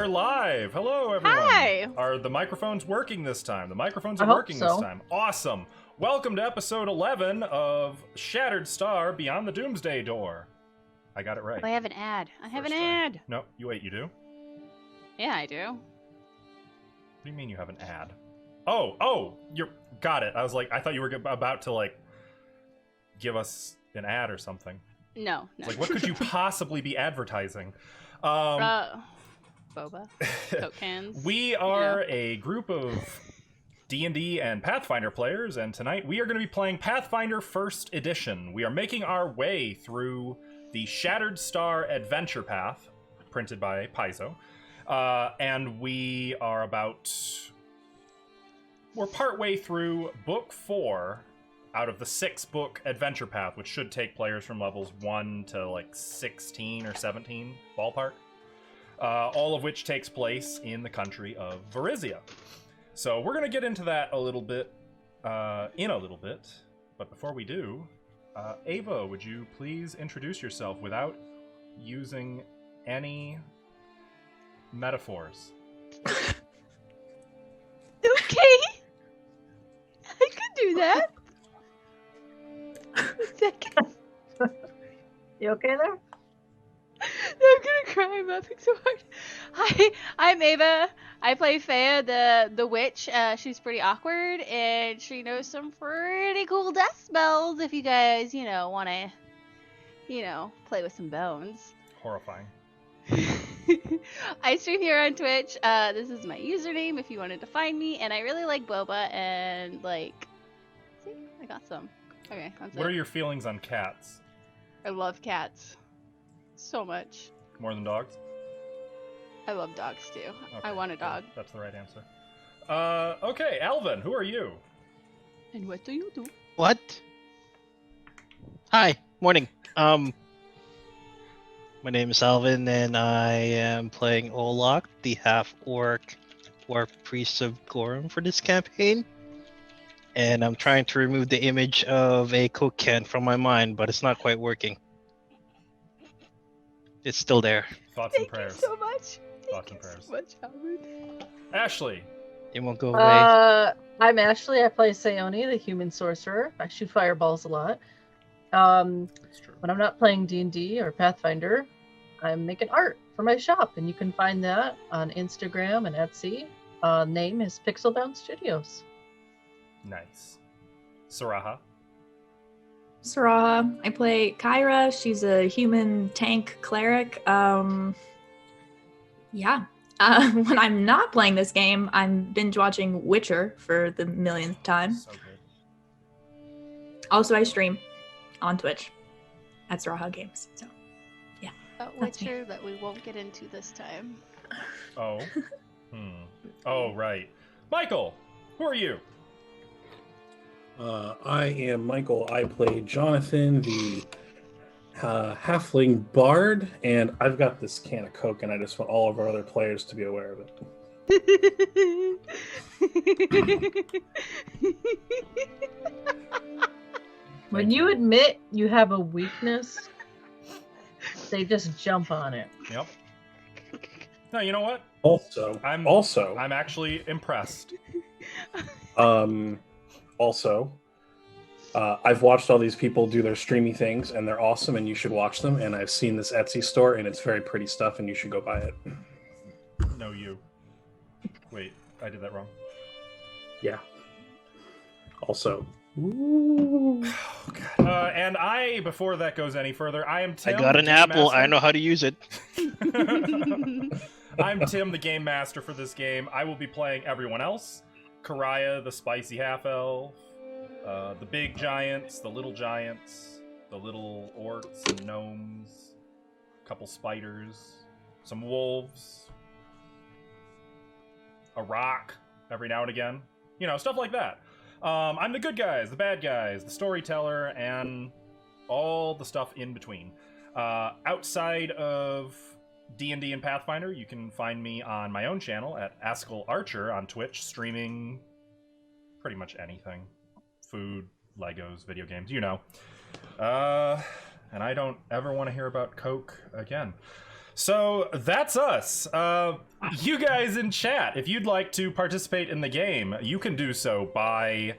live. Hello, everyone. Hi. Are the microphones working this time? The microphones are I hope working so. this time. Awesome. Welcome to episode 11 of Shattered Star Beyond the Doomsday Door. I got it right. I have an ad. I have First an time. ad. No, you do? Yeah, I do. What do you mean you have an ad? Oh, you're got it. I was like, I thought you were about to like give us an ad or something. No. It's like, what could you possibly be advertising? Boba. Coke cans. We are a group of D&D and Pathfinder players, and tonight we are going to be playing Pathfinder 1st Edition. We are making our way through the Shattered Star Adventure Path, printed by Paizo, and we're partway through Book 4 out of the 6-book Adventure Path, which should take players from levels 1 to like 16 or 17, ballpark. All of which takes place in the country of Varizia. So we're going to get into that a little bit, in a little bit. But before we do, Ava, would you please introduce yourself without using any metaphors? Okay. I could do that. You okay there? I'm gonna cry. I'm laughing so hard. Hi, I'm Ava. I play Faya, the witch. She's pretty awkward, and she knows some pretty cool death spells if you guys, want to, play with some bones. Horrifying. I stream here on Twitch. This is my username if you wanted to find me, and I really like boba, and see, I got some. Okay, that's What it. are your feelings on cats? I love cats so much. More than dogs? I love dogs too. Okay, I want a dog. That's the right answer. Okay, Alvin, who are you? And what do you do? What? Hi, morning. My name is Alvin, and I am playing Olok, the half-orc war priest of Gorum for this campaign. And I'm trying to remove the image of a Coke can from my mind, but it's not quite working. It's still there. Thoughts and Thank prayers. you so much. Thoughts and Thank you prayers. so much, Howard. Ashley. It won't go away. I'm Ashley. I play Sayoni, the human sorcerer. I shoot fireballs a lot. That's true. When I'm not playing D&D or Pathfinder, I'm making art for my shop, and you can find that on Instagram and Etsy. Name is Pixelbound Studios. Nice. Saraha. Saraha. I play Kyra. She's a human tank cleric. When I'm not playing this game, I'm binge watching Witcher for the millionth time. So good. Also, I stream on Twitch at Saraha Games. So, That's me. Witcher that we won't get into this time. Oh. Oh, right. Michael, who are you? I am Michael. I play Jonathan, the halfling bard, and I've got this can of Coke, and I just want all of our other players to be aware of it. When you admit you have a weakness, they just jump on it. Yep. No, you know what? I'm actually impressed. I've watched all these people do their streamy things, and they're awesome, and you should watch them. And I've seen this Etsy store, and it's very pretty stuff, and you should go buy it. No, you. Wait, I did that wrong. Yeah. Also. Oh, God. And I, before that goes any further, I am Tim. I got an the Game apple. Master. I know how to use it. I'm Tim, the Game Master for this game. I will be playing everyone else. Karaya, the spicy half-elf. The big giants, the little giants, the little orcs and gnomes, a couple spiders, some wolves, a rock every now and again. Stuff like that. I'm the good guys, the bad guys, the storyteller, and all the stuff in between. Outside of D&D and Pathfinder, you can find me on my own channel at Askell Archer on Twitch, streaming pretty much anything. Food, Legos, video games, And I don't ever want to hear about Coke again. So that's us. You guys in chat, if you'd like to participate in the game, you can do so by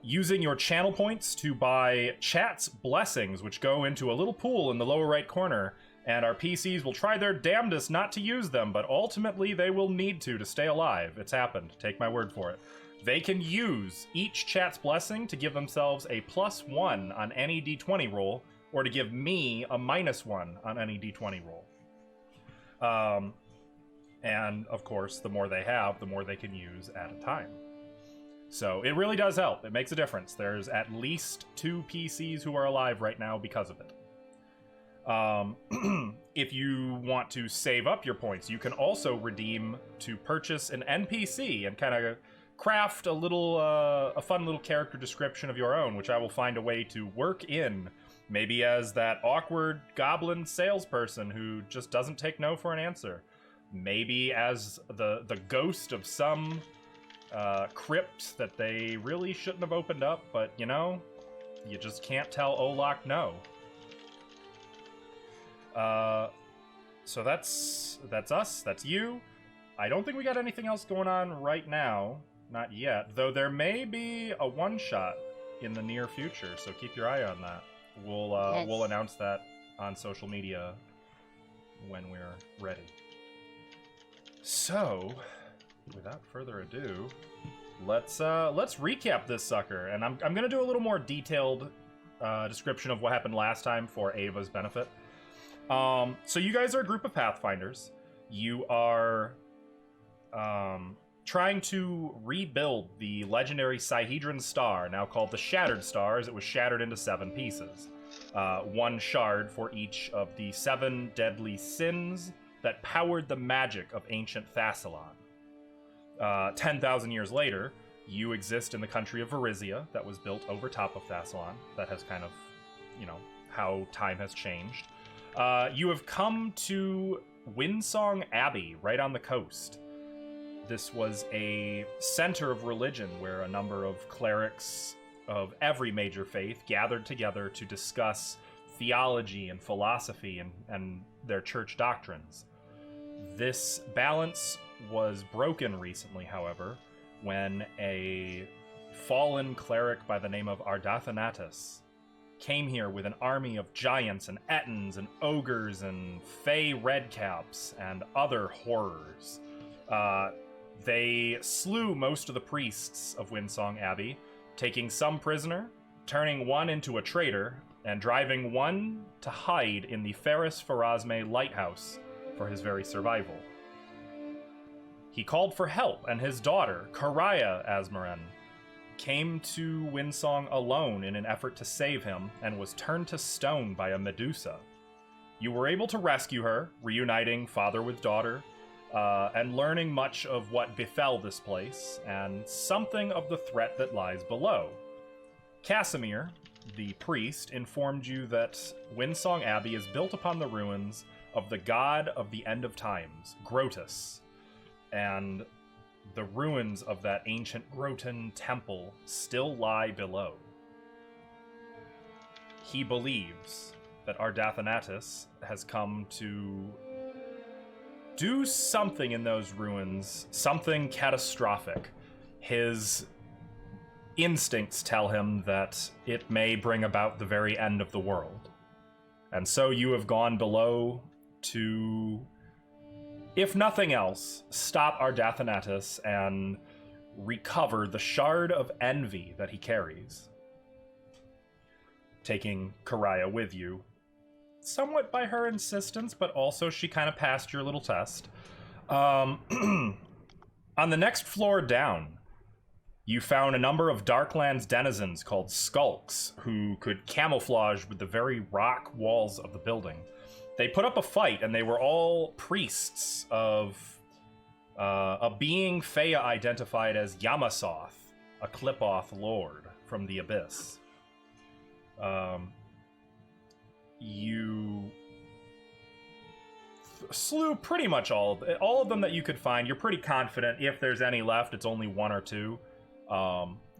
using your channel points to buy chat's blessings, which go into a little pool in the lower right corner. And our PCs will try their damnedest not to use them, but ultimately they will need to stay alive. It's happened. Take my word for it. They can use each chat's blessing to give themselves a +1 on any d20 roll, or to give me a -1 on any d20 roll. And of course, the more they have, the more they can use at a time. So it really does help. It makes a difference. There's at least 2 PCs who are alive right now because of it. If you want to save up your points, you can also redeem to purchase an NPC and kind of craft a fun little character description of your own, which I will find a way to work in. Maybe as that awkward goblin salesperson who just doesn't take no for an answer. Maybe as the ghost of some crypt that they really shouldn't have opened up, but you know, you just can't tell Olak no. So that's us, that's you. I don't think we got anything else going on right now. Not yet, though there may be a one-shot in the near future, so keep your eye on that. We'll announce that on social media when we're ready. So, without further ado, let's recap this sucker, and I'm gonna do a little more detailed description of what happened last time for Ava's benefit. So you guys are a group of Pathfinders. You are trying to rebuild the legendary Sihedron star, now called the Shattered Star, as it was shattered into 7 pieces. 1 shard for each of the 7 deadly sins that powered the magic of ancient Thassalon. 10,000 years later, you exist in the country of Varizia that was built over top of Thassalon. That has kind of, you know, how time has changed. You have come to Windsong Abbey, right on the coast. This was a center of religion where a number of clerics of every major faith gathered together to discuss theology and philosophy and their church doctrines. This balance was broken recently, however, when a fallen cleric by the name of Ardathanatus came here with an army of giants and ettins and ogres and fey redcaps and other horrors. They slew most of the priests of Windsong Abbey, taking some prisoner, turning one into a traitor, and driving one to hide in the Ferris Pharasme lighthouse for his very survival. He called for help, and his daughter, Karaya Asmaren, came to Windsong alone in an effort to save him, and was turned to stone by a Medusa. You were able to rescue her, reuniting father with daughter, and learning much of what befell this place, and something of the threat that lies below. Casimir, the priest, informed you that Windsong Abbey is built upon the ruins of the god of the end of times, Grotus, and the ruins of that ancient Groton temple still lie below. He believes that Ardathanatus has come to do something in those ruins, something catastrophic. His instincts tell him that it may bring about the very end of the world. And so you have gone below to, if nothing else, stop Ardathanatus and recover the shard of envy that he carries. Taking Karaya with you, somewhat by her insistence, but also she kind of passed your little test. On the next floor down, you found a number of Darklands denizens called Skulks, who could camouflage with the very rock walls of the building. They put up a fight, and they were all priests of a being Fea identified as Yamasoth, a Qlippoth lord from the Abyss. You slew pretty much all of them that you could find. You're pretty confident if there's any left, it's only 1 or 2.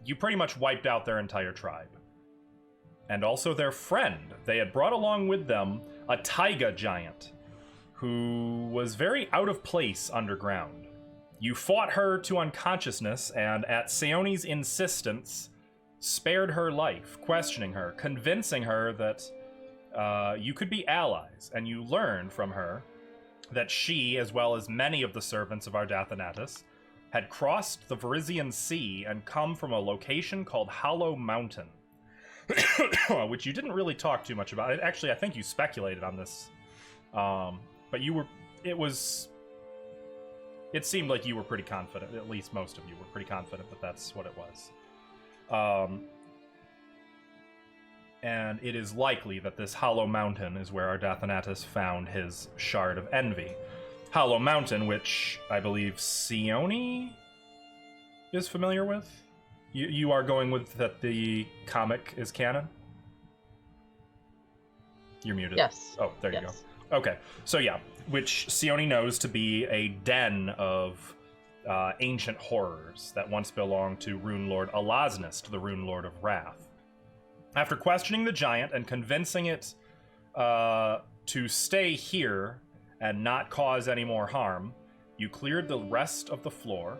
You pretty much wiped out their entire tribe. And also their friend. They had brought along with them a taiga giant who was very out of place underground. You fought her to unconsciousness, and at Seoni's insistence, spared her life, questioning her, convincing her that you could be allies, and you learned from her that she, as well as many of the servants of Ardathanatus, had crossed the Verizian Sea and come from a location called Hollow Mountain, which you didn't really talk too much about. Actually, I think you speculated on this, but it seemed like you were pretty confident, at least most of you were pretty confident that that's what it was. And it is likely that this Hollow Mountain is where Ardathanatus found his Shard of Envy. Hollow Mountain, which I believe Seoni is familiar with? You are going with that the comic is canon? You're muted. Yes. Oh, there you go. Okay, so yeah, which Seoni knows to be a den of ancient horrors that once belonged to Rune Lord Alasnist, the Rune Lord of Wrath. After questioning the giant and convincing it to stay here and not cause any more harm, you cleared the rest of the floor.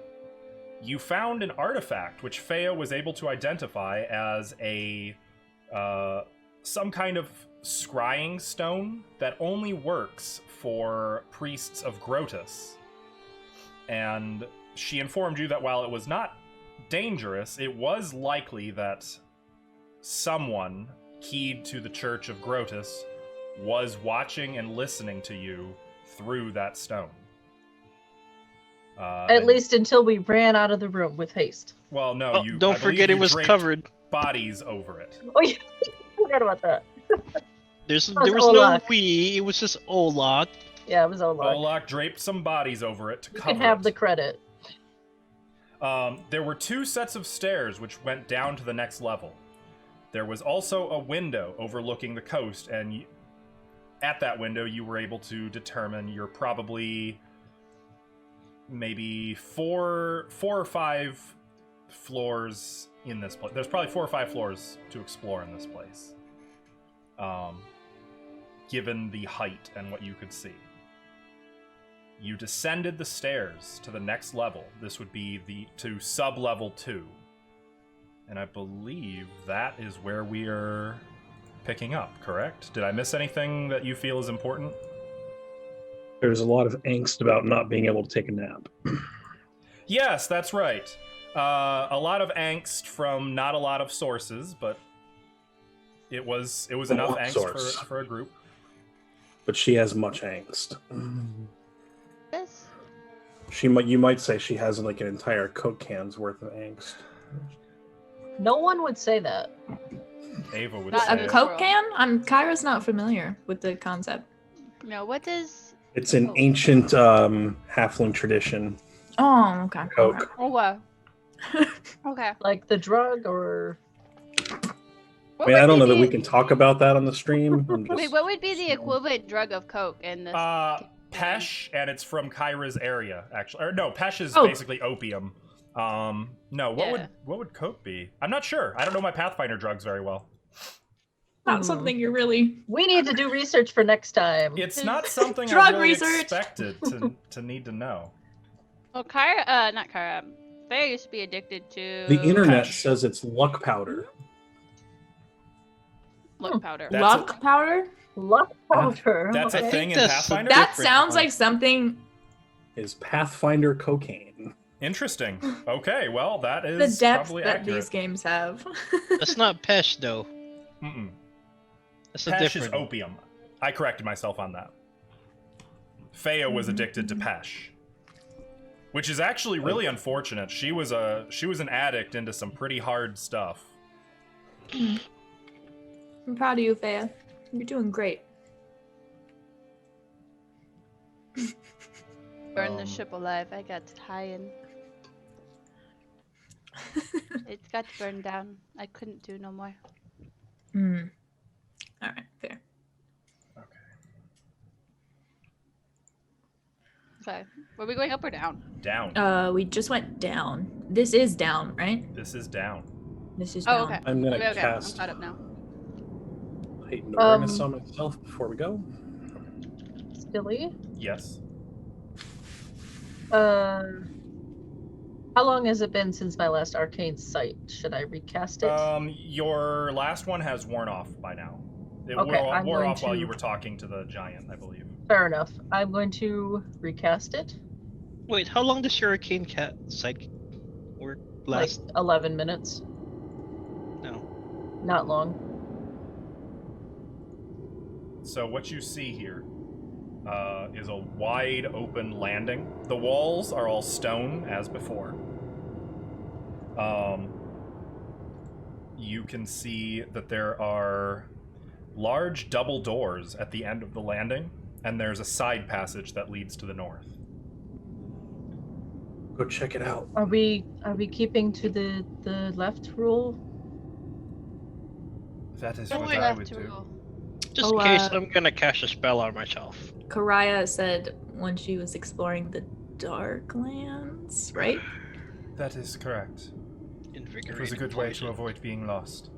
You found an artifact which Fea was able to identify as a some kind of scrying stone that only works for priests of Grotus. And she informed you that while it was not dangerous, it was likely that someone keyed to the Church of Grotus was watching and listening to you through that stone. At least until we ran out of the room with haste. Well, no, Oh, you don't forget it was draped covered. bodies over it. Oh yeah, I forgot about that. There was was no Olak. we. It was just Olak. Yeah, it was Olak. Olak draped some bodies over it to You cover can have it. the credit. There were 2 sets of stairs which went down to the next level. There was also a window overlooking the coast, and at that window you were able to determine you're probably maybe four or five floors in this place. There's probably 4 or 5 floors to explore in this place, given the height and what you could see. You descended the stairs to the next level. This would be to sub-level 2. And I believe that is where we are picking up, correct? Did I miss anything that you feel is important? There's a lot of angst about not being able to take a nap. Yes, that's right. A lot of angst from not a lot of sources, but it was enough angst for a group. But she has much angst. Yes. You might say she has like an entire Coke can's worth of angst. No one would say that. Ava would Not say a it. Coke can? Kyra's not familiar with the concept. No, what does... It's an ancient halfling tradition. Oh, okay. Coke. Oh, wow. Okay. Like the drug, or I mean, I don't know that we can talk about that on the stream. I'm just, Wait, what would be the equivalent drug of Coke in this? Pesh, and it's from Kyra's area, actually. Or no, Pesh is Oh. basically opium. No, Yeah. what would Coke be? I'm not sure. I don't know my Pathfinder drugs very well. Not something you're really. we need to do research for next time. It's not something I Drug really research. expected to need to know. Well, Kyra, not Kyra. Faye used to be addicted to the internet Pesh. says it's luck powder. luck powder. That's Luck powder? Luck powder. That's a okay. thing in That's Pathfinder? That different sounds one. like something. Is Pathfinder cocaine? Interesting. Okay, well, that The is depth probably that accurate. these games have. That's not Pesh though. Mm-mm. That's a Pesh is different. opium. I corrected myself on that. Fea was addicted to Pesh, which is actually really unfortunate. She was an addict into some pretty hard stuff. I'm proud of you, Fea. You're doing great. Burn the ship alive. I got tired. It's got to burn down. I couldn't do no more. Hmm. All right, fair. Okay. Were we going up or down? Down. We just went down. This is down, right? This is down. This is Oh, down. okay. I'm gonna Okay, cast I'm caught up now. heightened awareness on myself before we go. Silly. Yes. How long has it been since my last arcane sight? Should I recast it? Your last one has worn off by now. It Okay, wore off while you were talking to the giant, I believe. Fair enough. I'm going to recast it. Wait, how long does your arcane sight work last? Like 11 minutes. No. Not long. So what you see here is a wide open landing. The walls are all stone as before. You can see that there are large double doors at the end of the landing, and there's a side passage that leads to the north. Go check it out. Are we keeping to the left rule? That is What's what the I left would do. rule? Just in case, I'm gonna cast a spell on myself. Karaya said when she was exploring the Darklands, right? That is correct. It was a good way to avoid being lost.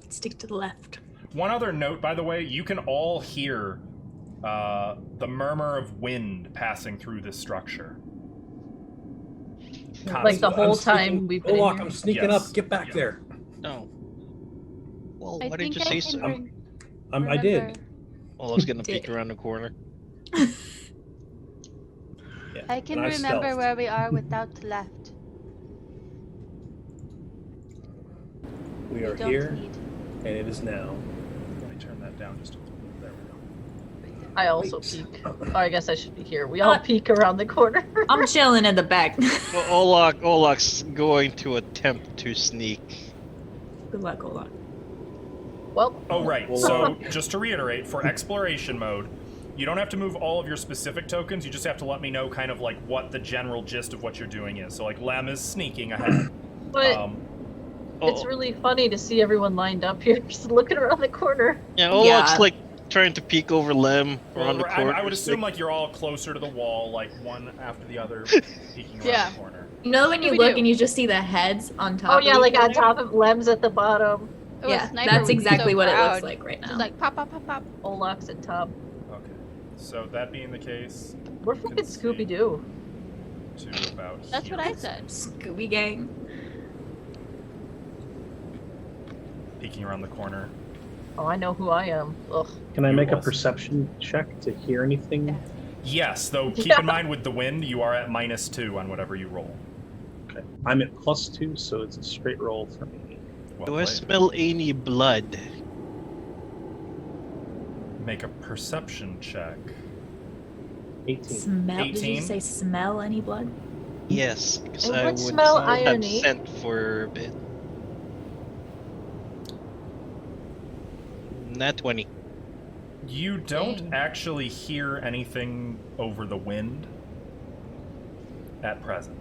Stick to the left. One other note, by the way, you can all hear the murmur of wind passing through this structure. Like the whole time we've been in Olak, here? I'm sneaking Yes. up. Get back there. No. Well, I why didn't you think say I so? can I did. remember. Well, I was gonna Did. peek around the corner. Yeah. I can and remember stealthed. where we are without the left. We are don't here, need. and it is now. Let me turn that down just a little bit. There we go. I also Wait. peek. Oh, I guess I should be here. We all peek around the corner. I'm chilling in the back. Well, Olak's going to attempt to sneak. Good luck, Olak. Well, Oh, right. Well, So, just to reiterate, for exploration mode, you don't have to move all of your specific tokens. You just have to let me know kind of like what the general gist of what you're doing is. So, like, Lem is sneaking ahead. but it's really funny to see everyone lined up here, just looking around the corner. Yeah, Olak's Yeah. like trying to peek over Lem Well, around the corner. I would assume like you're all closer to the wall, like one after the other, peeking around Yeah. the corner. You know when you Scooby-Doo. look and you just see the heads on top? Oh of yeah, each like on other? top of Lem's at the bottom. Oh, a Yeah, sniper that's would be exactly so what it proud. looks like right now. Just like pop, pop, pop, pop. Olak's at top. Okay. So that being the case, We're you fucking can see Scooby Doo. to about That's here. what I said. Scooby Gang. Peeking around the corner. Oh, I know who I am. Ugh. Can I You make a was. perception check to hear anything? Yeah. Yes, though keep Yeah. in mind with the wind, you are at -2 on whatever you roll. Okay. I'm at +2, so it's a straight roll for me. Well Do I played. smell any blood? Make a perception check. 18. Smell? Did 18? you say smell any blood? Yes, because It I would would smell have irony. scent for a bit. Nat 20. You don't Dang. actually hear anything over the wind at present.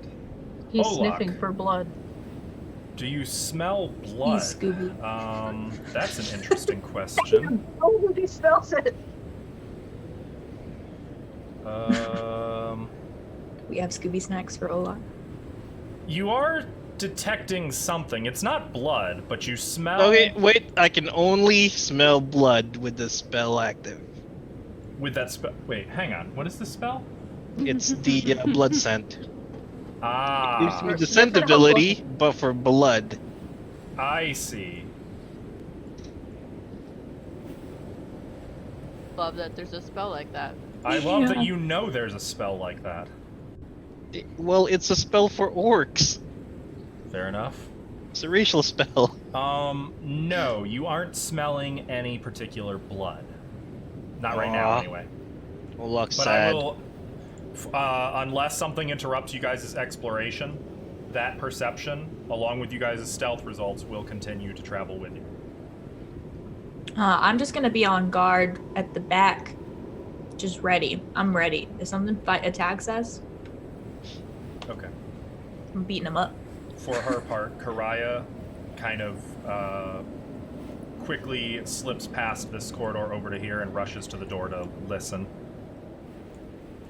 He's Olak. sniffing for blood. Do you smell blood? He's Scooby. That's an interesting question. Oh, he smells it. We have Scooby snacks for Olak. You are detecting something. It's not blood, but you smell Okay, wait, I can only smell blood with the spell active. with that spell. Wait, hang on. What is the spell? It's the blood scent. Gives Ah, me the You're scent gonna ability, but for blood. I see. Love that there's a spell like that. I love that Yeah. you know there's a spell like that. Well, it's a spell for orcs. Fair enough. It's a racial spell. No, you aren't smelling any particular blood. Not right now, Aw. anyway. Olak's But sad. I will, unless something interrupts you guys' exploration, that perception, along with you guys' stealth results, will continue to travel with you. I'm just gonna be on guard at the back, just ready. I'm ready. If something attacks us, Okay. I'm beating them up. For her part, Karaya kind of quickly slips past this corridor over to here and rushes to the door to listen.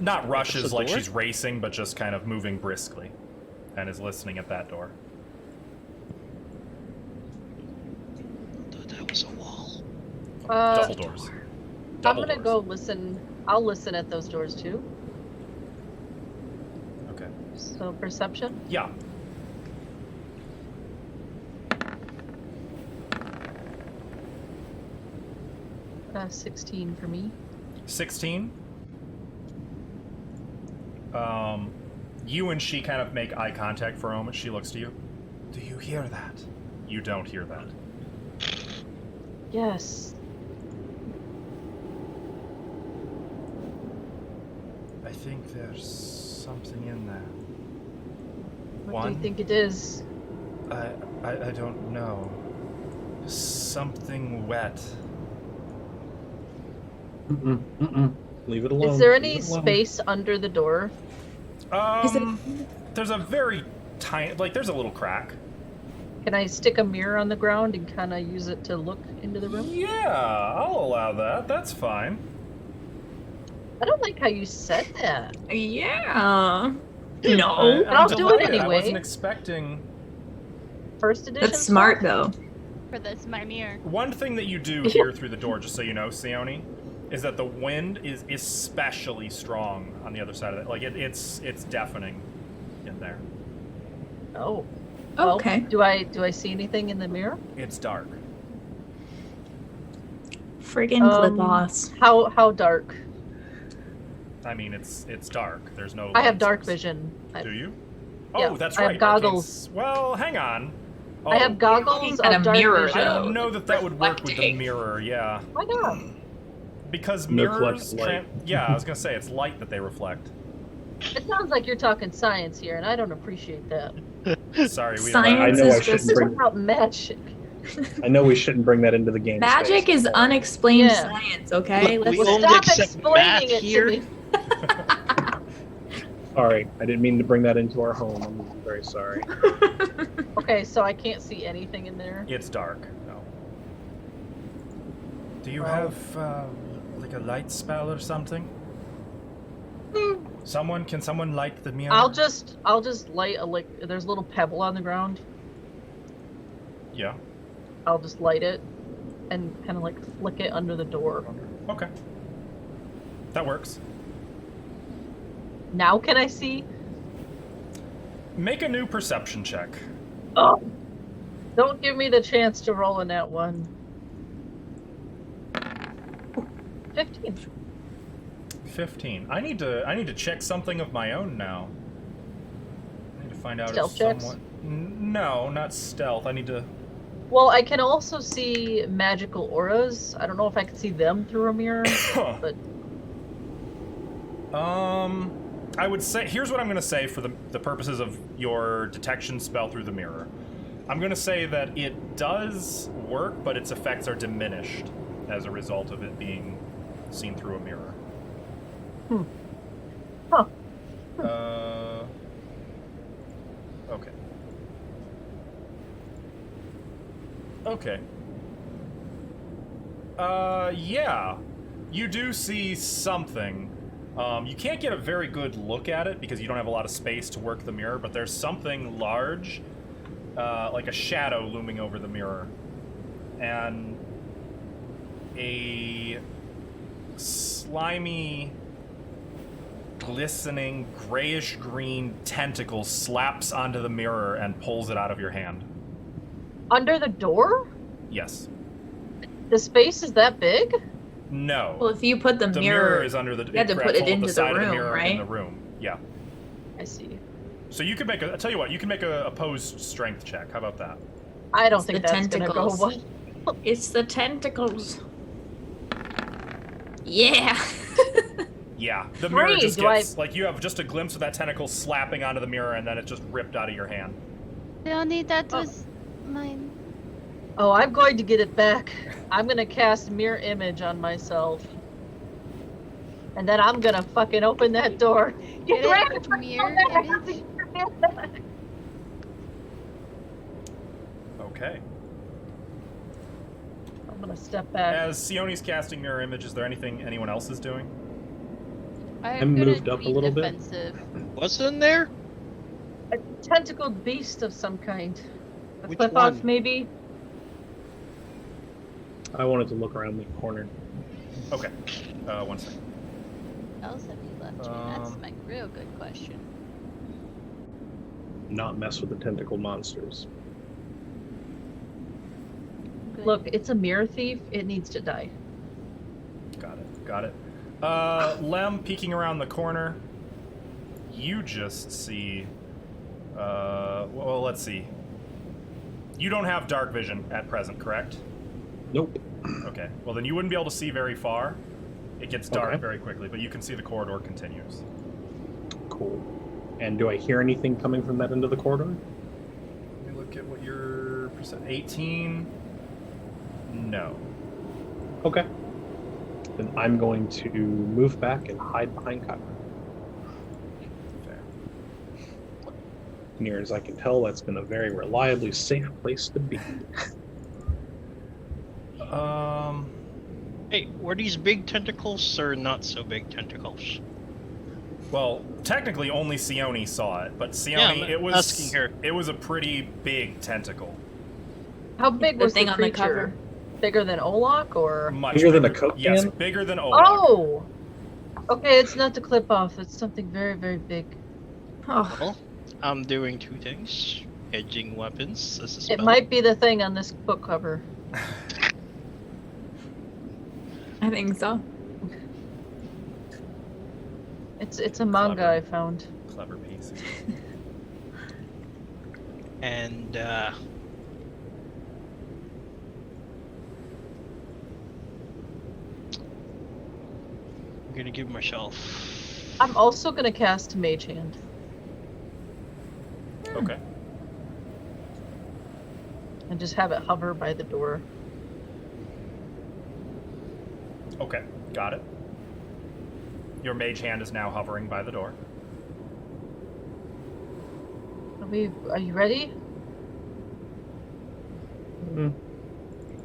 Not rushes the like door? she's racing, but just kind of moving briskly, and is listening at that door. Thought that was a wall. Double doors. I'm Double gonna doors. go listen I'll listen at those doors too. Okay. So perception. Yeah. Uh, 16 for me. 16. You and she kind of make eye contact for a moment. She looks to you. Do you hear that? You don't hear that. Yes. I think there's something in there. What do you think it is? I don't know. Something wet. Leave it alone. Is there Leave any it alone. space under the door? There's a very tiny, like, there's a little crack. Can I stick a mirror on the ground and kind of use it to look into the room? Yeah, I'll allow that. That's fine. I don't like how you said that. Yeah. No. But I'll do it delighted. I anyway. wasn't expecting. First edition. That's smart, stuff? though. For this, my mirror. One thing that you do hear through the door, just so you know, Sione, is that the wind is especially strong on the other side of it. Like, it's deafening in there. Oh. Well, Okay. Do I see anything in the mirror? It's dark. Friggin' Qlippoth. How dark? I mean, it's dark. There's no. I have light dark source. vision. Do you? Yeah, Oh, that's I have right. goggles. Well, hang on. Oh, I have goggles at of a dark mirror, vision. I don't know that would work with the Reflecting. mirror. Yeah, Why not? because No mirrors. collective light. Yeah, I was gonna say it's light that they reflect. It sounds like you're talking science here, and I don't appreciate that. Sorry, we. Science I know I is shouldn't just It's bring- about magic. I know we shouldn't bring that into the game. magic space. is unexplained Yeah. science. Okay, We let's Well, only stop accept math explaining it here. to me. Sorry, I didn't mean to bring that into our home. I'm very sorry. Okay, so I can't see anything in there. It's dark. No. Do you Well- have like a light spell or something? Can someone light the mirror? I'll just light there's a little pebble on the ground. Yeah. I'll just light it and kind of like flick it under the door. Okay. That works. Now can I see? Make a new perception check. Oh. Don't give me the chance to roll in that one. 15. 15. I need to check something of my own now. I need to find out Stealth if checks? someone. No, not stealth. I need to. Well, I can also see magical auras. I don't know if I can see them through a mirror, but I would say, here's what I'm going to say for the purposes of your detection spell through the mirror. I'm going to say that it does work, but its effects are diminished as a result of it being seen through a mirror. Huh. Okay. Okay. Yeah. You do see something. You can't get a very good look at it because you don't have a lot of space to work the mirror, but there's something large, like a shadow looming over the mirror. And a slimy, glistening, grayish-green tentacle slaps onto the mirror and pulls it out of your hand. under the door? Yes. The space is that big? No. Well, if you put the mirror is under the. you had to put it into the side of room, the mirror in right? the room. Yeah. I see. So you can make a. I tell you what, you can make a opposed strength check. How about that? I don't It's think the that's gonna go tentacles. well. It's the tentacles. Yeah. Yeah. The mirror Three, just do I- gets like you have just a glimpse of that tentacle slapping onto the mirror, and then it's just ripped out of your hand. Leonie, that Oh. was mine. Oh, I'm going to get it back. I'm gonna cast mirror image on myself. And then I'm gonna fucking open that door. Get Grab it? it. Mirror image? Okay. I'm gonna step back. As Sione's casting mirror image, is there anything anyone else is doing? I'm moved gonna up a be little bit. defensive. What's in there? A tentacled beast of some kind. A Which Qlippoth, one? maybe? I wanted to look around the corner. Okay. One second. else have you left here? That's my real good question. Not mess with the tentacle monsters. Good. Look, it's a mirror thief. It needs to die. Got it. Lem peeking around the corner. You just see. Well, let's see. You don't have dark vision at present, correct? Nope. Okay. Well, then you wouldn't be able to see very far. It gets dark Okay. very quickly, but you can see the corridor continues. Cool. And do I hear anything coming from that end of the corridor? Let me look at what your percent. 18. No. Okay. Then I'm going to move back and hide behind Kyra. Fair. Near as I can tell, that's been a very reliably safe place to be. Hey, were these big tentacles or not so big tentacles? Well, technically only Sione saw it, but Sione, I'm it was asking her. It was a pretty big tentacle. How big The was thing the on the creature? cover. Bigger than Olok, or? Much Bigger than a Coke Yes, can? bigger than Olak. Oh! Okay, it's not the Qlippoth. It's something very, very big. Oh, Well, I'm doing two things. Edging weapons as a spell. It might be the thing on this book cover. I think so. It's a manga Clever. I found. Clever piece. And, I'm gonna give myself... I'm also gonna cast Mage Hand. Okay. And just have it hover by the door. Okay. Got it. Your mage hand is now hovering by the door. Are you ready?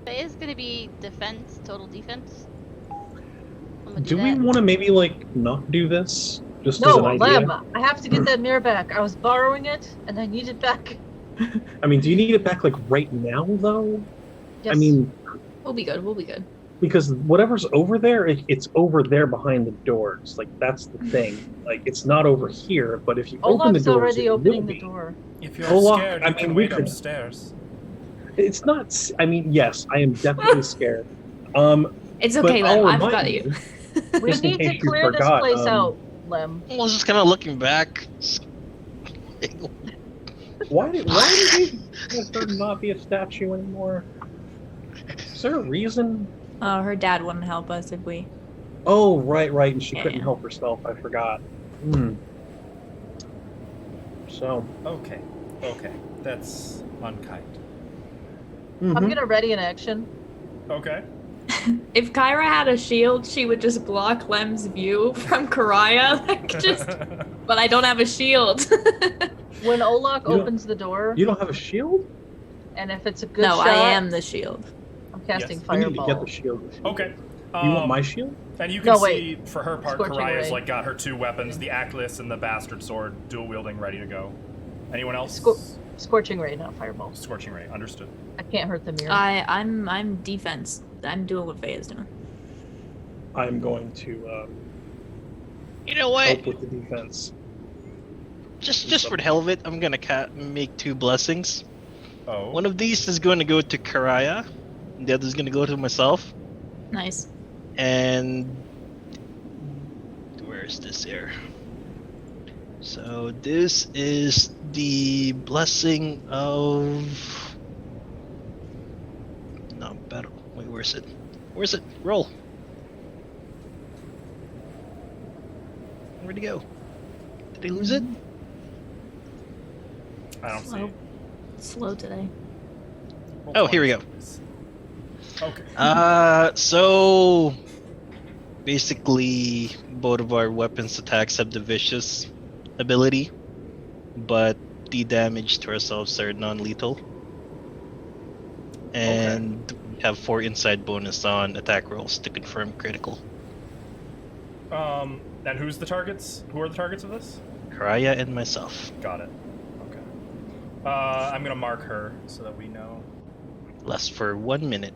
Faye's gonna be defense, total defense. I'm gonna Do we that. want to maybe, like, not do this? Just as No, an idea? Lem, I have to get that mirror back. I was borrowing it, and I need it back. I mean, do you need it back, like, right now, though? Yes. I mean, We'll be good. We'll be good. because whatever's over there, it's over there behind the doors. Like, that's the thing. Like, it's not over here, but if you open the Olaf's doors, already it opening will the be. door. If you're Olak, scared, I you can mean, we wait could- upstairs. It's not... I mean, yes, I am definitely scared. It's But okay, I'll Lem. I've remind got you. We Just in need to case you clear this forgot, place out, Lem. I was just kind of looking back. Why did he have her not be a statue anymore? Is there a reason? Oh, her dad wouldn't help us if we. Oh, right, and she Yeah. couldn't help herself. I forgot. So, Okay. That's unkind. I'm mhm. gonna ready an action. Okay. If Kyra had a shield, she would just block Lem's view from Karaya. Like just. But I don't have a shield. When Olak You don't- opens the door, You don't have a shield? and if it's a good No, shot, I am the shield. I'm casting Yes. You need to Fireball. get the shield. Okay. You want my shield? And you can No, see, wait. for her part, Scorching Karaya's ray. like got her two weapons, the Atlas and the Bastard Sword, dual wielding, ready to go. Anyone else? Scorching Ray, not Fireball. Scorching Ray, understood. I can't hurt the mirror. I'm defense. I'm doing what Faye is doing. I'm going to You know what? help with the defense. Just for the hell of it, I'm gonna make two blessings. Oh. One of these is going to go to Karaya, and the other is going to go to myself. Nice. And where is this here? So this is the blessing of not battle. Wait, where's it? Where's it? Roll. Where'd he go? Did he lose it? I don't see Slow. it. Slow today. Roll Oh, here we 20, go. please. Okay. So basically both of our weapons attacks have the vicious ability, but the damage to ourselves are non-lethal. And we have 4 inside bonus on attack rolls to confirm critical. And who's the targets? Who are the targets of this? Karaya and myself. Got it. Okay. I'm gonna mark her so that we know. Lasts for 1 minute.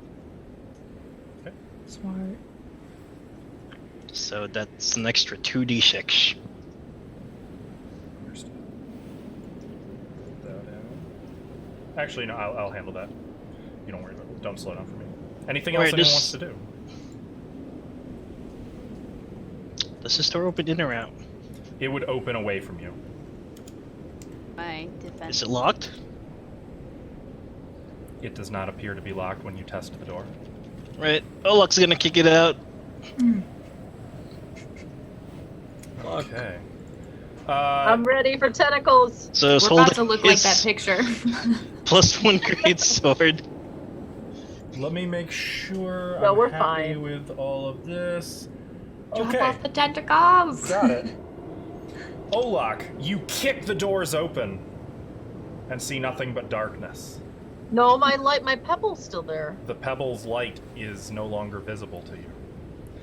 Smart. So that's an extra 2d6. Understood. Put that in. Actually, no, I'll handle that. You don't worry about it. Don't slow down for me. Anything else Wait, anyone this- wants to do? Does this door open in or out? It would open away from you. My defense. Is it locked? It does not appear to be locked when you test the door. Right. Olok's gonna kick it out. Okay. I'm ready for tentacles. So it's We're about holding to look like his that picture. +1 great sword. Let me make sure No, I'm we're happy fine. with all of this. Drop Okay, off the tentacles. got it. Olok, you kick the doors open and see nothing but darkness. No, my pebble's still there. The pebble's light is no longer visible to you.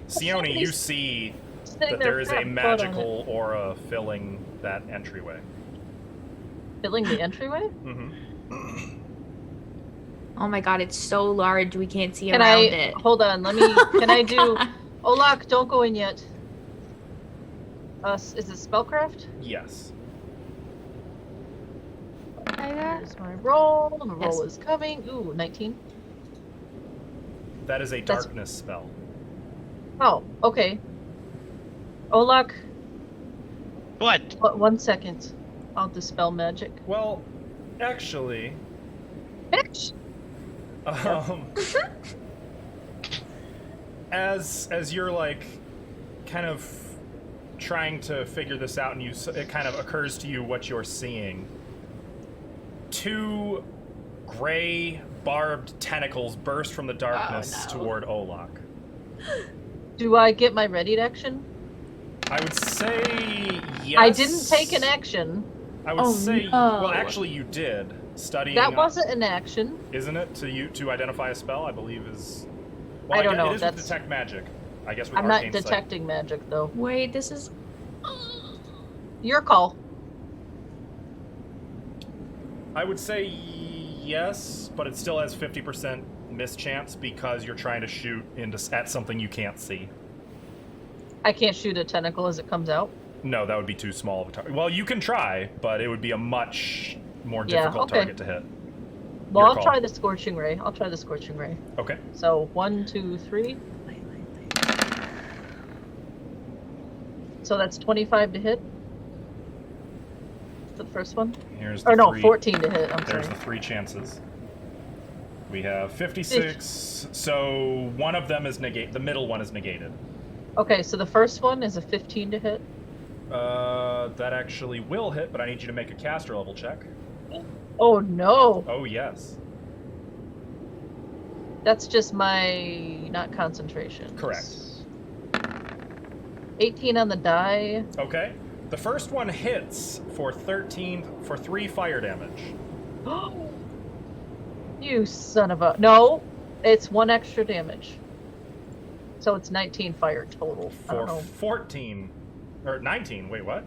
Sione, you see Sitting that there there is fat a foot on it. magical aura filling that entryway. Filling the entryway? Mm-hmm. Oh my god, it's so large we can't see Can around I it. hold on? Can I do? Olok, don't go in yet. Is it spellcraft? Yes. Here's my roll. The roll Yes. is coming. Ooh, 19. That is a That's- darkness spell. Oh, okay. Olok, What? 1 second. I'll dispel magic. Well, actually, Bitch! as you're like kind of trying to figure this out, and it kind of occurs to you what you're seeing. 2 gray barbed tentacles burst from the darkness no. toward Olok. Do I get my ready action? I would say yes. I didn't take an action. I would Oh, say no. well, actually, you did. Studying That wasn't an action. isn't it to identify a spell? I believe is. Well, I don't guess know, It is that's- with detect magic. I guess with I'm not arcane sight. detecting magic, though. Wait, this is. Your call. I would say yes, but it still has 50% mischance because you're trying to shoot at something you can't see. I can't shoot a tentacle as it comes out. No, that would be too small of a target. Well, you can try, but it would be a much more Yeah, difficult okay. target to hit. Well, Your I'll call. try the scorching ray. Okay. So 1, 2, 3. So that's 25 to hit. For the first one. Here's the Or no, 3. 14 to hit. I'm There's sorry. the 3 chances. We have 56. So one of them is negate. The middle one is negated. Okay, so the first one is a 15 to hit. That actually will hit, but I need you to make a caster level check. Oh no, Oh yes. that's just my not concentration. Correct. 18 on the die. Okay. The first one hits for 3 fire damage. You son of a... No, it's 1 extra damage. So it's 19 fire total. I don't For know. 14 or 19. Wait, what?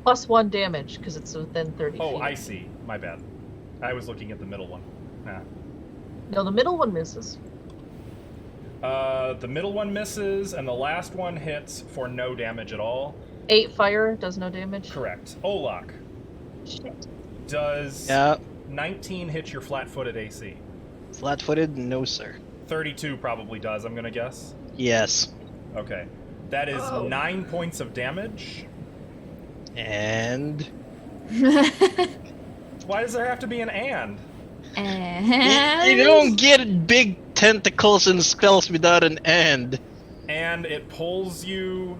Plus 1 damage because it's within 30 Oh, feet. I see. My bad. I was looking at the middle one. Ah. No, the middle one misses. The middle one misses, and the last one hits for no damage at all. 8 fire does no damage. Correct. Olok, Shit. does Yeah. 19 hit your flat-footed AC? Flat-footed? No, sir. 32 probably does, I'm gonna guess. Yes. Okay. That is Oh. 9 points of damage. And... Why does there have to be an and? And You don't get big tentacles and spells without an and. And it pulls you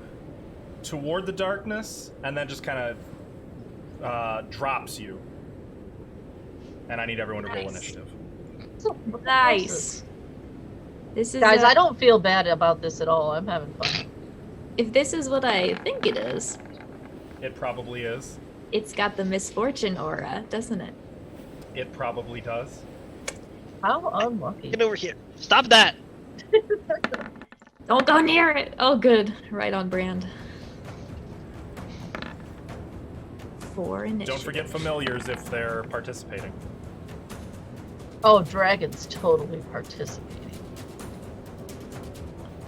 toward the darkness, and then just kind of drops you. And I need everyone to roll Nice. initiative. Nice. This is Guys, I don't feel bad about this at all. I'm having fun. If this is what I think it is, It probably is. it's got the misfortune aura, doesn't it? It probably does. How unlucky. Get over here. Stop that! Don't go near it. Oh, good. Right on brand. 4 initiative. Don't forget familiars if they're participating. Oh, dragon's totally participating.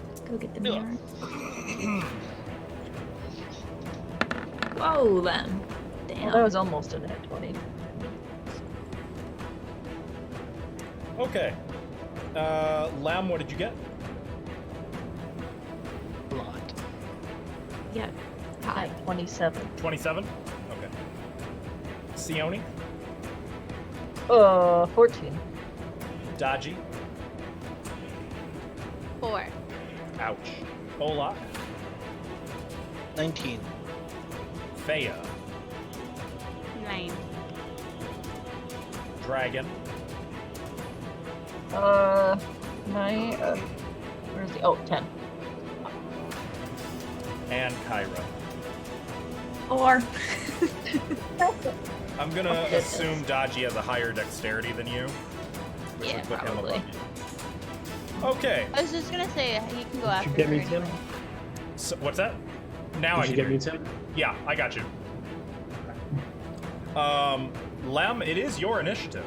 Let's go get the Yeah. mirror. Whoa, then. Well, Damn. that was almost a net 20. Okay. Lamb, what did you get? Blonde. Yeah. Hi. 27. 27? Okay. Sione? 14. Dodgy? 4. Ouch. Olak? 19. Fea? 9. Dragon? 9. Where's the? Oh, 10. And Kyra. 4. I'm gonna Oh, goodness. assume Dodgy has a higher dexterity than you. Which Yeah, would put him probably. above you. Okay. I was just gonna say he can go after Did you get her me, Tim? anyway. So, what's that? Now I Did you can get hear me, Tim? Yeah, I got you. Lem, it is your initiative.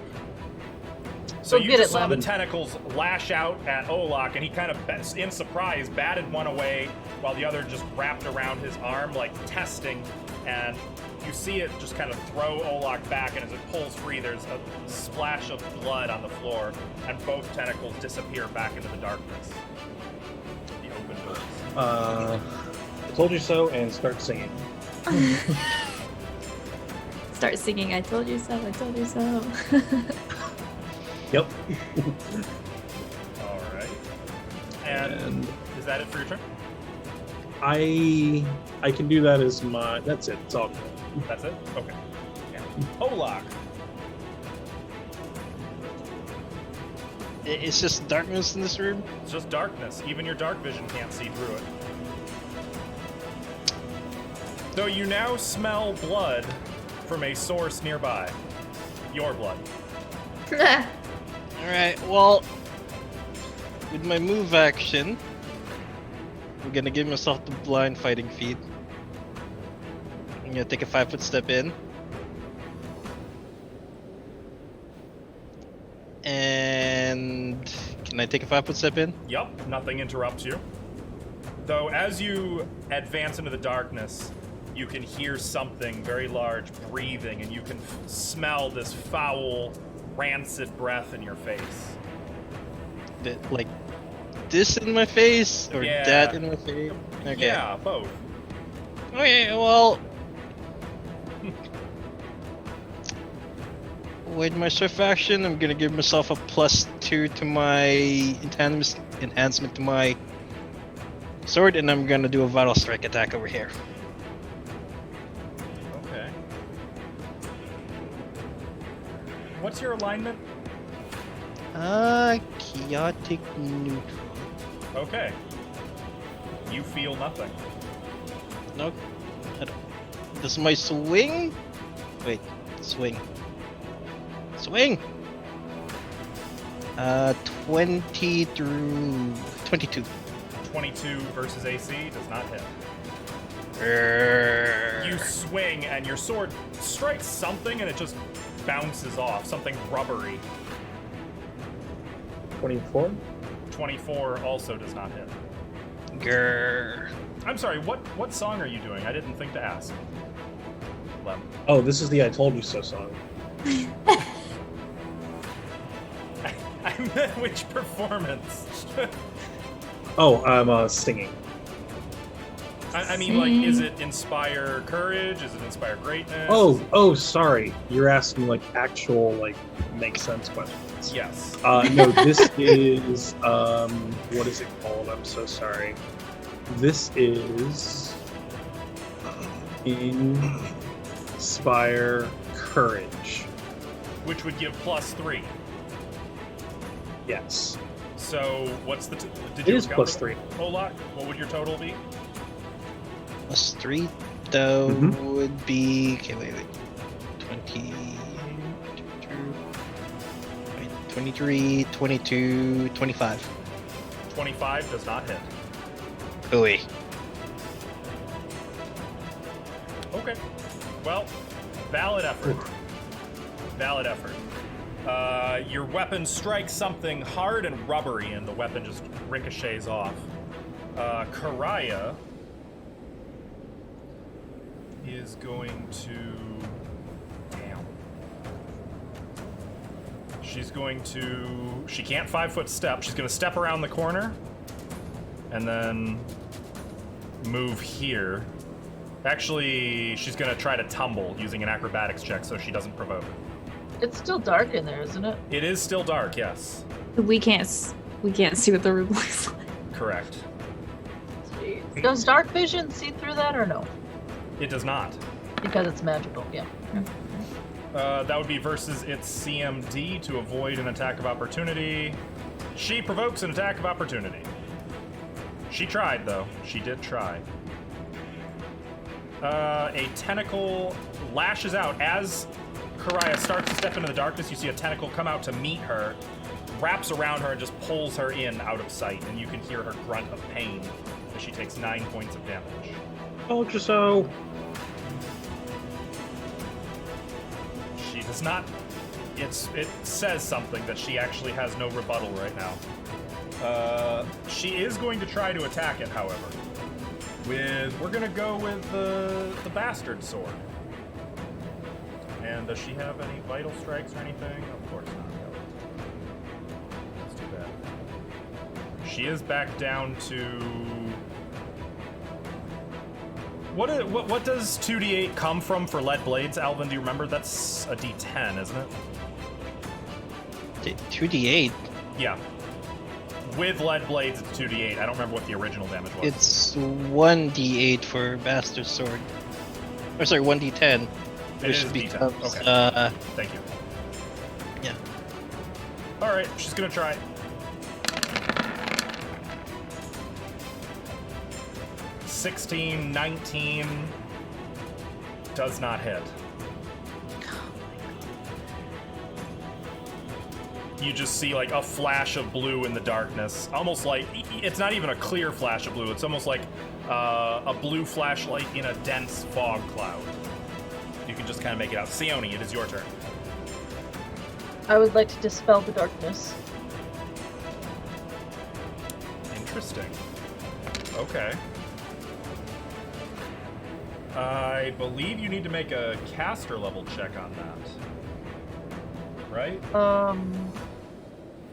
So Go you get just it, saw the Lem. tentacles lash out at Olak, and he kind of, in surprise, batted one away while the other just wrapped around his arm, like testing, and you see it just kind of throw Olak back, and as it pulls free, there's a splash of blood on the floor, and both tentacles disappear back into the darkness. The open doors. I told you so, and start singing. Start singing, I told you so, I told you so. Yep. All right. And And is that it for your turn? I can do that as my. That's it. It's all good. That's it? Okay. Yeah. Olak. It's just darkness in this room. It's just darkness. Even your dark vision can't see through it. Though you now smell blood from a source nearby. Your blood. Alright, well, with my move action, I'm gonna give myself the blind fighting feat. I'm gonna take a 5-foot step in. And can I take a 5-foot step in? Yup, nothing interrupts you. Though as you advance into the darkness, you can hear something very large breathing, and you can smell this foul, rancid breath in your face. Like this in my face or Yeah. that in my face? Okay. Yeah, both. Okay, well. With my swift action, I'm gonna give myself a +2 to my enhancement to my sword, and I'm gonna do a vital strike attack over here. Okay. What's your alignment? Chaotic neutral. Okay. You feel nothing. No, I don't. This is my swing. Wait, swing. Swing. 20 through 22. 22 versus AC does not hit. You swing and your sword strikes something and it just bounces off, something rubbery. 24. 24 also does not hit. Grrr. I'm sorry, what song are you doing? I didn't think to ask. Lem. Oh, this is the "I Told You So" song. I meant which performance? Oh, I'm singing. I mean, like, is it inspire courage? Is it inspire greatness? Oh, sorry. You're asking like actual like make sense questions. Yes. No, this is what is it called? I'm so sorry. This is inspire courage. Which would give +3. Yes, So, what's the... Did it you is account +3. for that? Olak, what would your total be? +3 though Mhm. would be wait 20 wait, 23 22 25. 25 does not hit. Ooey. Okay. Well, valid effort. Valid effort. Your weapon strikes something hard and rubbery, and the weapon just ricochets off. Karaya, is going to... Damn. She's going to... She can't 5-foot step. She's going to step around the corner. And then move here. Actually, she's going to try to tumble using an acrobatics check so she doesn't provoke. It's still dark in there, isn't it? It is still dark, yes. We can't see what the room looks like. Correct. Does dark vision see through that or no? It does not. Because it's magical, yeah. That would be versus its CMD to avoid an attack of opportunity. She provokes an attack of opportunity. She tried, though. She did try. A tentacle lashes out. As Karaya starts to step into the darkness, you see a tentacle come out to meet her, wraps around her, and just pulls her in out of sight. And you can hear her grunt of pain as she takes 9 points of damage. Told you so. She does not... It says something that she actually has no rebuttal right now. She is going to try to attack it, however. We're gonna go with the bastard sword. And does she have any vital strikes or anything? Of course not. Let's do that. She is back down to... What does 2d8 come from for lead blades, Alvin? Do you remember? That's a d10, isn't it? 2d8? Yeah. With lead blades, it's 2d8. I don't remember what the original damage was. It's 1d8 for Bastard Sword. Or sorry, 1d10. It is which D10. becomes, Okay. Thank you. Yeah. Alright, she's gonna try. (16, 19) does not hit. You just see like a flash of blue in the darkness. Almost like, it's not even a clear flash of blue. It's almost like a blue flashlight in a dense fog cloud. You can just kind of make it out. Sione, it is your turn. I would like to dispel the darkness. Interesting. Okay. I believe you need to make a caster level check on that. Right?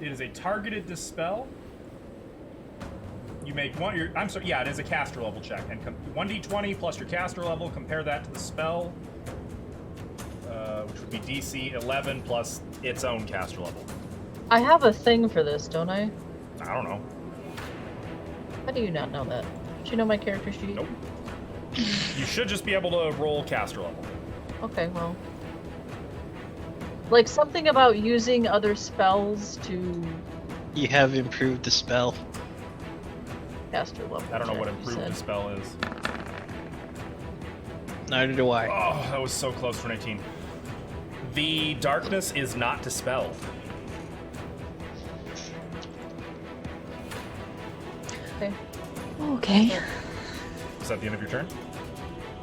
It is a targeted dispel. You make one. I'm sorry. Yeah, it is a caster level check, and 1d20 plus your caster level. Compare that to the spell, which would be DC 11 plus its own caster level. I have a thing for this, don't I? I don't know. How do you not know that? Do you know my character sheet? Nope. You should just be able to roll caster level. Okay, well. Like something about using other spells to You have improved the spell. caster level. I don't know what check, you improved the said. spell is. Neither do I. Oh, that was so close for 19. The darkness is not dispelled. Okay. Okay. Is that the end of your turn?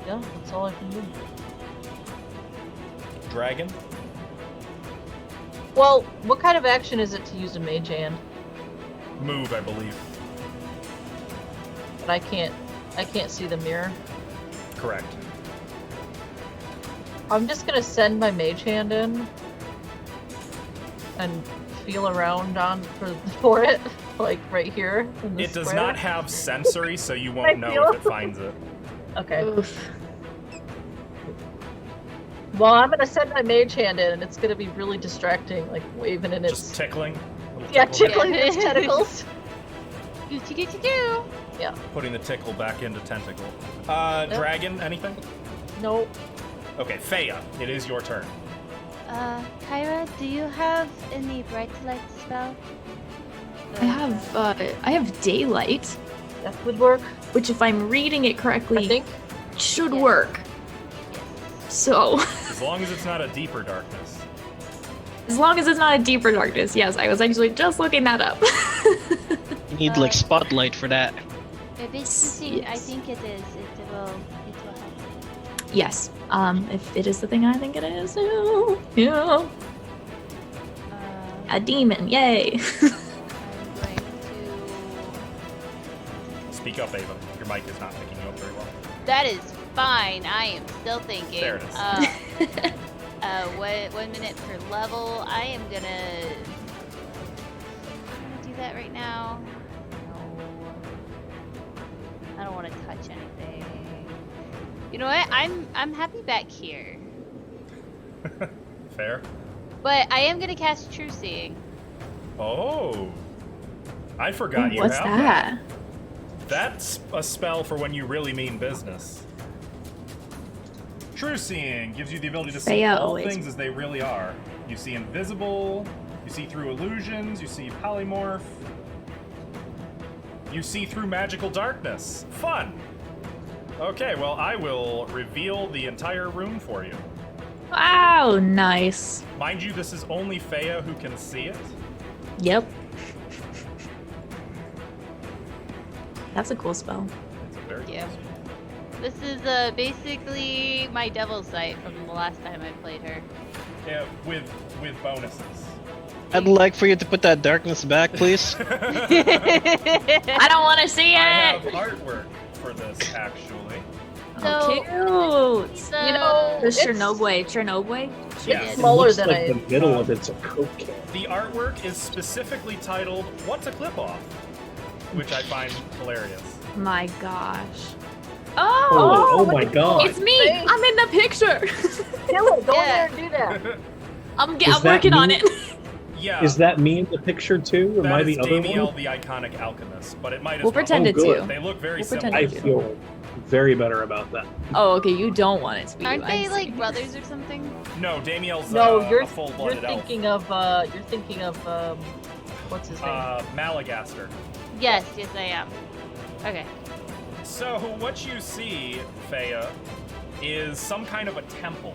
Yeah, that's all I can do. Dragon? Well, what kind of action is it to use a mage hand? Move, I believe. But I can't see the mirror. Correct. I'm just gonna send my mage hand in and feel around for it, like right here. In the It does square. not have sensory, so you I won't know feel- if it finds it. Okay. Oof. Well, I'm gonna send my mage hand in, and it's gonna be really distracting, like waving in Just its tickling. Little yeah, tickle. tickling its tentacles. Goo. Yeah. Putting the tickle back into tentacle. Dragon, anything? Nope. Okay, Feya, it is your turn. Kyra, do you have any bright light spell? I have daylight, That would work, which if I'm reading it correctly, I think. should Yeah. work. So, As long as it's not a deeper darkness. as long as it's not a deeper darkness, yes, I was actually just looking that up. You need like spotlight for that. If it's the thing I Yes. think it is, it will help. Yes, if it is the thing I think it is, yeah. A demon, yay! I'm going to. Speak up, Ava. Your mic is not picking you up very well. That is fine. I am still thinking. There it is. 1 minute per level. I am gonna do that right now. No. I don't want to touch anything. You know what? I'm happy back here. Fair. But I am gonna cast True Seeing. Oh. I forgot you What's have that? That's a spell for when you really mean business. True Seeing gives you the ability to see Freya all always- things as they really are. You see invisible, you see through illusions, you see polymorph, you see through magical darkness. Fun! Okay, well, I will reveal the entire room for you. Wow, nice. Mind you, this is only Freya who can see it. Yep. That's a cool spell. It's a very Yeah. cool spell. This is basically my Devil's Sight from the last time I played her. Yeah, with bonuses. I'd like for you to put that darkness back, please. I don't want to see I have it. artwork for this, actually. Oh, cute. So- You know, the It's- Chernobyl. Yeah. It's It smaller looks than like I. the middle of it's a Coke can. The artwork is specifically titled "What's a Qlippoth," which I find hilarious. My gosh. Oh my god. It's me. I'm in the picture. Kill it! Go Yeah. in there and do that. I'm that working on me? it. Yeah, Is that me in the picture too? Am I that is the other Damiel, one? the iconic alchemist, but it might as We'll well. pretend Oh, it's good. you. They look very We'll pretend similar. I it's you. feel very better about that. Oh, okay. You don't want it to be Aren't you. they I see. like brothers or something? No, Damiel's No, a you're full-blooded elf. thinking of what's his name? Malagaster. Yes, I am. Okay. So what you see, Freya, is some kind of a temple.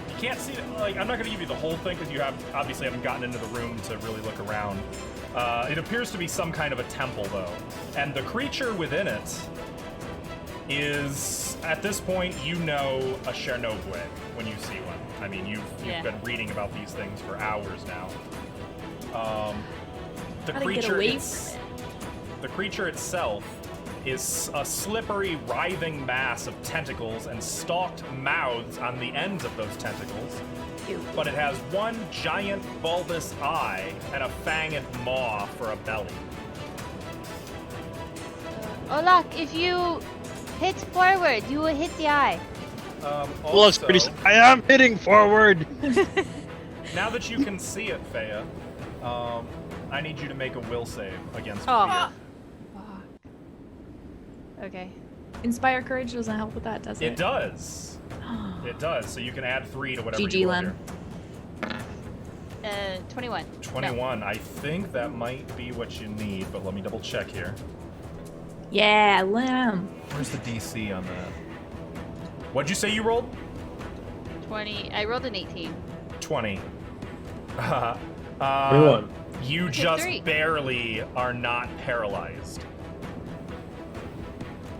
You can't see it. Like, I'm not going to give you the whole thing because you obviously haven't gotten into the room to really look around. It appears to be some kind of a temple, though, and the creature within it is, at this point, you know a Chernobyl when you see one. I mean, you've Yeah. been reading about these things for hours now. The Gotta get creature away it's- the creature itself is a slippery, writhing mass of tentacles and stalked mouths on the ends of those tentacles. Ew. But it has one giant bulbous eye and a fanged maw for a belly. Olak, if you hit forward, you will hit the eye. Well, it's pretty. I am hitting forward. Now that you can see it, Freya, I need you to make a will save against Oh. fear. Okay. Inspire courage doesn't help with that, does it? It does. It does. So you can add 3 to whatever GG, you roll Lem. here. 21. 21. I think that might be what you need, but let me double check here. Yeah, Lamb. Where's the DC on that? What'd you say you rolled? 20. I rolled an 18. 20. 21. You Okay, just 3. barely are not paralyzed.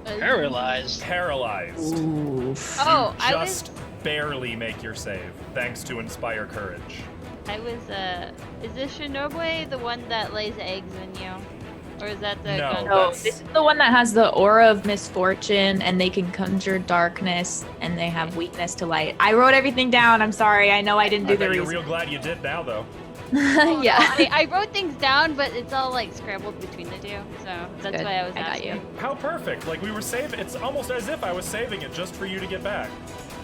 Paralyzed. Paralyzed. Oof. Oh, You I just barely make your save, thanks to Inspire Courage. is this Chernobyl the one that lays eggs in you? Or is that the No. gun? No, that's- this is the one that has the aura of misfortune, and they can conjure darkness, and they have weakness to light. I wrote everything down. I'm sorry. I know I didn't do I the bet you're research. real glad you did now, though. Yeah. I wrote things down, but it's all like scrambled between the two, so that's Good. why I was I got asking. you. How perfect! Like we were saving. It's almost as if I was saving it just for you to get back.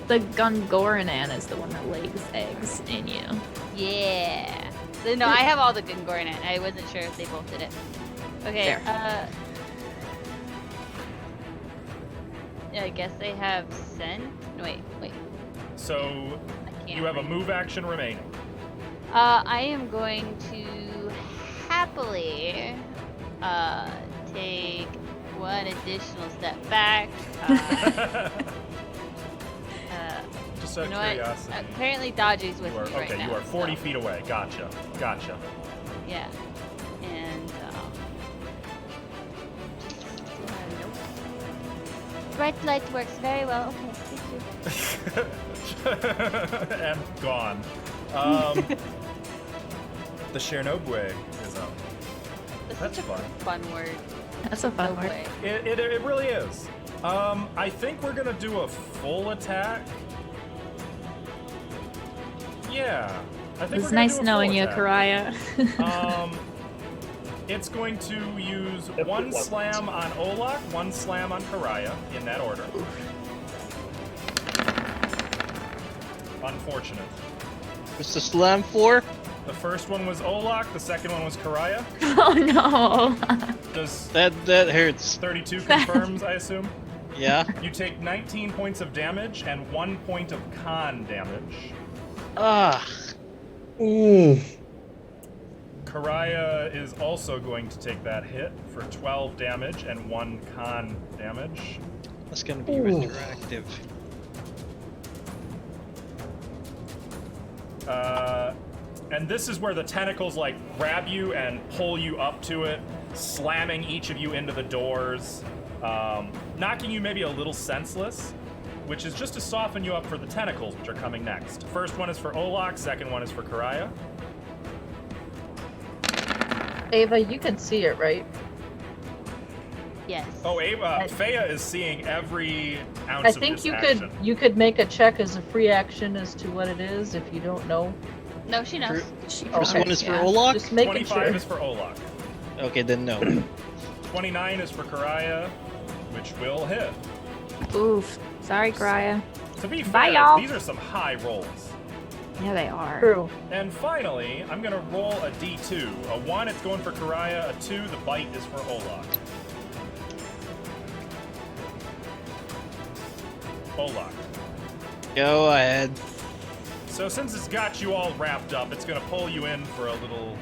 The Gungorinan is the one that lays eggs in you. Yeah. So, no, I have all the Gungornet. I wasn't sure if they both did it. Okay. Fair. Yeah, I guess they have send. No, wait. So I can't. you have a read. move action remaining. I am going to happily take one additional step back. Just You out of know what? curiosity. Apparently Dodgy's with You are, me right okay, now. you are 40 so, feet away. Gotcha. Yeah. And, nope. Bright light works very well. Okay, thank you. And gone. The Chernobyl is up. That's That's such a fun. fun word. That's a fun word. Way. It really is. I think we're gonna do a full attack. Yeah. I think It's nice knowing you, Karaya. It's going to use one slam on Olak, one slam on Karaya, in that order. Unfortunate. What's the slam for? The first one was Olak, the second one was Karaya. Oh no. Does That hurts. 32 confirms, I assume? Yeah. You take 19 points of damage and 1 point of con damage. Ah. Karaya is also going to take that hit for 12 damage and 1 con damage. That's gonna be retroactive. And this is where the tentacles like grab you and pull you up to it, slamming each of you into the doors, knocking you maybe a little senseless, which is just to soften you up for the tentacles, which are coming next. First one is for Olak, second one is for Karaya. Ava, you can see it, right? Yes. Oh, Ava, Fea is seeing every ounce I of think this you action. could make a check as a free action as to what it is if you don't know. No, she knows. First one is for Yeah. Olak? Just making 25 sure. is for Olak. Okay, then no. 29 is for Karaya, which will hit. Oof. Sorry, Karaya. To be Bye, fair, y'all. these are some high rolls. Yeah, they are. True. And finally, I'm gonna roll a d2. A 1, it's going for Karaya. A 2, the bite is for Olak. Olak. Go ahead. So since it's got you all wrapped up, it's gonna pull you in for a little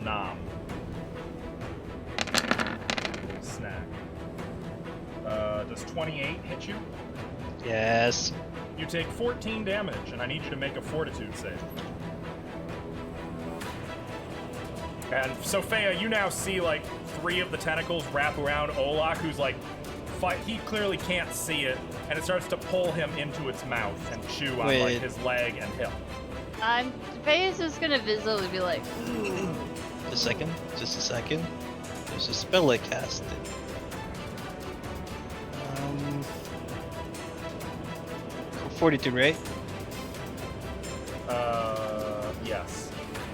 nom. Snack. Does 28 hit you? Yes. You take 14 damage, and I need you to make a fortitude save. And so, Fea, you now see, like, 3 of the tentacles wrap around Olak, who's, like, he clearly can't see it, and it starts to pull him into its mouth and chew on, like, his leg and hip. Faye's just gonna visibly be like, Just a second. There's a spell I casted. Um, 42, right? Yes.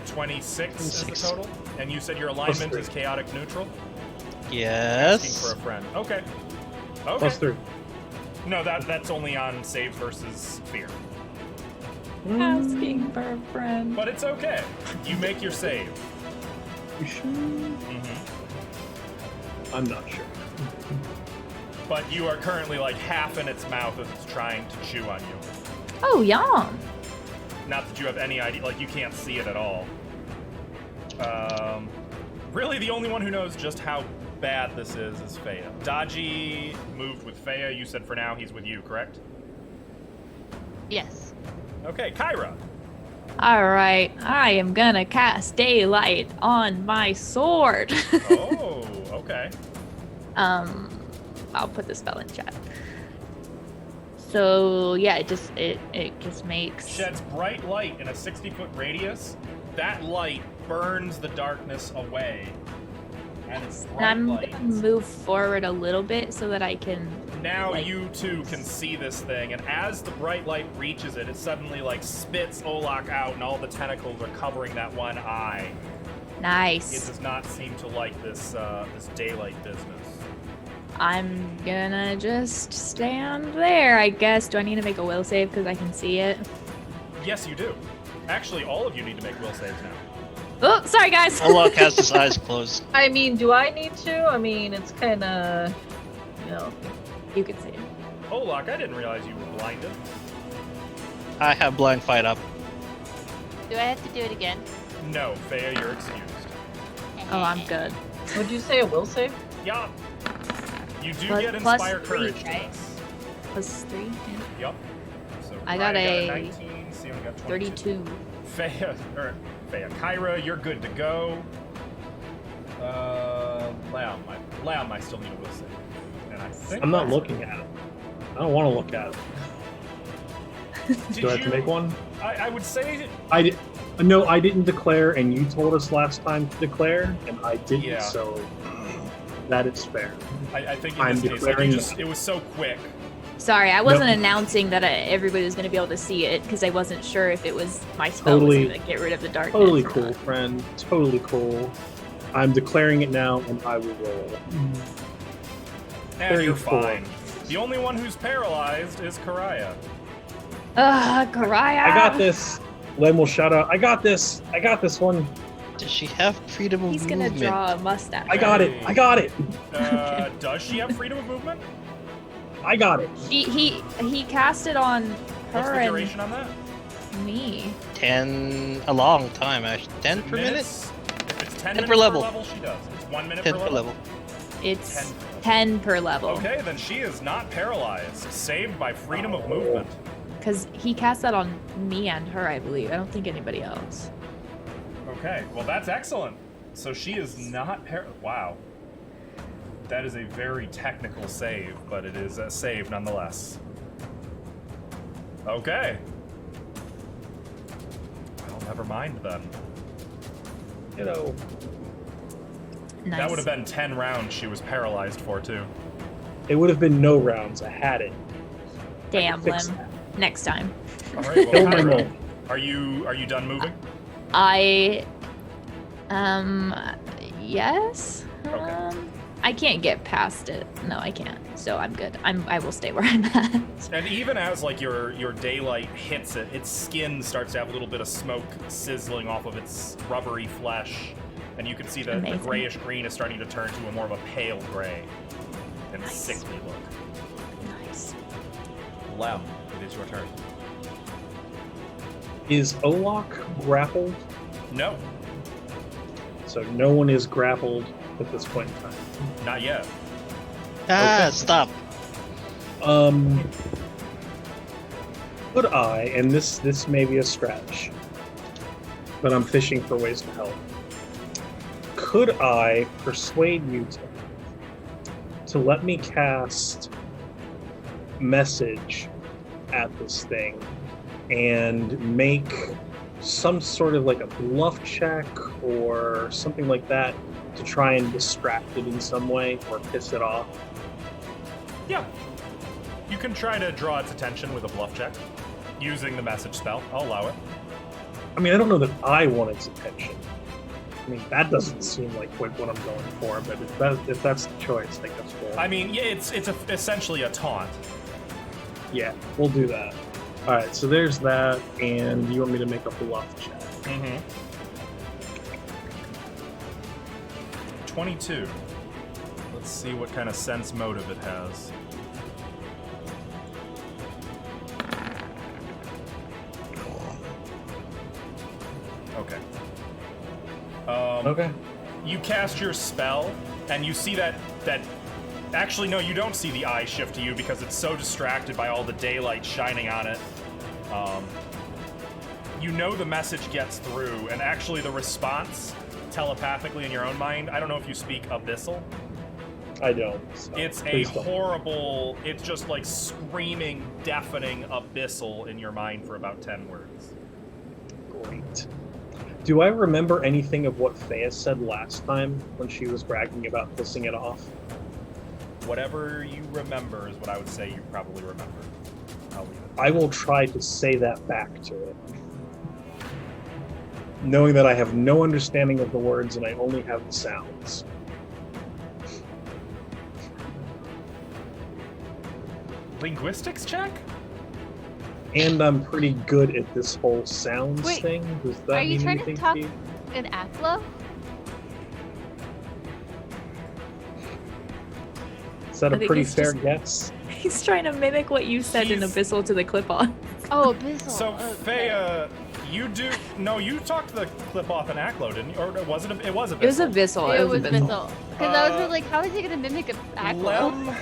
26 is the 26. total? And you said your alignment is chaotic neutral? Asking Yes. for a friend. Okay. Okay. +3. No, that's only on saves versus fear. Asking for a friend. But it's okay. You make your save. You sure? Mm-hmm. I'm not sure. But you are currently like half in its mouth as it's trying to chew on you. Oh, yum. Not that you have any idea, like you can't see it at all. Really the only one who knows just how bad this is Fea. Daji moved with Fea. You said for now he's with you, correct? yes. Okay, Kyra. Alright, I am gonna cast Daylight on my sword. Oh, okay. I'll put the spell in chat. So yeah, it just makes Sheds bright light in a 60-foot radius. That light burns the darkness away. And it's And bright I'm light. gonna move forward a little bit so that I can. Now like- you too can see this thing, and as the bright light reaches it, it suddenly like spits Olak out, and all the tentacles are covering that one eye. It Nice. does not seem to like this this daylight business. I'm gonna just stand there, I guess. Do I need to make a will save because I can see it? Yes, you do. Actually, all of you need to make will saves now. Oh, sorry guys. Olak has his eyes closed. I mean, do I need to? I mean, it's kind of, you know. You can see it. Olak, I didn't realize you were blinded. I have blind fight up. Do I have to do it again? No, Fea, you're excused. Oh, I'm good. Would you say a will save? Yeah. You do Plus- get plus Inspire 3, Courage right? to this. Plus 3. Yeah. Yep. So I got Ryan a 19, Sion got 22. 32. Kyra, you're good to go. Laum, I still need a will save. And I think I'm not looking at it. I don't want to look at it. Did Do I have to you- make one? I would say No, I didn't declare, and you told us last time to declare, and I didn't. Yeah. So That is fair. I think in I'm this case, like, declaring it was so quick. Sorry, I wasn't Nope. announcing that everybody was going to be able to see it because I wasn't sure if it was my spell was Totally- going to get rid of the darkness. Totally or cool, not. friend. Totally cool. I'm declaring it now, and I will roll. And you're 34. fine. The only one who's paralyzed is Karaya. Karaya! I got this. Len will shout out, I got this. I got this one. Does she have freedom of He's going to movement? draw a mustache. I got it. I got it. Does she have freedom of movement? I got it. He cast it on What's her the and duration on that? me. 10, a long time actually. 10 per minute? Minutes? If it's 10 10 per minutes level. she does. It's 1 minute 10 per per level. level. It's 10. 10 per level. Okay, then she is not paralyzed. Saved by freedom of movement. Because he cast that on me and her, I believe. I don't think anybody else. Okay, well that's excellent. So she is not wow. That is a very technical save, but it is a save nonetheless. Okay. Well, never mind then. You know, Nice. That would have been 10 rounds she was paralyzed for too. it would have been no rounds. I had it. Damn, Fix Lim. that. Next time. All right, Kill well, my Kyra, moment. are you done moving? Yes? Okay. I can't get past it. No, I can't. So I'm good. I will stay where I'm at. And even as like your daylight hits it, its skin starts to have a little bit of smoke sizzling off of its rubbery flesh, and you can see the Amazing. grayish green is starting to turn to a more of a pale gray and Nice. sickly look. Nice. Lem, it is your turn. Is Olok grappled? No, So no one is grappled at this point in time. not yet. Ah, Okay. stop. Could I, and this may be a stretch, but I'm fishing for ways to help. Could I persuade you to let me cast message at this thing and make some sort of like a bluff check or something like that to try and distract it in some way or piss it off? Yeah. You can try to draw its attention with a bluff check using the message spell. I'll allow it. I mean, I don't know that I want its attention. I mean, that doesn't seem like what I'm going for, but if that's the choice, I guess we'll... I mean, yeah, it's essentially a taunt. Yeah, we'll do that. Alright, so there's that, and you want me to make a bluff check. Mm-hmm. 22. Let's see what kind of sense motive it has. Okay. Okay. You cast your spell, and you see that actually, no, you don't see the eye shift to you because it's so distracted by all the daylight shining on it. You know the message gets through, and actually the response telepathically in your own mind, I don't know if you speak Abyssal. I don't. So It's a please don't. horrible, it's just like screaming, deafening Abyssal in your mind for about 10 words. Great. Do I remember anything of what Thea said last time when she was bragging about pissing it off? Whatever you remember is what I would say you probably remember. I'll leave it. I will try to say that back to it. Knowing that I have no understanding of the words and I only have the sounds. Linguistics check? And I'm pretty good at this whole sounds Wait, thing. Does that are you mean trying to anything talk- you? An Aflo? Is that I a think pretty it's fair just- guess? He's trying to mimic what you said in He's- Abyssal to the Qlippoth. Oh, Abyssal. So, okay. Faya, you do... No, you talked to the Qlippoth and Aklo, didn't you? Or was it... It was Abyssal. It was Abyssal. It was Abyssal. Abyssal. Because I was Uh, really like, how is he gonna mimic an Aqua? Lem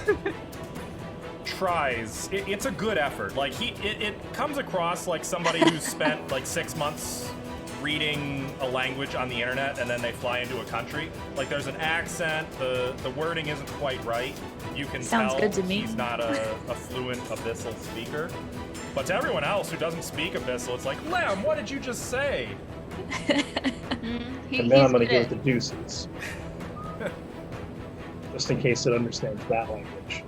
tries. It's a good effort. Like, it comes across like somebody who's spent like 6 months reading a language on the internet and then they fly into a country. Like, there's an accent, the wording isn't quite right. You can Sounds tell good to me. he's not a fluent Abyssal speaker. But to everyone else who doesn't speak Abyssal, it's like, Lem, what did you just say? Mm, And then I'm he's gonna good give at- it the deuces. just in case it understands that language.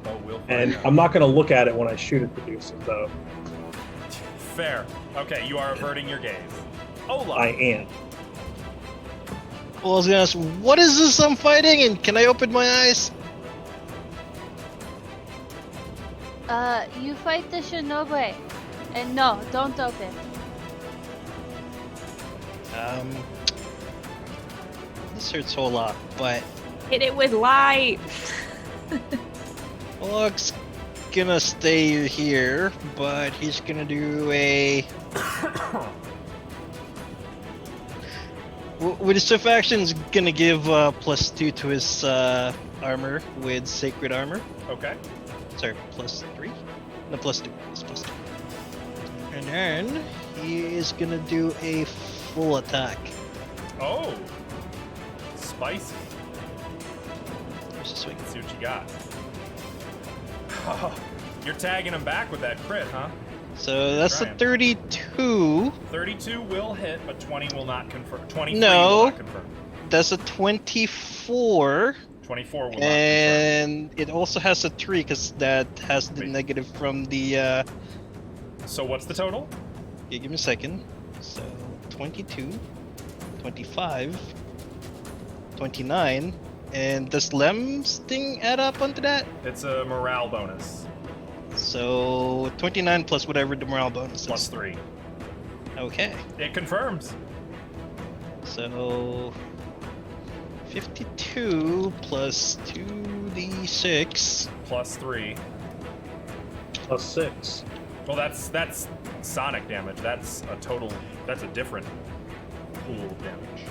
Oh, we'll find And out. I'm not going to look at it when I shoot at the deuces, though. Fair. Okay, you are averting your gaze. Olaf. I am. Well, I was gonna ask, what is this I'm fighting, and can I open my eyes? You fight the shinobi. And no, don't open. This hurts a whole lot, but Hit it with light. Olaf's gonna stay here, but he's gonna do a... With his swift action's gonna give +2 to his armor with sacred armor. Okay. Sorry, +3? No, +2. It's +2. And then he is gonna do a full attack. Oh. Spicy. There's a swing. Let's see what you got. You're tagging him back with that crit, huh? So that's a Trying. 32. 32 will hit, but 20 will not confirm. 23 No. will not confirm. That's a 24. 24 will not And it also has a 3 because that has the Wait. negative from the. confirm. So what's the total? Yeah, give me a second. So 22, 25, 29. And does Lem's thing add up onto that? It's a morale bonus. So 29 plus whatever the morale bonus Plus is. 3. Okay. It confirms. So 52 plus 2d6. Plus 3. +6. Well, that's sonic damage. That's a total. That's a different pool of damage.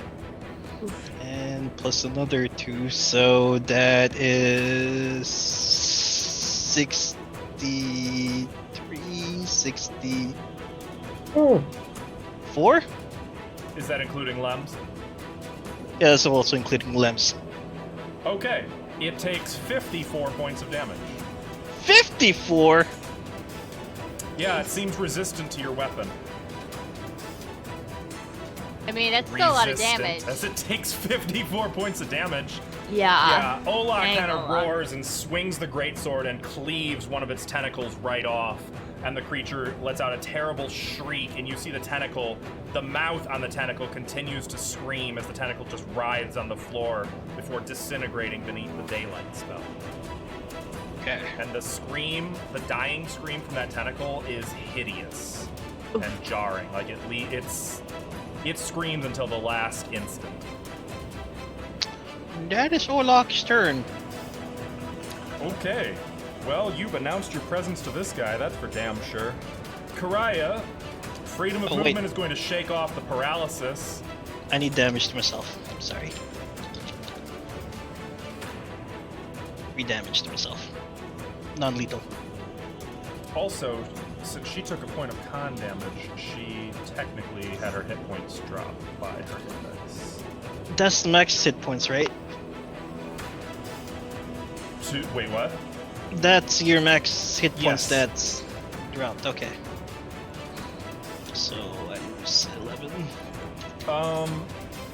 And plus another 2, so that is 63, 64? Oh, Is that including Lems? Yeah, that's also including Lems. Okay. It takes 54 points of damage. 54? Yeah, it seems resistant to your weapon. I mean, that's still a lot of Resistant, damage. As it takes 54 points of damage. Yeah. Yeah, Olaf dang, kind of Olaf. roars and swings the greatsword and cleaves one of its tentacles right off. And the creature lets out a terrible shriek, and you see the tentacle, the mouth on the tentacle continues to scream as the tentacle just writhes on the floor before disintegrating beneath the daylight spell. Okay. And the scream, the dying scream from that tentacle is hideous and jarring. Like it screams until the last instant. That is Olaf's turn. Okay. Well, you've announced your presence to this guy, that's for damn sure. Karaya, freedom of Oh, wait. movement is going to shake off the paralysis. I need damage to myself. I'm sorry. 3 damage to myself. Non-lethal. Also, since she took a point of con damage, she technically had her hit points dropped by her hit dice. That's the max hit points, right? Wait, what? That's your max hit points Yes. that's dropped. Okay. So I lose 11.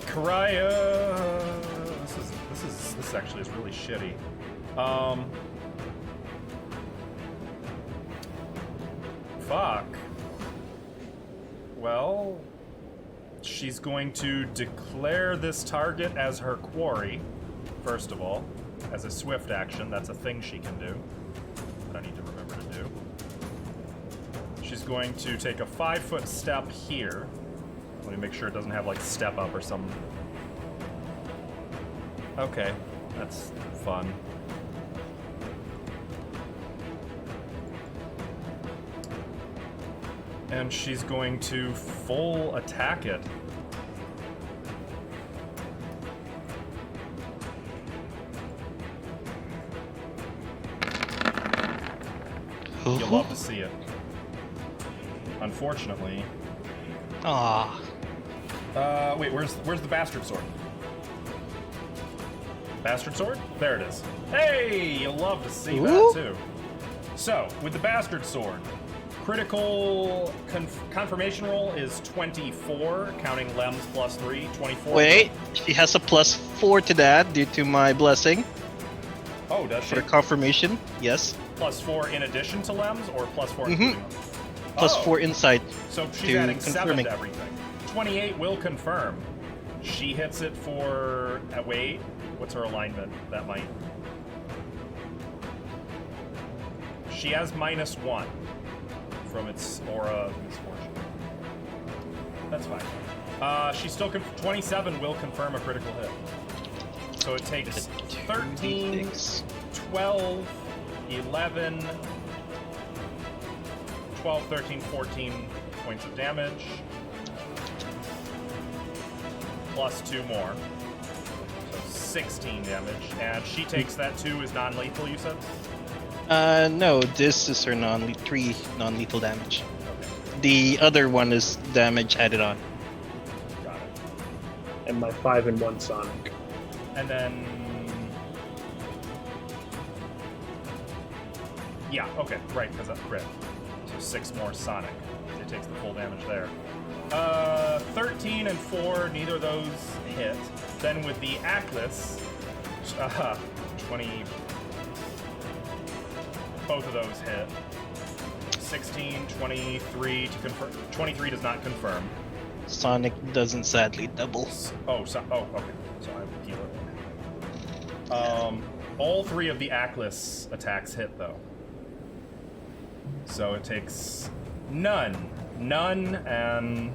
Karaya. This actually is really shitty. Fuck. Well, she's going to declare this target as her quarry, first of all, as a swift action. That's a thing she can do that I need to remember to do. She's going to take a 5-foot step here. Let me make sure it doesn't have like step up or some. Okay, that's fun. And she's going to full attack it. You'll love to see it. Unfortunately. Ah. Wait, where's the bastard sword? Bastard sword? There it is. Hey, you'll love to see Ooh. that too. So, with the bastard sword, Critical confirmation roll is 24, counting Lem's plus 3. 24. Wait, she has a +4 to that due to my blessing Oh, does she? for confirmation. Yes, Plus 4 in addition to Lem's, or plus 4 Mhm. including them? +4 insight. So she's to adding 7 confirming. to everything. 28 will confirm. She hits it for... wait, what's her alignment? That might... She has -1 from its aura of misfortune. That's fine. She still 27 will confirm a critical hit. So it takes 13, 12, 11, 12, 13, 14 points of damage. Plus 2 more. So 16 damage. And she takes that too as non-lethal, you said? No, this is her three non-lethal damage. Okay, The other one is damage added on. got it. And my 5 and 1 Sonic. And then... yeah, okay, right, because that's crit. So 6 more Sonic. It takes the full damage there. 13 and 4, neither of those hit. Then with the Atlas, 20... both of those hit. 16, 23 to confirm. 23 does not confirm. Sonic doesn't sadly double. Oh, okay. So I would heal it. All 3 of the Atlas attacks hit, though. So it takes none, and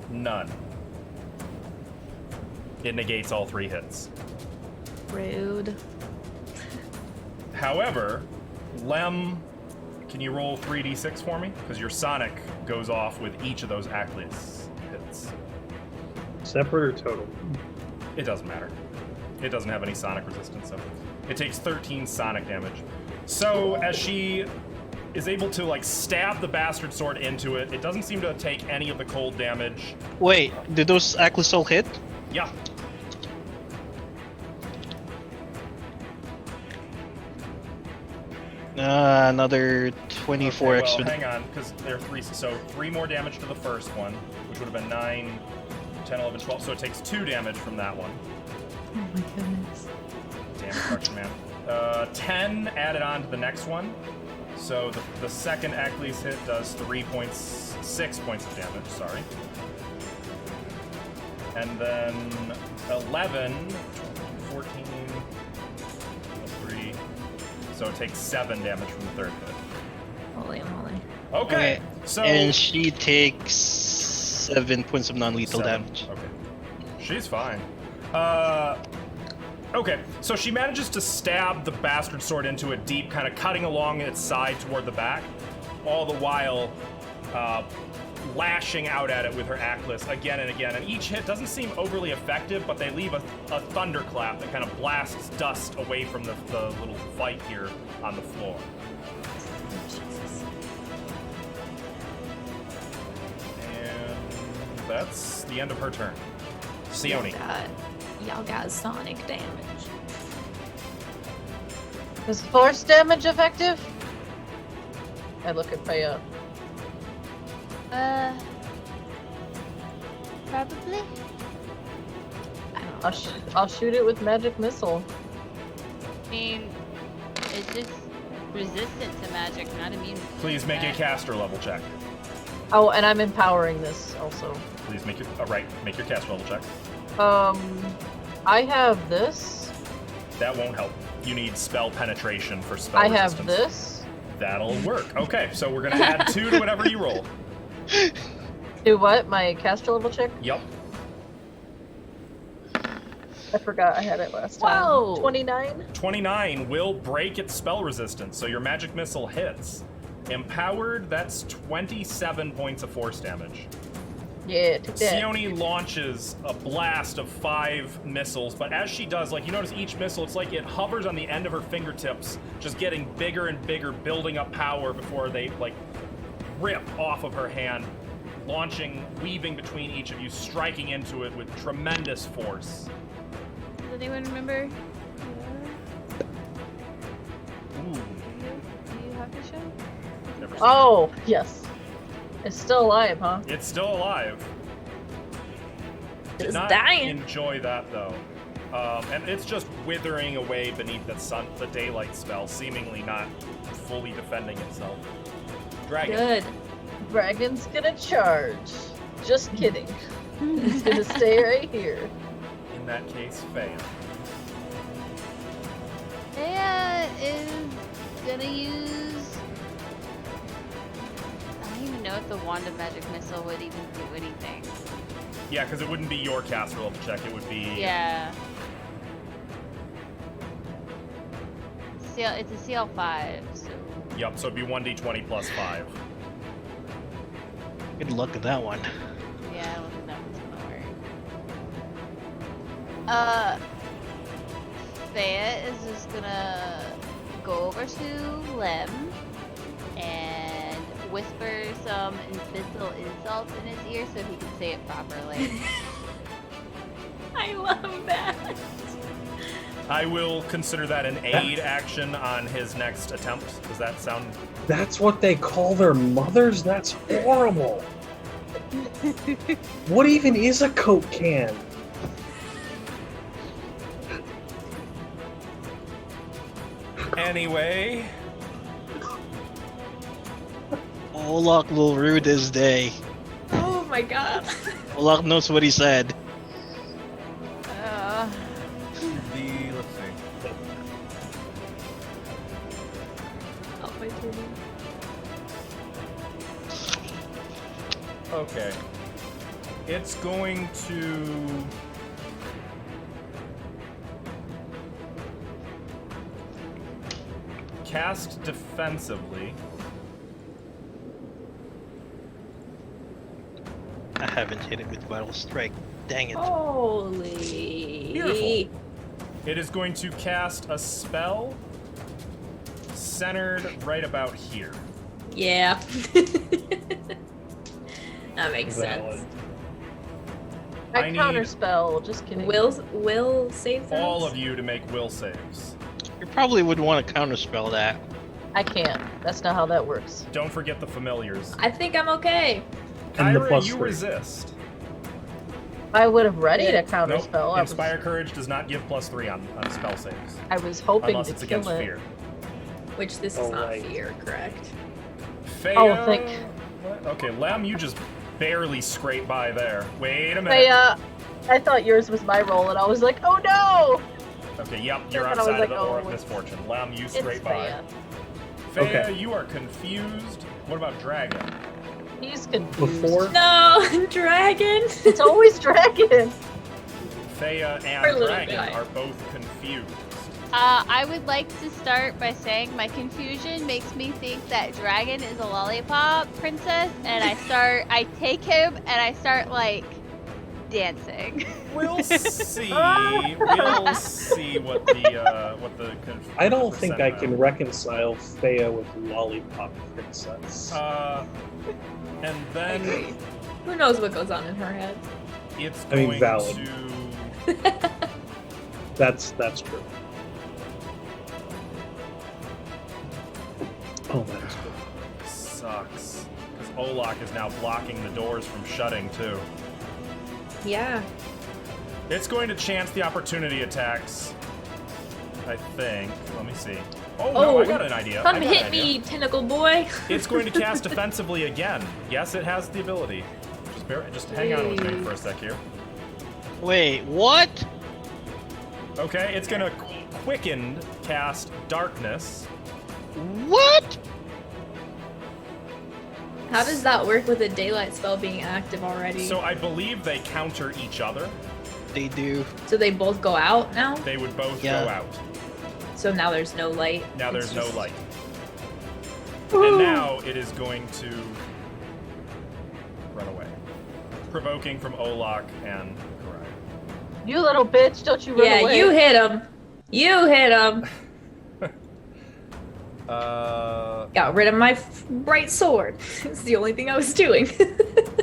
none. It negates all 3 hits. Rude. However, Lem, can you roll 3d6 for me? Because your Sonic goes off with each of those Atlas hits. Separate or total? It doesn't matter. It doesn't have any Sonic resistance, so it takes 13 Sonic damage. So as she is able to like stab the bastard sword into it, it doesn't seem to take any of the cold damage. Wait, did those Atlas all hit? Yeah. Another 24 Okay, extra. well, hang on, because there are 3. So 3 more damage to the first one, which would have been 9, 10, 11, 12. So it takes 2 damage from that one. Oh my goodness. Damn it, Parker Man. 10 added on to the next one. So the second Achilles hit does 6 points of damage, sorry. And then 11, 14, 3. So it takes 7 damage from the third hit. Holy moly. Okay, so... And she takes 7 points of non-lethal 7. damage. Okay. She's fine. Okay, so she manages to stab the bastard sword into it deep, kind of cutting along its side toward the back, all the while lashing out at it with her Atlas again and again. And each hit doesn't seem overly effective, but they leave a thunderclap that kind of blasts dust away from the little fight here on the floor. Jesus. And that's the end of her turn. Sione. Y'all got Sonic damage. Is force damage effective? I look at Faya. Probably. I don't know. I'll shoot it with magic missile. I mean, it's just resistant to magic, not immune. to Please make a that. caster level check. Oh, and I'm empowering this also. Please make your make your caster level check. I have this. That won't help. You need spell penetration for spell I resistance. have this. That'll work. Okay, so we're gonna add 2 to whatever you roll. Do what? My caster level check? Yup. I forgot I had it last time. Whoa! 29? 29 will break its spell resistance, so your magic missile hits. Empowered, that's 27 points of force damage. Yeah, took that. Sione launches a blast of 5 missiles, but as she does, like, you notice each missile, it's like it hovers on the end of her fingertips, just getting bigger and bigger, building up power before they, like, rip off of her hand, launching, weaving between each of you, striking into it with tremendous force. Does anyone remember? Ooh. Do you have to show? Never seen Oh, yes. It's still alive, huh? It's still alive. Did Just not dying. enjoy that though. And it's just withering away beneath the daylight spell, seemingly not fully defending itself. Dragon. Good. Dragon's gonna charge. Just kidding. He's gonna stay right here. In that case, Faye. Thea is gonna use. I don't even know if the Wand of Magic Missile would even do anything. Yeah, because it wouldn't be your caster level check. It would be. Yeah. It's a CL5, so. Yep. So it'd be 1d20 plus 5. Good luck with that one. Yeah, I don't think that one's gonna work. Thea is just gonna go over to Lem and whisper some invisible insults in his ear so he can say it properly. I love that. I will consider that an aid action on his next attempt. Does that sound? That's what they call their mothers? That's horrible. What even is a Coke can? Anyway, Olak will rue this day. Oh my god. Olak knows what he said. let's see. Oh, my turn. Okay. It's going to. Cast defensively. I haven't hit it with Vital Strike. Dang it. Holy. Beautiful. It is going to cast a spell centered right about here. Yeah. That makes Valid. sense. I I need- counterspell. Just kidding. Will save those? All of you to make will saves. You probably would want to counterspell that. I can't. That's not how that works. Don't forget the familiars. I think I'm okay. And the Kyra, plus you 3. resist. I would have readied a Nope. counterspell. Inspire Courage does not give +3 on spell saves. I was hoping Unless to it's kill against it. fear. Which this is Oh, not right. fear, correct? Faya... Oh, thank- What? Okay, Lem, you just barely scraped by there. Wait a minute. I thought yours was my roll, and I was like, oh no! Okay, yep, you're And I was outside like, of the Aura oh, of Misfortune. Lem, you It's scraped by. Freya. Faya, Okay. you are confused. What about Dragon? He's confused. Before No, dragon. It's always dragon. Faya Or and little Dragon guy. are both confused. I would like to start by saying my confusion makes me think that Dragon is a lollipop princess, and I take him and I start like dancing. We'll see. We'll see what the I don't think I percent can of- reconcile Thea with Lollipop Princess. And then Who knows what goes on in her head? it's I mean, going valid. to. That's true. Oh, that's good. Sucks. Because Olak is now blocking the doors from shutting, too. Yeah. It's going to chance the opportunity attacks. I think. Let me see. Oh, no, I got an idea. Come I got an hit idea. me, tentacle boy. It's going to cast defensively again. Yes, it has the ability. Just hang on with me for a sec here. Wait, what? Okay, it's going to quicken cast Darkness. What? How does that work with a daylight spell being active already? So I believe they counter each other. They do. So they both go out now? They would both Yeah. go out. So now there's no light. Now It's there's no just- light. Woo. And now it is going to run away. Provoking from Olak and Karai. You little bitch, don't you run Yeah, away. you hit him. You hit him. Got rid of my bright sword. It's the only thing I was doing.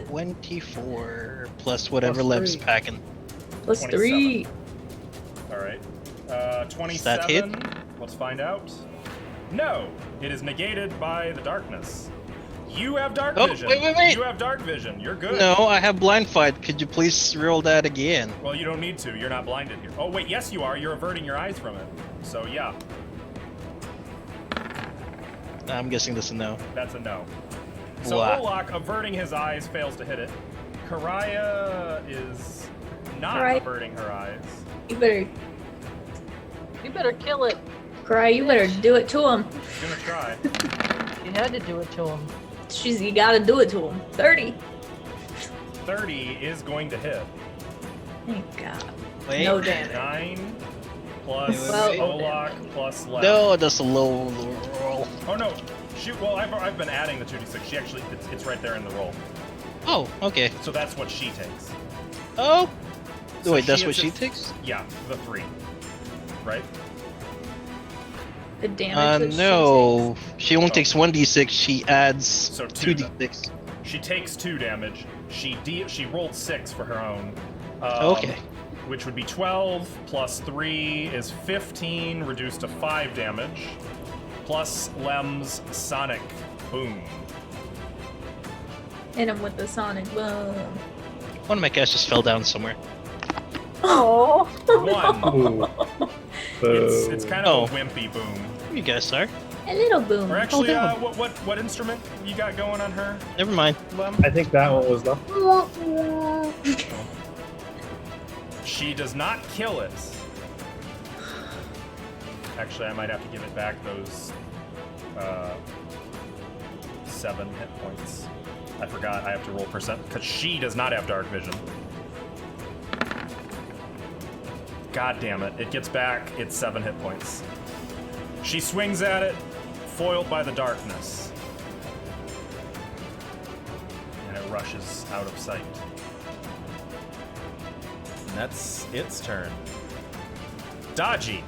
24 plus whatever Plus Lem's 3. packing. Plus 27. 3. All right. that 27. hit? Let's find out. No, it is negated by the darkness. You have dark Oh, vision. wait. You have dark vision. You're good. No, I have blind fight. Could you please roll that again? Well, you don't need to. You're not blinded here. Oh, wait, yes, you are. You're averting your eyes from it. So, yeah, I'm guessing that's a no. that's a no. So, Wow. Olak, averting his eyes, fails to hit it. Karaya is not Karaya. averting her eyes. You better You better kill it. cry. You better do it to him. She's gonna try. You had to do it to him. You gotta do it to him. 30. 30 is going to hit. Thank God. Wait. No damage. 9 plus Well- Olak plus left. No, that's a low roll. Oh no, well, I've been adding the 2d6. She actually, it's right there in the roll. Oh, okay. So that's what she takes. Oh! So Wait, that's what hits she it- takes? Yeah, the 3. Right? The damage that she No. She only Oh. takes 1d6. She adds So 2 2d6. She takes 2 damage. She rolled 6 for her own. Okay. Which would be 12 plus 3 is 15, reduced to 5 damage. Plus Lem's Sonic Boom. takes. Hit him with the sonic boom. One of my cats just fell down somewhere. Oh. 1. Boo. It's kind of Oh. a wimpy boom. You guys are. A little boom. Or actually, damn. what instrument you got going on her, Never mind. Lem? I think that one was the. She does not kill it. Actually, I might have to give it back those 7 hit points. I forgot I have to roll percent because she does not have dark vision. God damn it. It gets back its 7 hit points. She swings at it, foiled by the darkness. And it rushes out of sight. And that's its turn. Dodgy.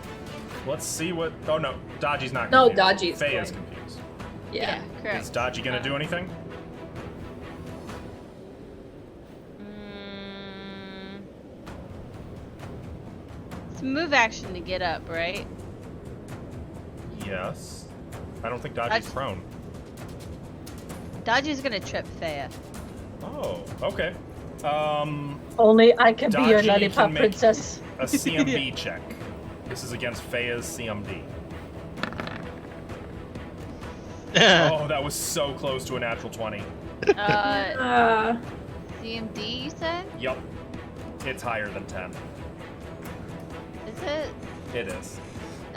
Let's see what. Oh no, Dodgy's not No, confused. Dodgy's Faye's going. confused. Yeah. correct. Is Dodgy gonna do anything? It's a move action to get up, right? Yes. I don't think Dodgy's Dodge- prone. Dodgy's gonna trip Thea. Oh, okay. Only I can be your Dodgy lollipop can make- princess. A CMB check. This is against Feya's CMD. Oh, that was so close to a natural 20. CMD, you said? Yup. It's higher than 10. Is it? It is.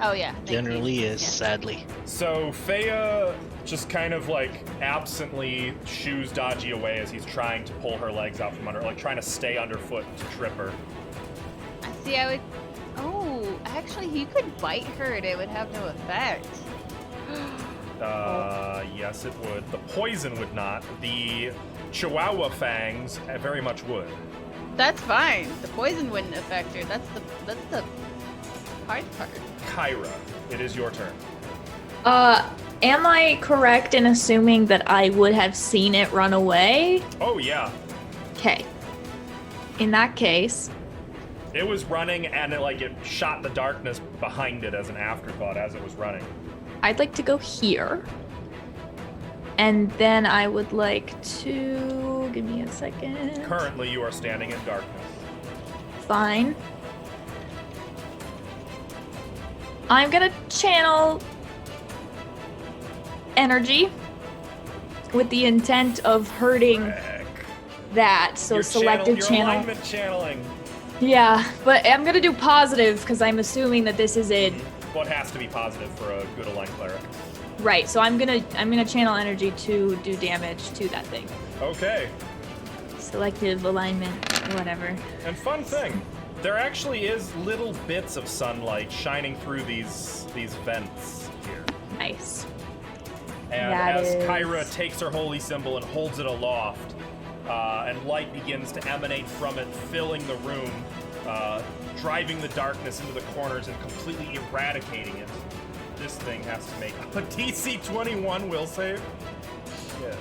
Oh yeah. thank you. Generally is, Yeah. sadly. So Feya just kind of like absently shoos Dodgy away as he's trying to pull her legs out from under, like trying to stay underfoot to trip her. I see. I would. Oh, actually, you could bite her and it would have no effect. Yes, it would. The poison would not. The Chihuahua fangs very much would. That's fine. The poison wouldn't affect her. That's the hard part. Kyra, it is your turn. Am I correct in assuming that I would have seen it run away? Oh yeah, Okay. In that case, it was running and it shot the darkness behind it as an afterthought as it was running. I'd like to go here. And then I would like to... Give me a second. Currently, you are standing in darkness. Fine. I'm gonna channel energy with the intent of hurting Heck. that. So Your selective your channel. alignment channeling. Yeah, but I'm gonna do positive because I'm assuming that this is it. What has to be positive for a good aligned cleric? Right. So I'm gonna channel energy to do damage to that thing. Okay. Selective alignment, whatever. And fun thing, there actually is little bits of sunlight shining through these vents here. Nice. And That as is- Kyra takes her holy symbol and holds it aloft, and light begins to emanate from it, filling the room, driving the darkness into the corners and completely eradicating it. This thing has to make a DC 21 will save. Yeah.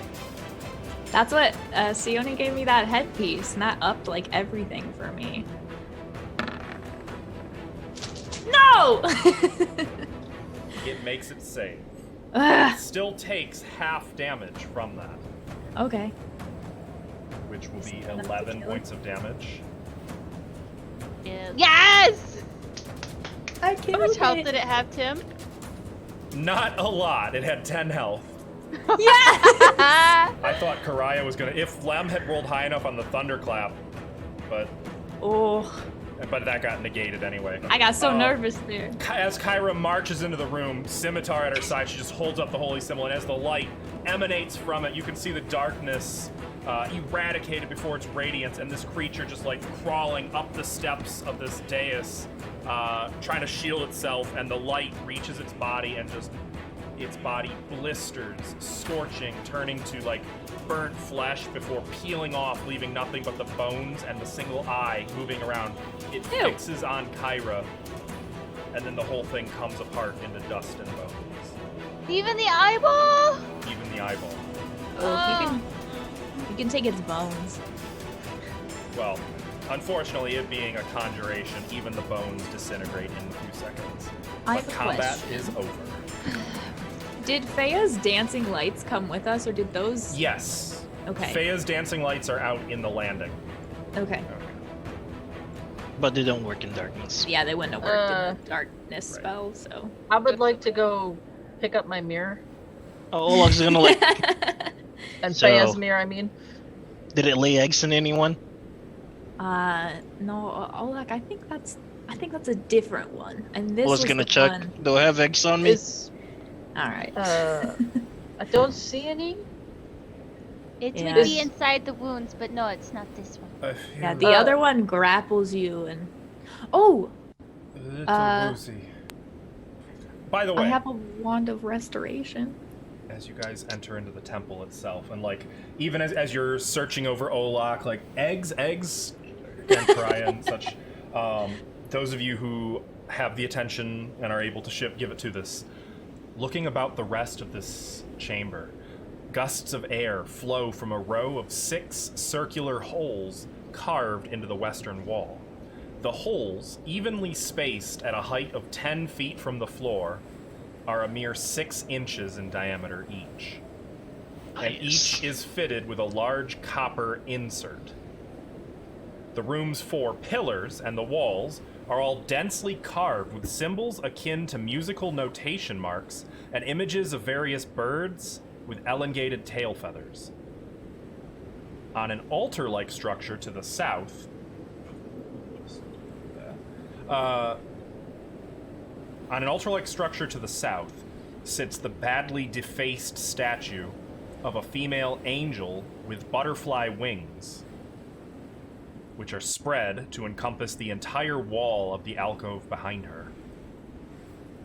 That's what Sione gave me that headpiece, and that upped like everything for me. No! It makes it save. Ugh. Still takes half damage from that, Okay. which will be Enough to 11 kill points of damage. Yes! I How much health did it have, Tim? Not a lot. It had 10 health. Yeah. I thought Karaya was gonna. If Lem had rolled high enough on the thunderclap, but that got negated anyway. I got so nervous there. As Kyra marches into the room, scimitar at her side, she just holds up the holy symbol, and as the light emanates from it, you can see the darkness eradicated before its radiance, and this creature just like crawling up the steps of this dais, trying to shield itself, and the light reaches its body, and just its body blisters, scorching, turning to like burnt flesh before peeling off, leaving nothing but the bones and the single eye moving around. It fixes on Kyra, and then the whole thing comes apart into dust and bones. Even the eyeball? Even the eyeball. Oh, you can take its bones. Well, unfortunately, it being a conjuration, even the bones disintegrate in a few seconds. I But have a combat question. is over. Did Feya's dancing lights come with us, or did those? Yes. Okay. Feya's dancing lights are out in the landing. Okay. But they don't work in darkness. Yeah, they wouldn't have worked in the darkness spell, so. I would like to go pick up my mirror. Oh, Olaf's gonna like. And So- Feya's mirror, I mean. Did it lay eggs in anyone? No, Olak, I think that's a different one. And this I was was gonna the check. one. Do I have eggs on me? All right. I don't see any. It Yeah. would be inside the wounds, but no, it's not this one. Yeah, the other one grapples you and. Oh, Little Uh, Lucy. By the I way, have a wand of restoration. as you guys enter into the temple itself, and like even as you're searching over Olak, like eggs, and Karaya and such, those of you who have the attention and are able to give it to this, looking about the rest of this chamber, gusts of air flow from a row of 6 circular holes carved into the western wall. The holes, evenly spaced at a height of 10 feet from the floor, are a mere 6 inches in diameter each. And each is fitted with a large copper insert. The room's 4 pillars and the walls are all densely carved with symbols akin to musical notation marks and images of various birds with elongated tail feathers. On an altar-like structure to the south, sits the badly defaced statue of a female angel with butterfly wings, which are spread to encompass the entire wall of the alcove behind her.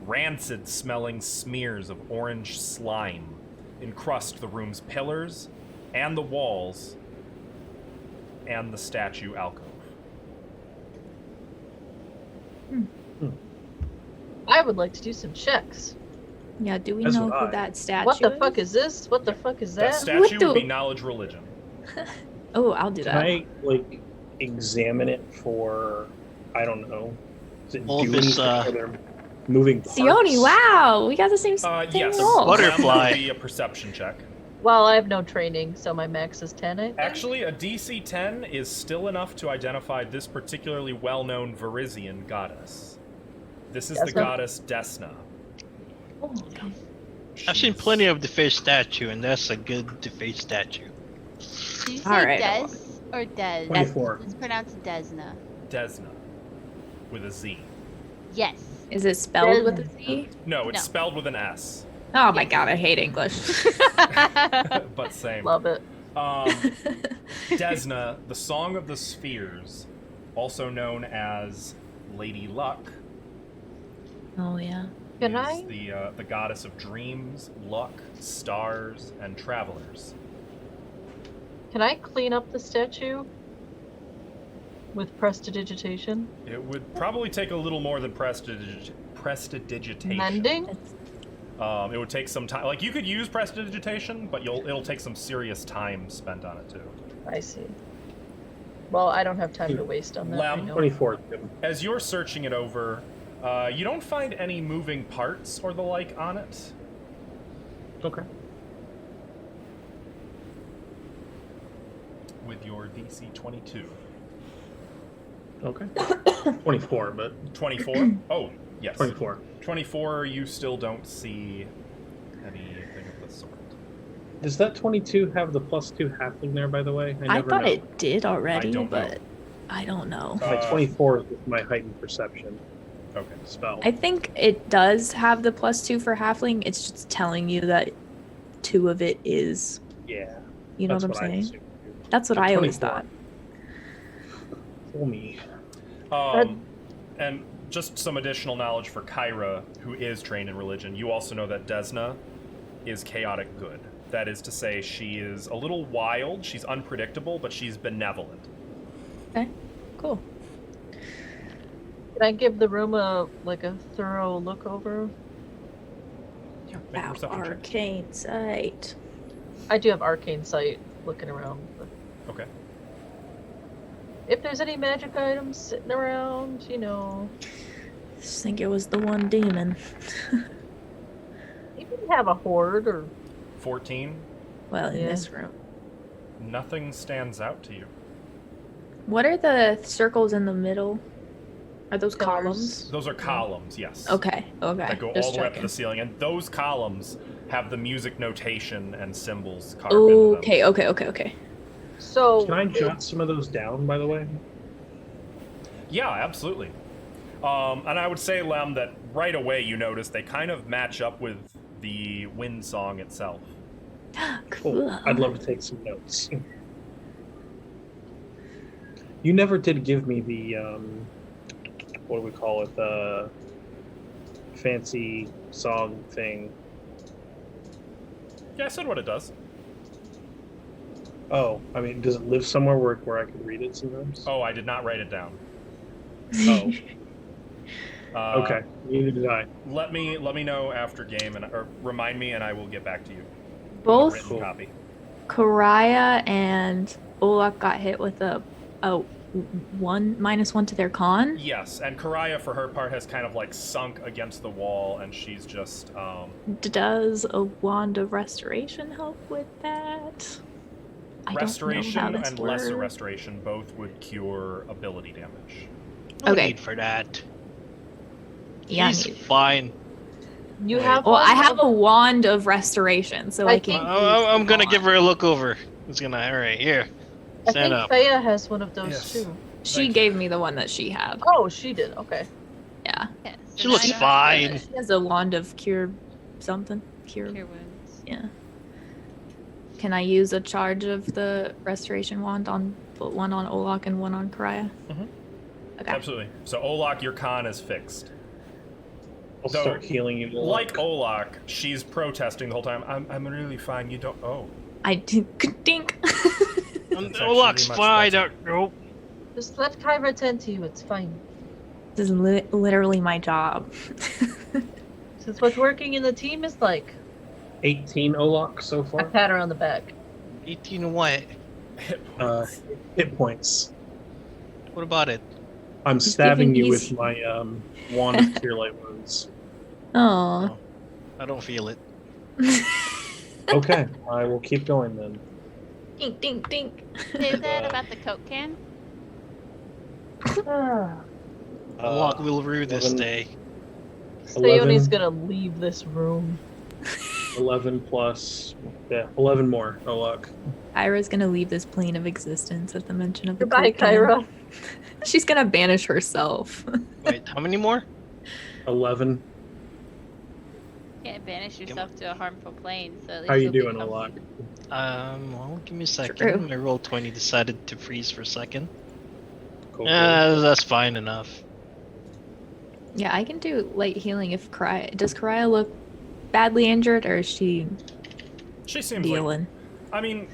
Rancid-smelling smears of orange slime encrust the room's pillars and the walls and the statue alcove. I would like to do some checks. Yeah, do we That's know what who I- that statue What the fuck is this? What the fuck is That that? statue What would the- be knowledge religion. Oh, I'll do Can that. I like examine it for, I don't know, does it Well, do if it's, anything for their moving parts? Sione, wow, we got the same Yes. roll. Butterfly. That would be a perception check. Well, I have no training, so my max is 10, I think. Actually, a DC 10 is still enough to identify this particularly well-known Verizian goddess. This is the Desna? goddess Desna. Oh, I've seen plenty of defaced statue, and that's a good defaced statue. Did you say Alright. Des or Des? 24. It's pronounced Desna. Desna. With a Z. Yes. Is it spelled with a Z? No, it's No. spelled with an S. Oh my god, I hate English. But same. love it. Desna, the Song of the Spheres, also known as Lady Luck, Oh yeah. Can is I? the goddess of dreams, luck, stars, and travelers. Can I clean up the statue with prestidigitation? It would probably take a little more than prestidigitation. Mending? It would take some time. Like, you could use prestidigitation, but it'll take some serious time spent on it too. I see. Well, I don't have time to waste on that. I Lem? know. 24. As you're searching it over, you don't find any moving parts or the like on it. Okay. With your DC 22. Okay. 24, but 24? Oh, yes. 24. 24, you still don't see anything of the sort. Does that 22 have the +2 halfling there, by the way? I never thought know. it did already, don't know. but I don't know. My 24 is with my heightened perception Okay. spell. I think it does have the +2 for halfling. It's just telling you that 2 of it is. Yeah. You know that's what I'm I saying? assumed. That's what So I always 24. thought. Fool me. And just some additional knowledge for Kyra, who is trained in religion. You also know that Desna is chaotic good. That is to say, she is a little wild, she's unpredictable, but she's benevolent. Okay, cool. Can I give the room a thorough look over? Yeah, make a perception check. Arcane sight. I do have arcane sight looking around. But Okay. if there's any magic items sitting around, I just think it was the one demon. maybe we have a horde or 14. Well, in Yeah. this room. Nothing stands out to you. What are the circles in the middle? Are those Pillars. columns? Those are columns, yes. Okay. That go Just all the way up to checking. the ceiling, and those columns have the music notation and symbols carved into them. Okay. so. Can I jot some of those down, by the way? Yeah, absolutely. And I would say, Lem, that right away you notice they kind of match up with the wind song itself. Cool. I'd love to take some notes. You never did give me the, what do we call it, the fancy song thing. Yeah, I said what it does. Oh, I mean, does it live somewhere where I could read it sometimes? Oh, I did not write it down. Oh, Okay. Neither did I. Let me know after game, or remind me, and I will get back to you. with a Both written Cool. copy. Karaya and Olaf got hit with a -1 to their con. Yes, and Karaya, for her part, has kind of like sunk against the wall, and she's just Does a wand of restoration help with that? I restoration don't know how this and lesser works. restoration both would cure ability damage. No Okay. need for that. Yeah. He's fine. You Wait. have Well, one? I have a wand of restoration, so I I can. think- I'm gonna give her a look over. It's gonna. All right, here. I Stand think up. Faya has one of those Yes. too. She Thank you. gave me the one that she had. Oh, she did. Okay. Yeah. Yeah, so She now looks you have fine. She has a wand of cure something. Cure. Cure wounds. Yeah. Can I use a charge of the restoration wand on one on Olak and one on Karaya? Mhm. Okay. Absolutely. So Olak, your con is fixed. I'll So, start healing you. Like Olak, she's protesting the whole time. I'm really fine. You don't. Oh. I dink. It's Olak's actually much fine. better. Nope. Just let Kyra tend to you. It's fine. This is literally my job. This is what working in the team is like. 18 Olak so I far. pat her on the back. 18 what? Hit points. What about it? I'm stabbing you he's- with my wand of cure light wounds. Aw. I don't feel it. Okay, I will keep going then. Dink. Say that about the Coke can? Olak will rue this 11 day. Steone's gonna leave this room. 11 plus, 11 more. Olak. Kyra's gonna leave this plane of existence at the mention of the Goodbye, Coke can. Kyra. She's gonna banish herself. Wait, how many more? 11. Can't banish yourself to a harmful plane, so at least How you you'll be doing, comfy. Olak? Well, give me a second. True. My roll 20 decided to freeze for a second. Cool. That's fine enough. Yeah, I can do light healing if Karaya. Does Karaya look badly injured, or is she She seems like. dealing? I mean,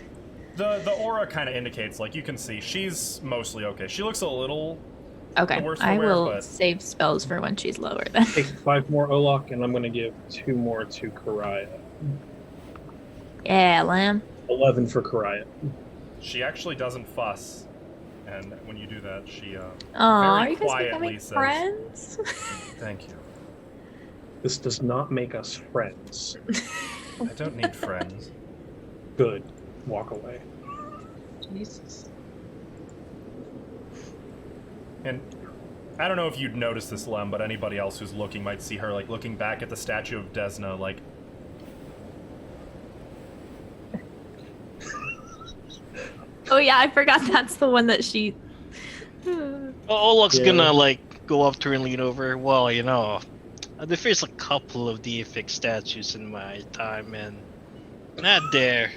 the aura kind of indicates, like, you can see she's mostly okay. She looks a little. Okay, the worst for I wear, will but- save spells for when she's lower then. Take 5 more Olak, and I'm going to give 2 more to Karaya. Yeah, lamb. 11 for Karaya. She actually doesn't fuss, and when you do that, she Aw, are you guys quietly becoming says- friends? thank you. This does not make us friends. I don't need friends. Good. Walk away. Jesus. And I don't know if you'd notice this, Lem, but anybody else who's looking might see her, like, looking back at the statue of Desna, like... Oh yeah, I forgot that's the one that she... Olok's Yeah. gonna, like, go up to her and lean over. Well, you know, I've faced a couple of deific statues in my time, and that there...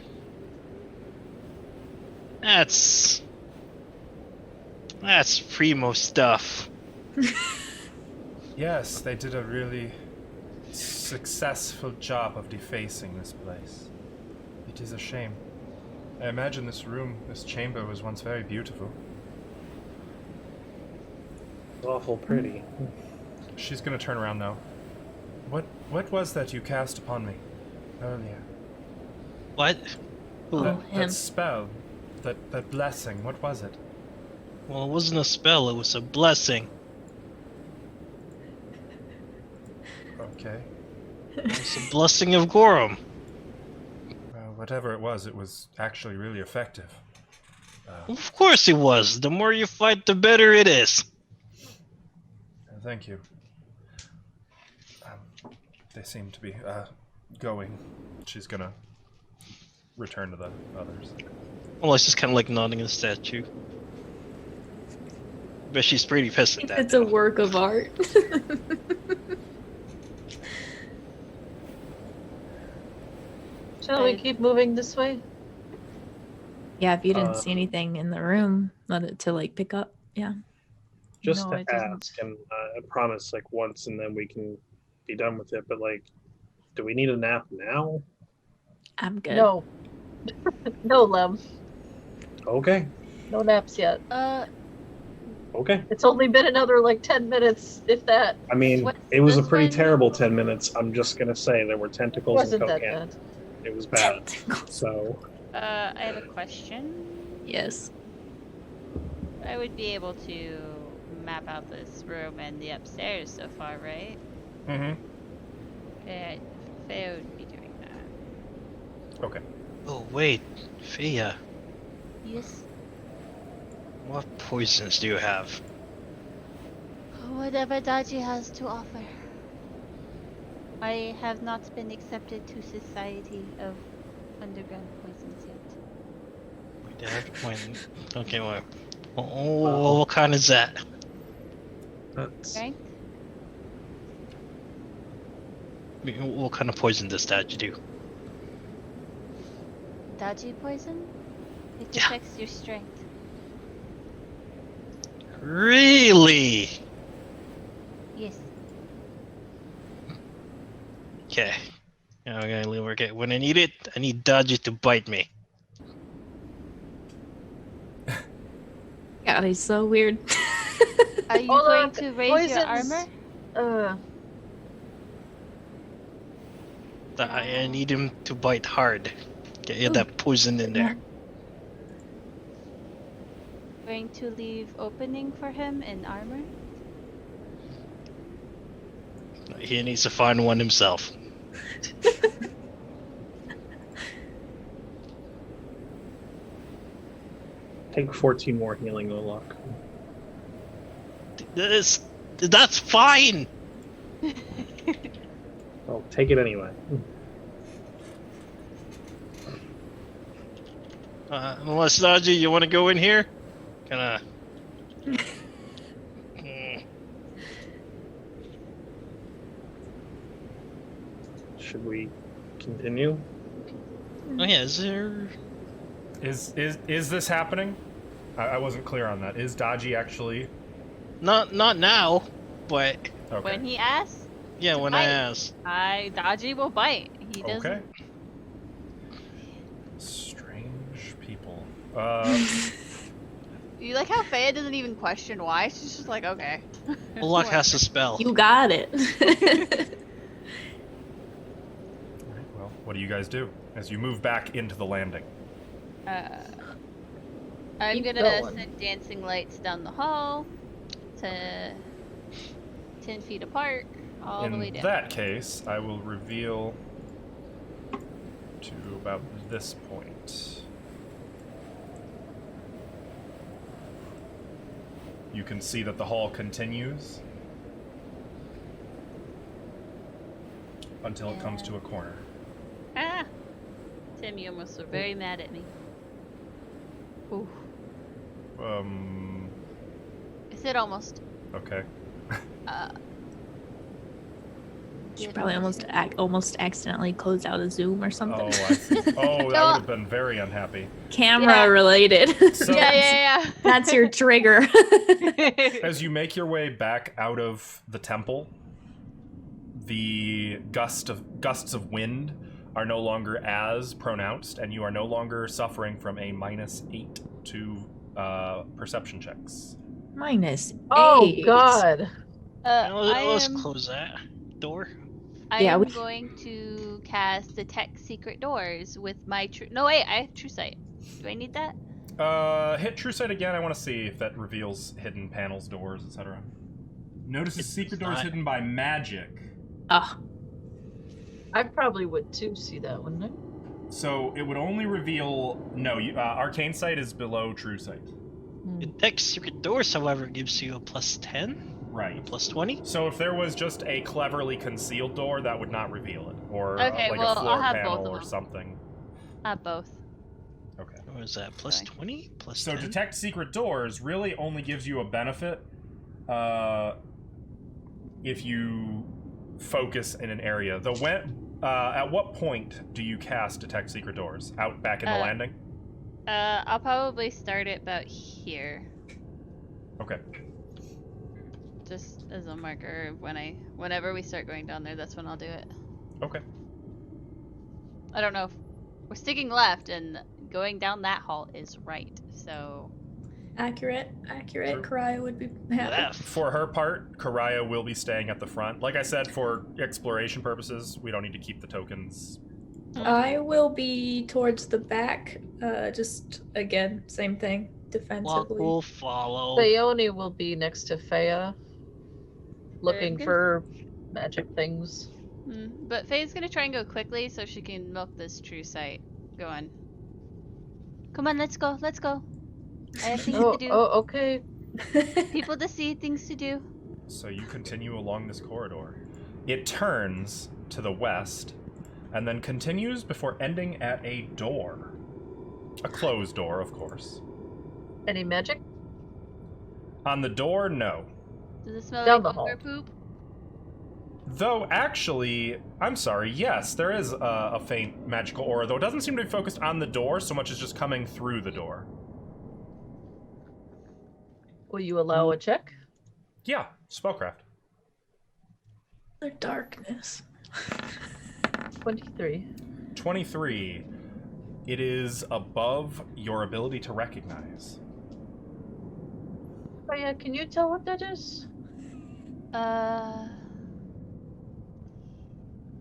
That's primo stuff. Yes, they did a really successful job of defacing this place. It is a shame. I imagine this room, this chamber, was once very beautiful. It's awful pretty. She's gonna turn around now. What was that you cast upon me earlier? What? Who? Oh. him. That spell, that blessing, what was it? Well, it wasn't a spell, it was a blessing. Okay. It's a blessing of Gorum. Well, whatever it was actually really effective. Of course it was. The more you fight, the better it is. Thank you. They seem to be going. She's gonna return to the others. Well, it's just kind of like nodding at the statue. But she's pretty pissed at that. It's a work of art. Shall we keep moving this way? Yeah, if you didn't see anything in the room to like pick up, yeah. Just No, to I didn't. ask, and I promise, like, once and then we can be done with it, but, like, do we need a nap now? I'm good. No. No, Lem. Okay. No naps yet. Okay. It's only been another, like, 10 minutes, if that. I mean, What's it was a this pretty one? terrible 10 minutes. I'm just going to say there were tentacles Wasn't and that cocaine. bad. It was bad. So, I have a question. Yes. I would be able to map out this room and the upstairs so far, right? Mm-hmm. Okay, Faye would be doing that. Okay. Oh, wait. Fia, Yes. what poisons do you have? Whatever Daji has to offer. I have not been accepted to Society of Underground Poisons yet. Wait, when... Okay, what kind is that? that's Strength? I mean, what kind of poison does that you do? Daji poison? It Yeah. affects your strength. Really? Yes. Okay. Now we're gonna work it. When I need it, I need Dodgy to bite me. God, he's so weird. Are you Hold going on, to raise your poisons- armor? I need him to bite hard. Get that poison in there. Going to leave opening for him in armor? He needs to find one himself. take 14 more healing, Olok. That's fine. I'll take it anyway. Unless Dodgy, you want to go in here? Kinda. Should we continue? Oh yeah, is there? Is this happening? I wasn't clear on that. Is Dodgy actually? Not now, but Okay. When he asks, yeah, when bite. I ask. Daji will bite. He doesn't. Okay. Strange people. You like how Faya doesn't even question why? She's just like, okay. Olok has a spell. You got it. Alright, well, what do you guys do as you move back into the landing? I'm Keep gonna going. send dancing lights down the hall to 10 feet apart, all the way In down. that case, I will reveal to about this point. You can see that the hall continues until it comes to a corner. Ah! Tim, you almost were very mad at me. Ooh. I said almost. Okay. She probably almost accidentally closed out a Zoom or something. Oh, I see. Oh, that would have been very unhappy. Camera related. So, Yeah. That's your trigger. as you make your way back out of the temple, the gusts of wind are no longer as pronounced, and you are no longer suffering from a -8 to perception checks. -8. Oh God! Let's close that door. I Yeah, am we- going to cast Detect Secret Doors with my No, wait, I have True Sight. Do I need that? Hit True Sight again. I want to see if that reveals hidden panels, doors, etc. Notices secret doors not. hidden by magic. Oh, I probably would too see that, wouldn't I? So it would only reveal... No, Arcane Sight is below True Sight. Detect secret doors, however, gives you a +10, Right. +20. So if there was just a cleverly concealed door, that would not reveal it. Or Okay, like well, a floor I'll have panel both of or them. something. Both. Okay. What was that? +20? +10? So Detect Secret Doors really only gives you a benefit if you focus in an area. At what point do you cast Detect Secret Doors? Out back in the landing? I'll probably start it about here. Okay. Just as a marker whenever we start going down there, that's when I'll do it. Okay. I don't know if we're sticking left and going down that hall is right, so... accurate. True. Karaya would be happy. Left. For her part, Karaya will be staying at the front. Like I said, for exploration purposes, we don't need to keep the tokens. I will be towards the back. Just again, same thing, Walk defensively. will follow. Théone will be next to Fea, looking good. for magic things. But Faye's gonna try and go quickly so she can milk this True Sight. Go on. Come on, let's go. I have things to do. Oh, okay. People to see, things to do. So you continue along this corridor. It turns to the west, and then continues before ending at a door. A closed door, of course. Any magic? On the door, no. Does it smell Down like the hall. ogre poop? Though, actually, I'm sorry, yes, there is a faint magical aura, though it doesn't seem to be focused on the door so much as just coming through the door. Will you allow a check? Yeah, spellcraft. The darkness. 23. 23. It is above your ability to recognize. Oh yeah, can you tell what that is?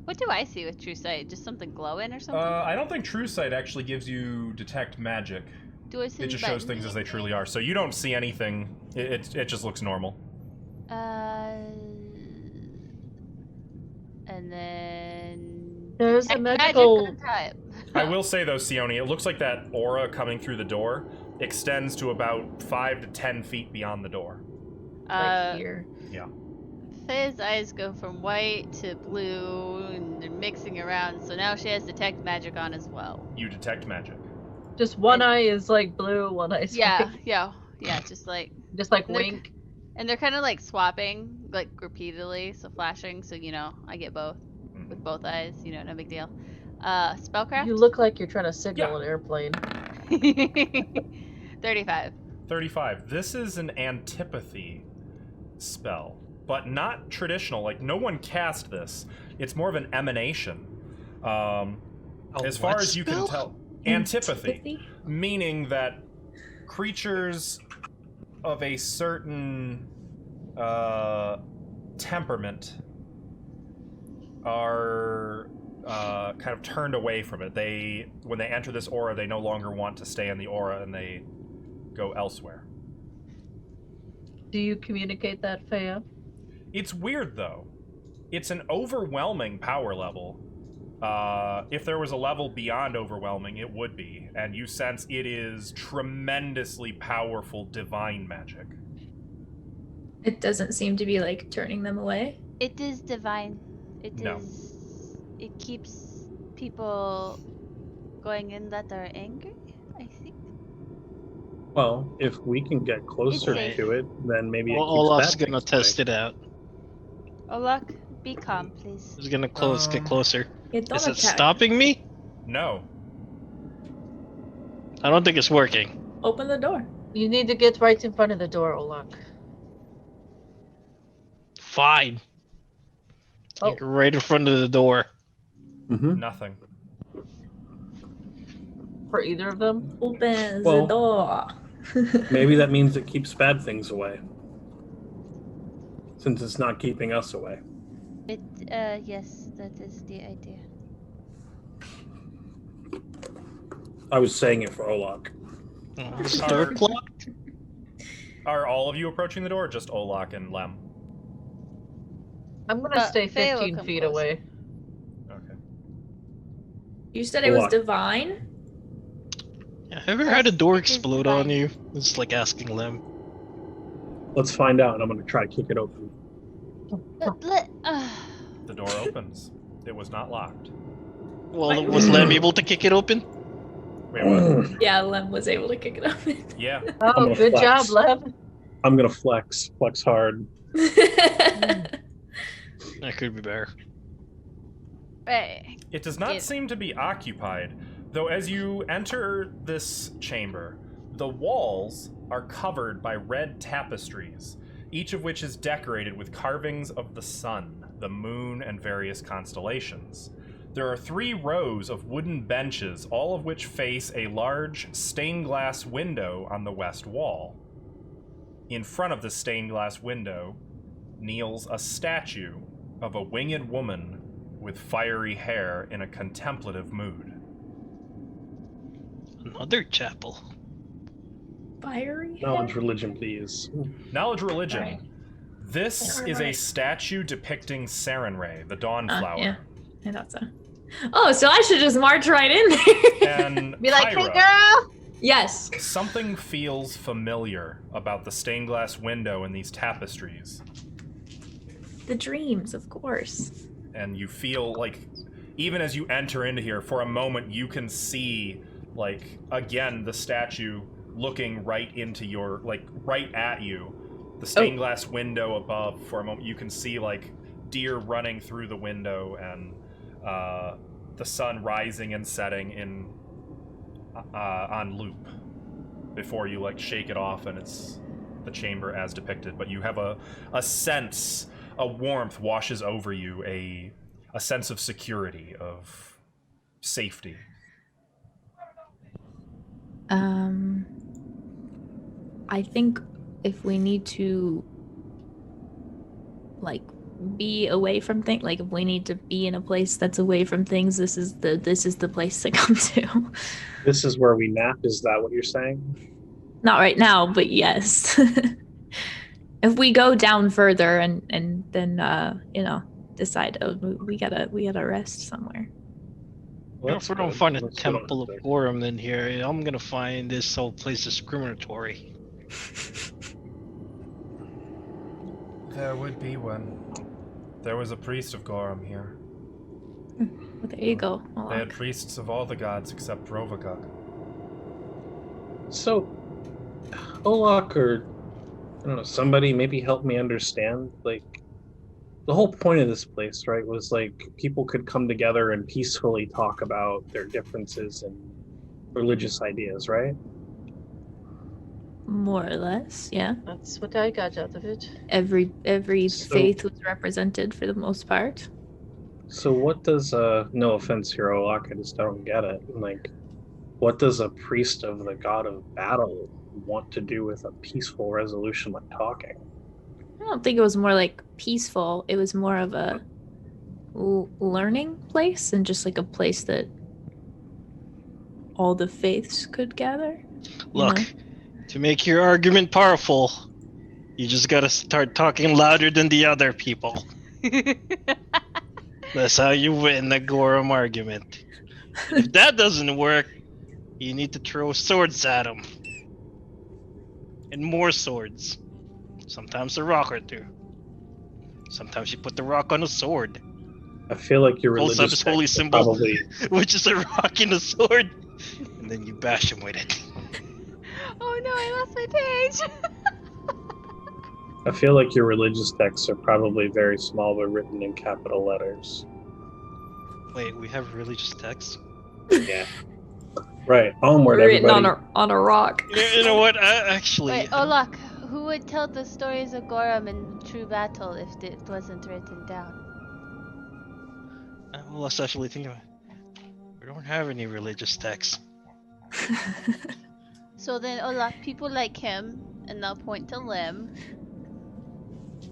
What do I see with True Sight? Just something glowing or something? I don't think True Sight actually gives you detect magic. Do I see It just the shows button? things as they truly are. So you don't see anything. It just looks normal. And then... There's a Magic magical. on type. I will say though, Sione, it looks like that aura coming through the door extends to about 5 to 10 feet beyond the door. Right here. Yeah. Faye's eyes go from white to blue, and they're mixing around, so now she has Detect Magic on as well. You detect magic. Just one eye is like blue, one eye is Yeah, white. yeah, just like... Just like And they're- wink. And they're kind of like swapping, like repeatedly, so flashing, so I get both with both eyes, no big deal. Spellcraft? You look like you're trying to signal Yeah. an airplane. 35. 35. This is an antipathy spell, but not traditional. Like, no one cast this. It's more of an emanation. As far what as you can spell? tell, antipathy, meaning that creatures of a certain temperament are kind of turned away from it. When they enter this aura, they no longer want to stay in the aura and they go elsewhere. Do you communicate that, Fea? It's weird though. It's an overwhelming power level, If there was a level beyond overwhelming, it would be, and you sense it is tremendously powerful divine magic. It doesn't seem to be like turning them away. It is divine. No. It keeps people going in that are angry, I think. Well, if we can get closer safe. to it, then maybe it Well, keeps Olaf's bad gonna things test away. it out. Olak, be calm, please. He's gonna get closer. It don't Is it attack. stopping me? No. I don't think it's working. Open the door. You need to get right in front of the door, Olak. Fine. Oh. Like right in front of the door. Mm-hmm. Nothing. For either of them? Open Well- the door. Maybe that means it keeps bad things away. Since it's not keeping us away. Yes, that is the idea. I was saying it for Olak. Oh, is the door locked? Are all of you approaching the door, or just Olak and Lem? I'm gonna stay Faye will 15 come feet closer. away. Okay. You said it was What? divine? Yeah, have you ever had a door It is explode on divine. you? It's like asking Lem. Let's find out, and I'm going to try to kick it open. The door opens. It was not locked. Well, was Lem able to kick it open? Wait, what? Yeah, Lem was able to kick it open. Yeah. Oh, gonna good flex. job, Lev. I'm going to flex hard. That could be better. Right. It does not Yeah. seem to be occupied, though as you enter this chamber, the walls are covered by red tapestries, each of which is decorated with carvings of the sun, the moon, and various constellations. There are 3 rows of wooden benches, all of which face a large stained glass window on the west wall. In front of the stained glass window kneels a statue of a winged woman with fiery hair in a contemplative mood. Another chapel. Fiery? Knowledge, hair? religion, please. Knowledge religion. Right. This Right, is a right. statue depicting Sarenrae, the dawn flower. Yeah, I thought so. Oh, so I should just march right in there. And Be like, hey, Kyra, girl! Yes. something feels familiar about the stained glass window and these tapestries. The dreams, of course. And you feel like, even as you enter into here, for a moment you can see, like, again, the statue looking right into your, like, right at you. The stained glass window above, for a moment, you can see, like, deer running through the window and the sun rising and setting in on loop before you, like, shake it off and it's the chamber as depicted. But you have a sense, a warmth washes over you, a sense of security, of safety. I think if we need to, like, be away from things, like if we need to be in a place that's away from things, this is the place to come to. This is where we nap, is that what you're saying? Not right now, but yes. If we go down further and then decide, oh, we gotta rest somewhere. Well, If we don't that's find a good. Let's go temple of down there. Gorum in here, I'm gonna find this whole place discriminatory. There would be one. There was a priest of Gorum here. Well, there you go. They had priests of all the gods except Rovagug. So, Olak, or I don't know, somebody maybe help me understand. Like, the whole point of this place, right, was like people could come together and peacefully talk about their differences and religious ideas, right? More or less, yeah. That's what I got out of it. Every So- faith was represented for the most part. So, what does no offense here, Olak, I just don't get it. Like, what does a priest of the god of battle want to do with a peaceful resolution like talking? I don't think it was more like peaceful. It was more of a learning place and just like a place that all the faiths could gather. Look, to make your argument powerful, you just gotta start talking louder than the other people. That's how you win the Gorum argument. If that doesn't work, you need to throw swords at him. And more swords. Sometimes a rock or two. Sometimes you put the rock on a sword. I feel like your Holds up religious his holy texts are symbol. probably Which is a rock and a sword. And then you bash him with it. Oh no, I lost my page. I feel like your religious texts are probably very small but written in capital letters. Wait, we have religious texts? Yeah. Right. Onward, Written everybody. on a rock. You know what? Actually, Wait, Olak, who would tell the stories of Gorum in true battle if it wasn't written down? well, let's actually think about it. We don't have any religious texts. So then, Olak, people like him, and I'll point to Lim,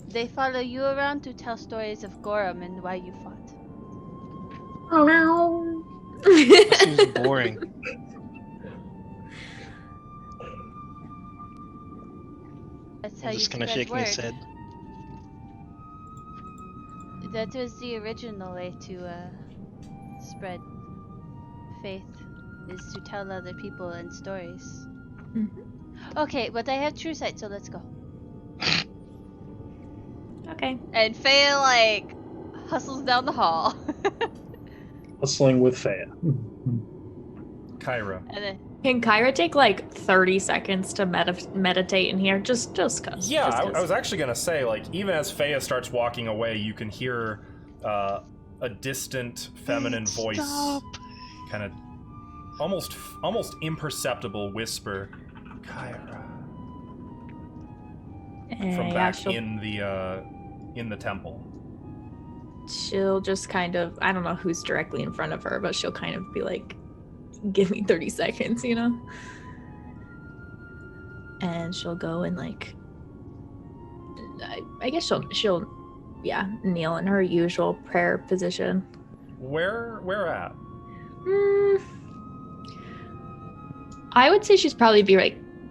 they follow you around to tell stories of Gorum and why you fought. That seems boring. That's how I'm you just kind of spread shaking his word. head. That was the original way to spread faith, is to tell other people and stories. Okay, but I have true sight, so let's go. Okay. And Faye, like, hustles down the hall. Hustling with Faya. Kyra. And then, Can Kyra take like 30 seconds to meditate in here? Just cause. Yeah, just I 'cause. was actually gonna say, like, even as Faya starts walking away, you can hear a distant feminine voice, Stop. kind of almost imperceptible whisper, "Kyra," from Yeah, back in the temple. she'll just kind of, I don't know who's directly in front of her, but she'll kind of be like, give me 30 seconds, you know? And she'll go and like, I guess she'll kneel in her usual prayer position. Where at? I would say she's probably be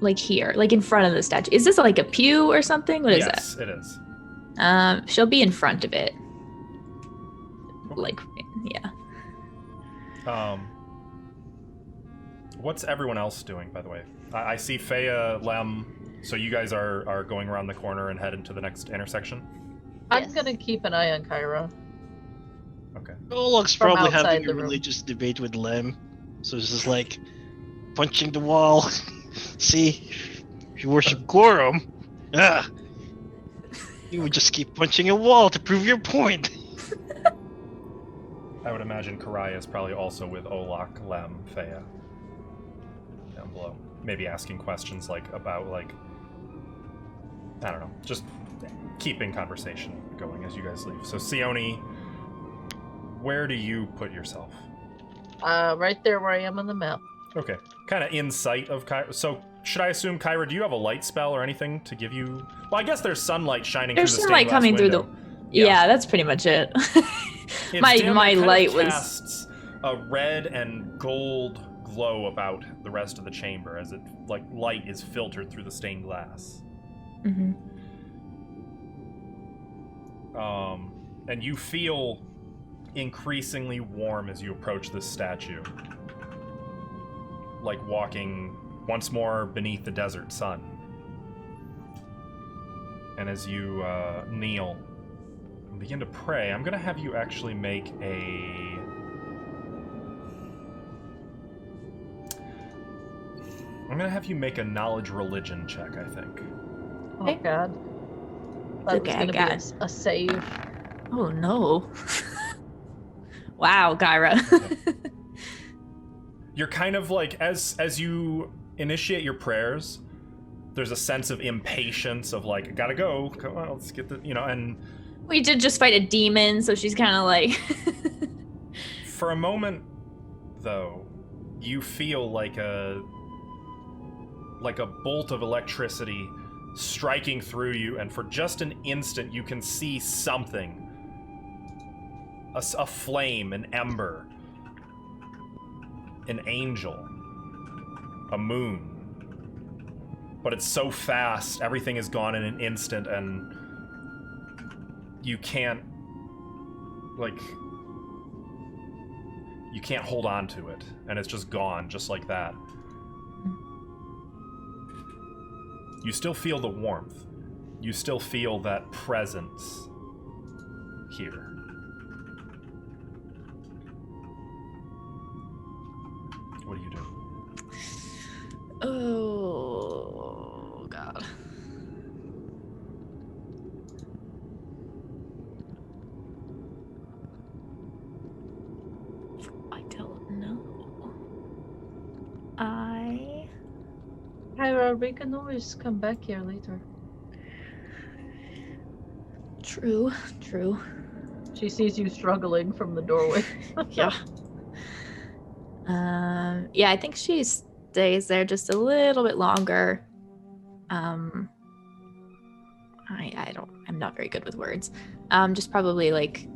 like here, like in front of the statue. Is this like a pew or something? What is it? Yes, it is. She'll be in front of it. Like, yeah. What's everyone else doing, by the way? I see Faya, Lem, so you guys are going around the corner and head into the next intersection? I'm Yes. gonna keep an eye on Kyra. Okay. Olok's From probably outside having the a room. religious debate with Lem. So it's just like punching the wall. See, if you worship Gorum, you would just keep punching a wall to prove your point. I would imagine Karaya is probably also with Olak, Lem, Faya down below. Maybe asking questions like about like, I don't know, just keeping conversation going as you guys leave. So Sione, where do you put yourself? Right there where I am on the map. Okay, kind of in sight of Kyra. So should I assume, Kyra, do you have a light spell or anything to give you? Well, I guess there's sunlight shining There's through the sunlight stained glass coming through the. window. Yeah, that's pretty much it. It's my dim, and my it kind of light was. casts a red and gold glow about the rest of the chamber as it like light is filtered through the stained glass. Mhm. And you feel increasingly warm as you approach this statue, like walking once more beneath the desert sun. And as you kneel and begin to pray, I'm gonna have you actually make a knowledge religion check, I think. Okay. Oh god. That Okay, was gonna I be a save. Oh no. Wow, Kyra. You're kind of like, as you initiate your prayers, there's a sense of impatience of like, I gotta go, come on, let's get the, and We did just fight a demon, so she's kind of like. for a moment, though, you feel like a bolt of electricity striking through you, and for just an instant, you can see something. A flame, an ember, an angel, a moon. But it's so fast, everything is gone in an instant, and you can't, like, You can't hold on to it, and it's just gone, just like that. You still feel the warmth. You still feel that presence here. What do you do? Oh, God. I don't know. Kyra, we can always come back here later. True. She sees you struggling from the doorway. Yeah. Yeah, I think she stays there just a little bit longer. I'm not very good with words. Just probably like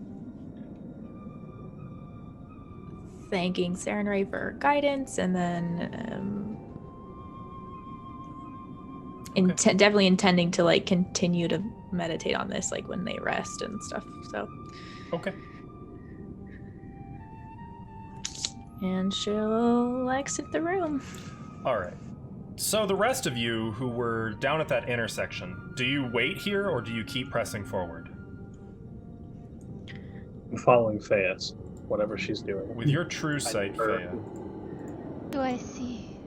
thanking Sarah and Ray for her guidance, and then definitely intending to like continue to meditate on this like when they rest and stuff. So Okay. and she'll exit the room. All right. So the rest of you who were down at that intersection, do you wait here or do you keep pressing forward? I'm following Fayez, whatever she's doing. With your true sight, Faya. What do I see?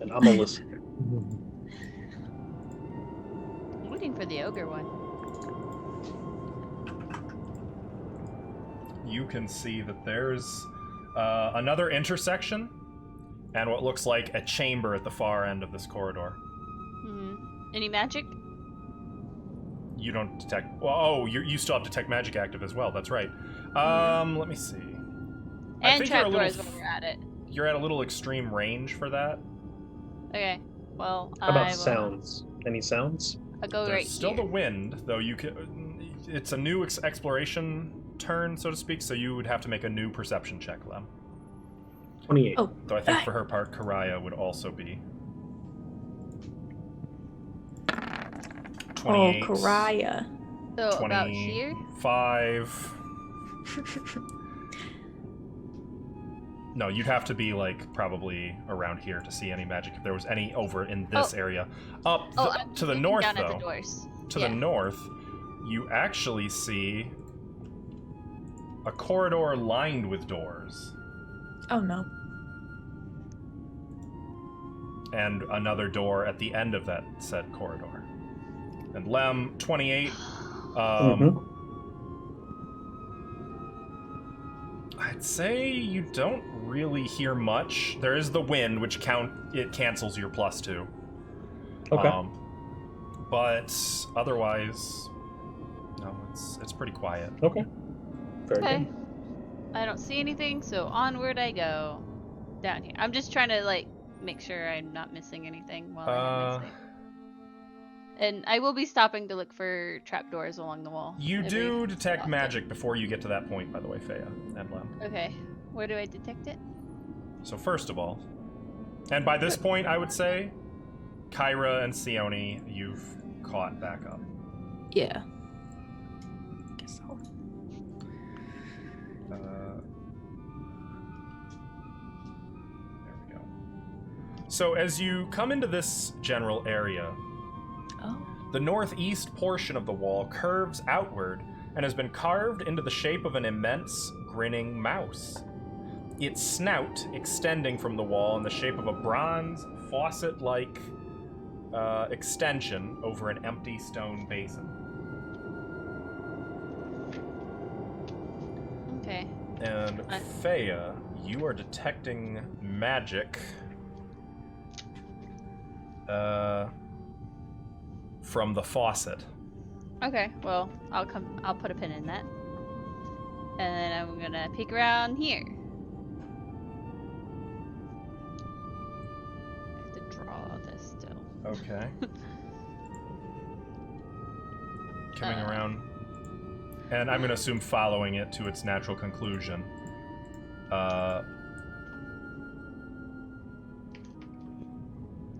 And I'm a listener. I'm waiting for the ogre one. You can see that there's another intersection and what looks like a chamber at the far end of this corridor. Any magic? You don't detect... Well, oh, you still have Detect Magic active as well. That's right. Let me see. I And think you're a trapdoors little... when we're at it. You're at a little extreme range for that. Okay. Well, How about sounds? Any sounds? I'll go There's right still here. the wind, though you can... It's a new exploration turn, so to speak, so you would have to make a new perception check, Lem. 28. Oh, Though I think for her part, Karaya would also be. 28. Karaya. So about here? 25. No, you'd have to be like probably around here to see any magic if there was any over in this area. Up to the north, down though. At the doors. To the north, you actually see a corridor lined with doors. Oh no. And another door at the end of that said corridor. And Lem, 28. I'd say you don't really hear much. There is the wind, which it cancels your +2. Okay. But otherwise, no, it's pretty quiet. Okay. Very Okay. good. I don't see anything, so onward I go. Down here. I'm just trying to like make sure I'm not missing anything while I have my sight. And I will be stopping to look for trapdoors along the wall. You every do so detect often. magic before you get to that point, by the way, Faya and Lem. Okay. Where do I detect it? So first of all, and by this point, I would say, Kyra and Sione, you've caught back up. Yeah. Guess so. There we go. So as you come into this general area, the northeast portion of the wall curves outward and has been carved into the shape of an immense, grinning mouse. Its snout extending from the wall in the shape of a bronze, faucet-like extension over an empty stone basin. Okay. And Faya, you are detecting magic from the faucet. Okay. Well, I'll put a pin in that. And then I'm gonna peek around here. I have to draw this still. Okay. Coming around. And I'm going to assume following it to its natural conclusion.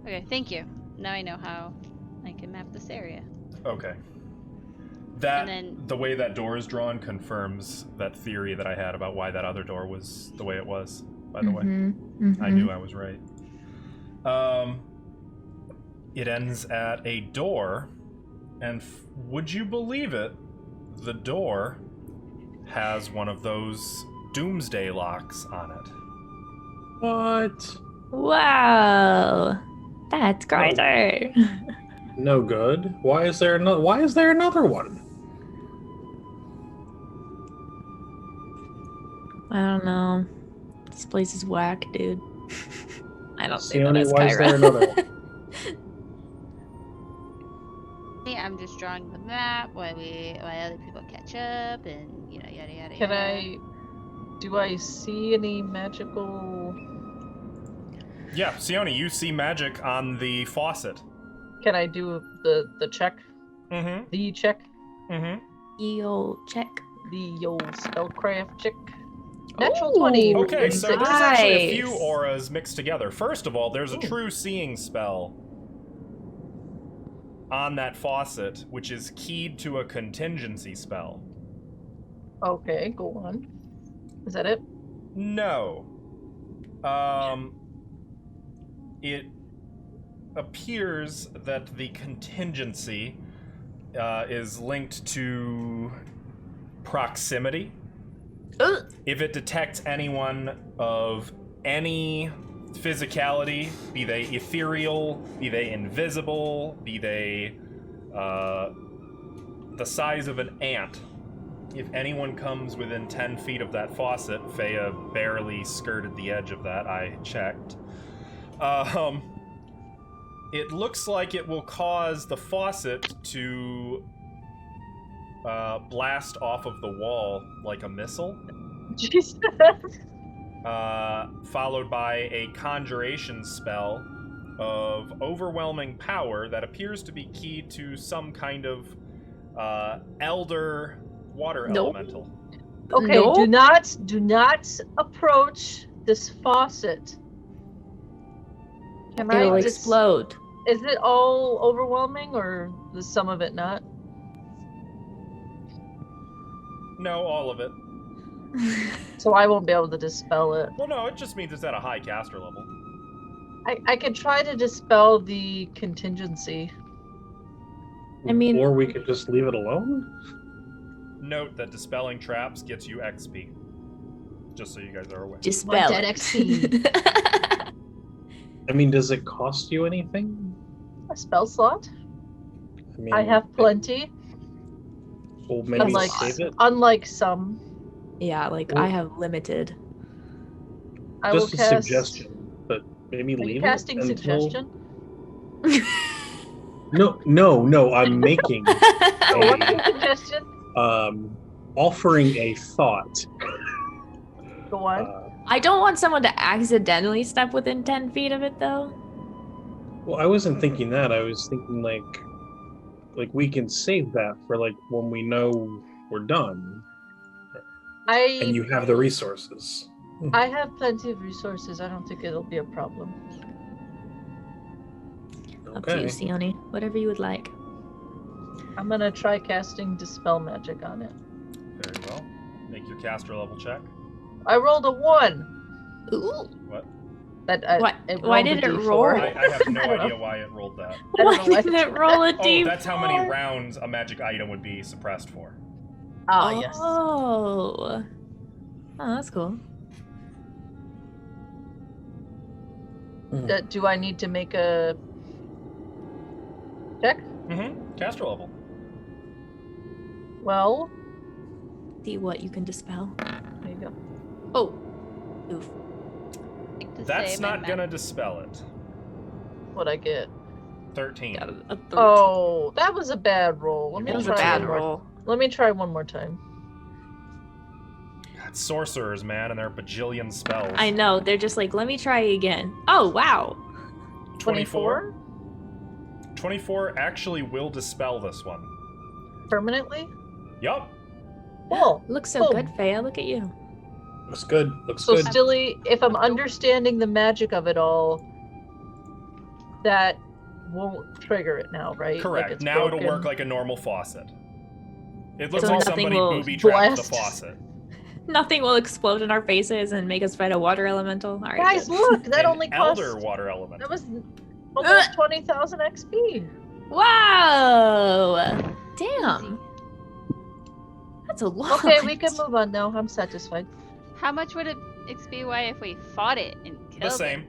Okay, thank you. Now I know how I can map this area. Okay. That And then- the way that door is drawn confirms that theory that I had about why that other door was the way it was. By the way, I knew I was right. It ends at a door, and would you believe it? The door has one of those Doomsday locks on it. What? Wow. That's crazy. No good. Why is there another? Why is there another one? I don't know. This place is whack, dude. I don't think Sione, that's why is there Kyra. another one? I'm just drawing the map while other people catch up, and yada yada. Do I see any magical? Yeah, Sione, you see magic on the faucet. Can I do the check? Mm-hmm. The check? Mm-hmm. Yo, check. The old spellcraft check? Natural 20. Ooh, Okay, so there's actually a few Nice. auras mixed together. First of all, there's a true seeing spell on that faucet, which is keyed to a contingency spell. Okay, go on. Is that it? No. It appears that the contingency is linked to proximity. If it detects anyone of any physicality, be they ethereal, be they invisible, be they the size of an ant, if anyone comes within 10 feet of that faucet, Fea barely skirted the edge of that, I checked. It looks like it will cause the faucet to blast off of the wall like a missile. Jesus. Followed by a conjuration spell of overwhelming power that appears to be keyed to some kind of elder water Nope. elemental. Okay, Nope. do not approach this faucet. Can It'll I explode. Is it all overwhelming, or is some of it not? No, all of it. So I won't be able to dispel it. Well, no, it just means it's at a high caster level. I could try to dispel the contingency. I mean- Or we could just leave it alone? Note that dispelling traps gets you XP. Just so you guys are aware. Just My spell dead it. XP. I mean, does it cost you anything? A spell slot? I mean, I have plenty. Well, maybe Unlike, save it. unlike some. Yeah, like Well- I have limited. I will Just a cast. suggestion, but maybe Are you leave casting it until... suggestion? No, I'm making Oh, what's your suggestion? offering a thought. Go on. I don't want someone to accidentally step within 10 feet of it, though. Well, I wasn't thinking that. I was thinking like we can save that for like when we know we're done, and you have the resources. I have plenty of resources. I don't think it'll be a problem. Up to you, Okay. Sione. Whatever you would like. I'm gonna try casting Dispel Magic on it. Very well. Make your caster level check. I rolled a 1. Ooh. What? But Why rolled did a it D4. roll? I have no I don't know. idea why it rolled that. I don't Why know why didn't it roll a Oh, D4? that's how many rounds a magic item would be suppressed for. Ah, yes. Oh, that's cool. Do I need to make a check? Mm-hmm. Caster level. Well, See what you can dispel. there you go. Oh. Oof. That's not gonna dispel it. What I get? 13. Got a 13. Oh, that was a bad roll. Let me It was a try bad one more. roll. Let me try one more time. God, sorcerers, man, and their bajillion spells. I know. They're just like, let me try again. Oh, wow. 24? 24 actually will dispel this one. Permanently? Yup. Cool. Looks so Boom. good, Faya. Look at you. Looks good. Looks So good. Stilly, if I'm understanding the magic of it all, that won't trigger it now, right? Like Correct. it's Now it'll broken. work like a normal faucet. It looks So like nothing somebody will booby-trapped the blast. faucet. Nothing will explode in our faces and make us fight a water elemental. All right, Guys, good. look, that An only cost. elder water element. That was almost 20,000 XP. Wow! Damn. That's a lot. Okay, we can move on now. I'm satisfied. How much would it XP if we fought it and killed The same.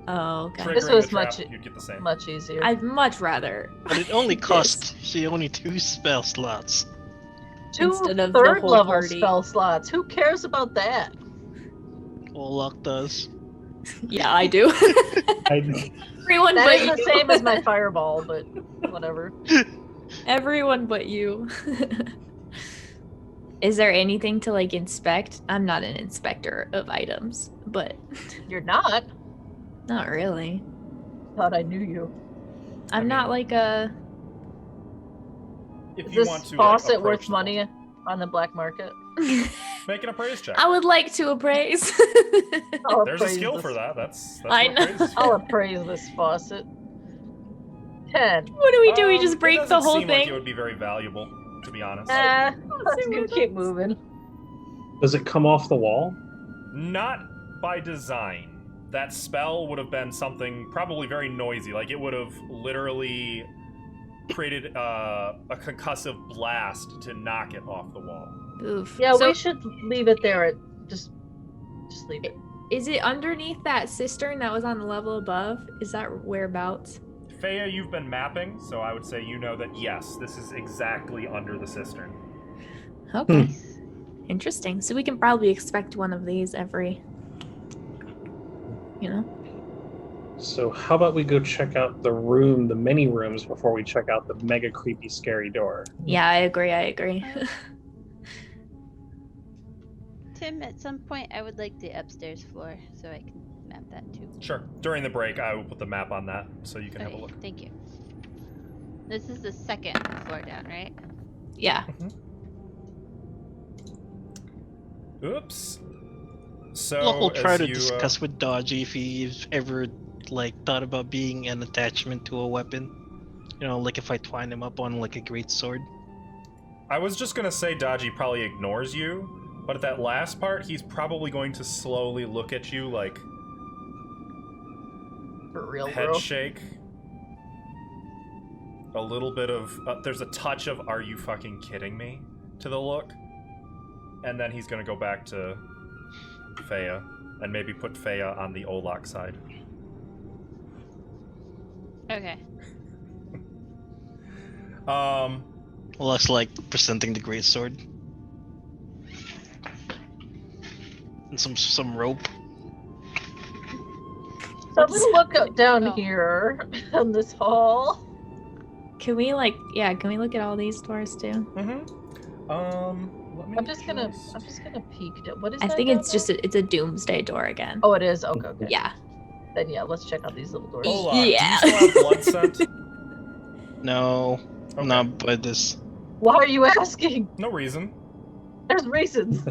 Oh, okay. Triggering This was the trap, much- you'd get the same. Much easier. I'd much rather. But it only this cost she only 2 spell slots. Two instead of the third whole level party. spell slots. Who cares about that? Olak does. Yeah, I do. I, Everyone That but is the you. same as my fireball, but whatever. Everyone but you. Is there anything to like inspect? I'm not an inspector of items, but You're not. not really. Thought I knew you. I'm not like a. If Is you this want to, faucet like, worth approach the money on the black market? Make an appraise check. I would like to appraise. I'll There's a appraise skill this- for that. That's I what know. appraise is for. I'll appraise this faucet. 10. What do we do? We just It break the doesn't whole seem thing. Like it would be very valuable, to be honest. Let's see what it keep does. moving. does it come off the wall? Not by design. That spell would have been something probably very noisy. Like it would have literally created a concussive blast to knock it off the wall. Oof. Yeah, So we should leave it there. Just leave it. is it underneath that cistern that was on the level above? Is that whereabouts? Fea, you've been mapping, so I would say you know that yes, this is exactly under the cistern. Okay. Interesting. So we can probably expect one of these every. You know. So how about we go check out the many rooms, before we check out the mega creepy scary door? Yeah, I agree. Tim, at some point, I would like the upstairs floor so I can map that too. Sure. During the break, I will put the map on that so you can have a Okay, look. thank you. This is the second floor down, right? Yeah. Oops. So Olak will try as to you, discuss with Dodgy if he's ever thought about being an attachment to a weapon. You know, like if I twine him up on like a great sword. I was just gonna say Dodgy probably ignores you, but at that last part, he's probably going to slowly look at you like For real, head bro. shake. A little bit of there's a touch of "Are you fucking kidding me?" to the look, and then he's gonna go back to Fea and maybe put Fea on the Olak side. Okay. Olak's like presenting the great sword. And some rope. So I'm gonna look down Oh. here in this hall. Can we can we look at all these doors too? Mm-hmm. Let me I'm just gonna peek. What is I that think down it's just there? it's a doomsday door again. Oh, it is. Okay. Yeah. Then yeah, let's check out these little doors. Olak, Yeah. do you still have blood scent? No, Okay. not by this. Why are you asking? No reason. There's reasons.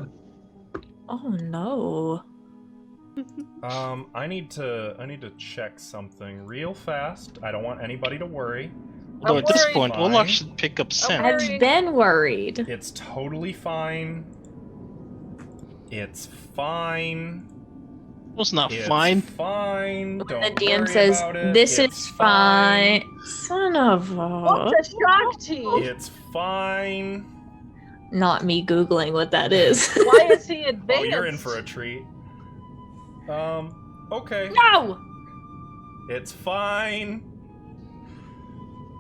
Oh no. I need to check something real fast. I don't want anybody to worry. Although at this worried. point, Fine. Olak should pick up scent. worried. I've been worried. It's totally fine. It's fine. It's not It's fine. fine. When Don't the DM worry says about it. this It's is fine. Son of a. What's a shock tea? It's fine. Not me googling what that is. Why is he advanced? Oh, you're in for a treat. Okay. No. It's fine.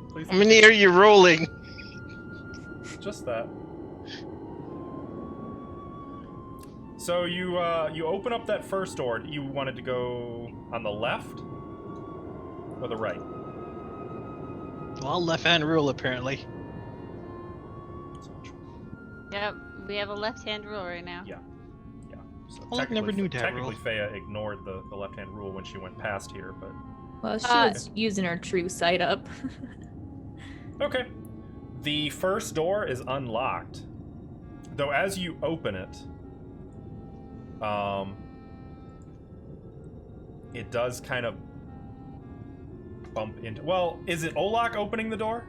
Please. How many are you rolling? Just that. So you open up that first door. You wanted to go on the left or the right? Well, left-hand rule apparently. Yep, we have a left-hand rule right now. Yeah. So Well, I never knew that technically, rule. Fea ignored the left-hand rule when she went past here, but Well, she Uh, was using her true sight up. okay. The first door is unlocked, though. As you open it, it does kind of bump into. Well, is it Olak opening the door?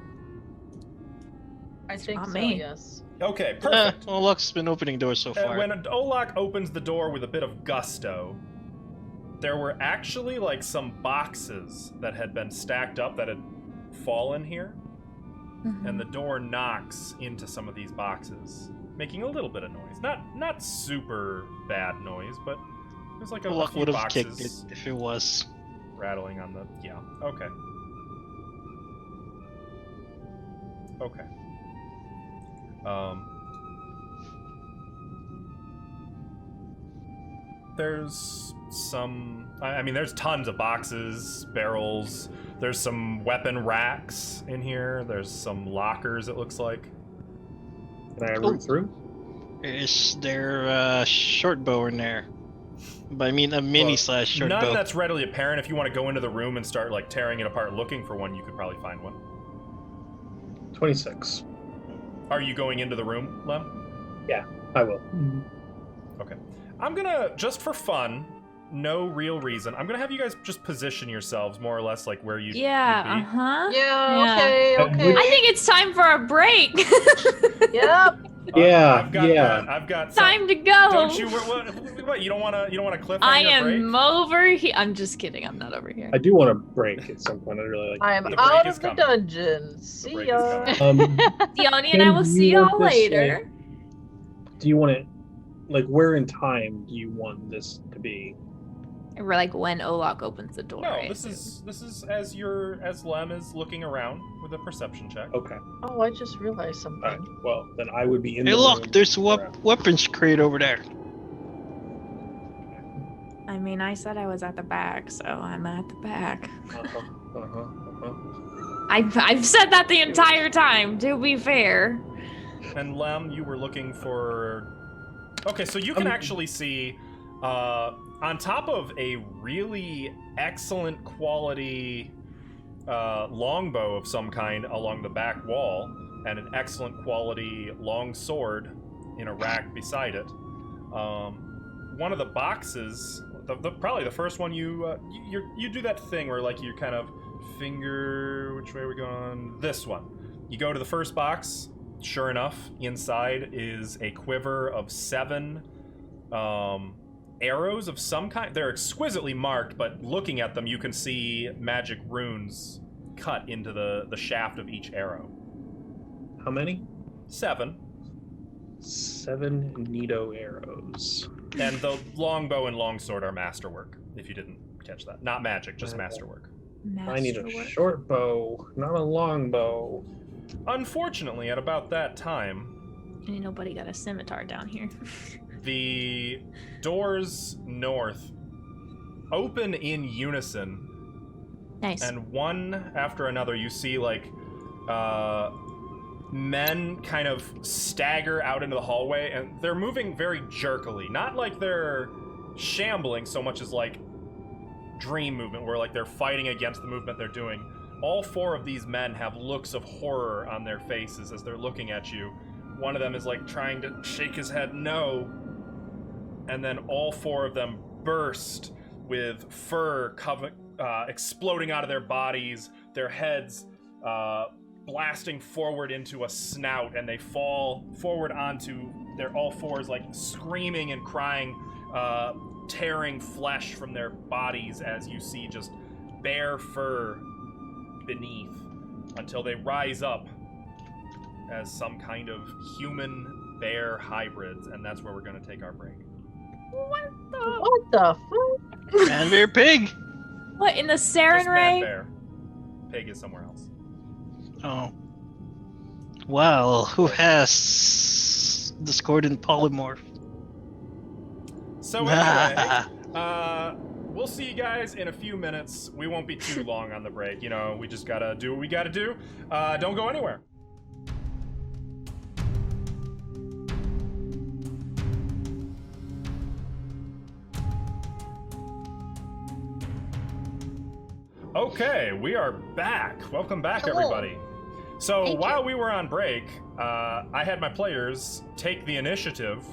I think not so, me. yes. Okay, perfect. Olaf's been opening doors so far. When Olak opens the door with a bit of gusto, there were actually like some boxes that had been stacked up that had fallen here, and the door knocks into some of these boxes, making a little bit of noise. Not super bad noise, but there's like a Olaf few would have boxes kicked it if it was. rattling on the. Yeah. Okay. Okay. There's some. I mean, there's tons of boxes, barrels. There's some weapon racks in here. There's some lockers, it looks like. Can I root through? Is there a short bow in there? But I mean a mini slash short None bow. that's readily apparent. If you want to go into the room and start like tearing it apart looking for one, you could probably find one. 26. Are you going into the room, Lem? Yeah, I will. Okay. I'm gonna, just for fun, no real reason, I'm gonna have you guys just position yourselves more or less like where you'd be. Uh-huh. Yeah, okay, okay. I think it's time for a break. Yep. Yeah, I've got Time to go. Don't you? What? You don't want to cliff? I break? am over here. I'm just kidding. I'm not over here. I do want to break at some point. I really like. I am The break out is of the coming. dungeon. See break ya. is coming. Dione and I will see y'all later. Do you want it? Like, where in time do you want this to be? We're like when Olak opens the door. No, right? this is as Lem is looking around with a perception check. Okay. Oh, I just realized something. All right. Well, then I would be in. Hey, the look! room There's a where- weapons crate over there. I mean, I said I was at the back, so I'm at the back. I've said that the entire time. To be fair. And Lem, you were looking for. Okay, so you can actually see, on top of a really excellent quality longbow of some kind along the back wall, and an excellent quality long sword in a rack beside it. One of the boxes, probably the first one, you do that thing where like you kind of finger, which way are we going? This one. You go to the first box. Sure enough, inside is a quiver of 7 arrows of some kind. They're exquisitely marked, but looking at them, you can see magic runes cut into the shaft of each arrow. How many? 7. 7 Nito arrows. And the longbow and longsword are masterwork, if you didn't catch that. Not magic, just masterwork. I need a short bow, not a long bow. Unfortunately, at about that time, Ain't nobody got a scimitar down here. the doors north open in unison. Nice. And one after another, you see like men kind of stagger out into the hallway, and they're moving very jerkily. Not like they're shambling so much as like dream movement, where like they're fighting against the movement they're doing. All 4 of these men have looks of horror on their faces as they're looking at you. One of them is like trying to shake his head no, and then all 4 of them burst with fur exploding out of their bodies, their heads blasting forward into a snout, and they fall forward onto their all fours, like screaming and crying, tearing flesh from their bodies as you see just bare fur beneath, until they rise up as some kind of human bear hybrids, and that's where we're going to take our break. What the fuck? Man, bear, pig. What in the Just man Sarenrae? bear. Pig is somewhere else. Oh. Well, who has discordant polymorph? So anyway, we'll see you guys in a few minutes. We won't be too long on the break. You know, we just gotta do what we gotta do. Don't go anywhere. Okay, we are back. Welcome back, Hello. everybody. So Thank while you. we were on break, I had my players take the initiative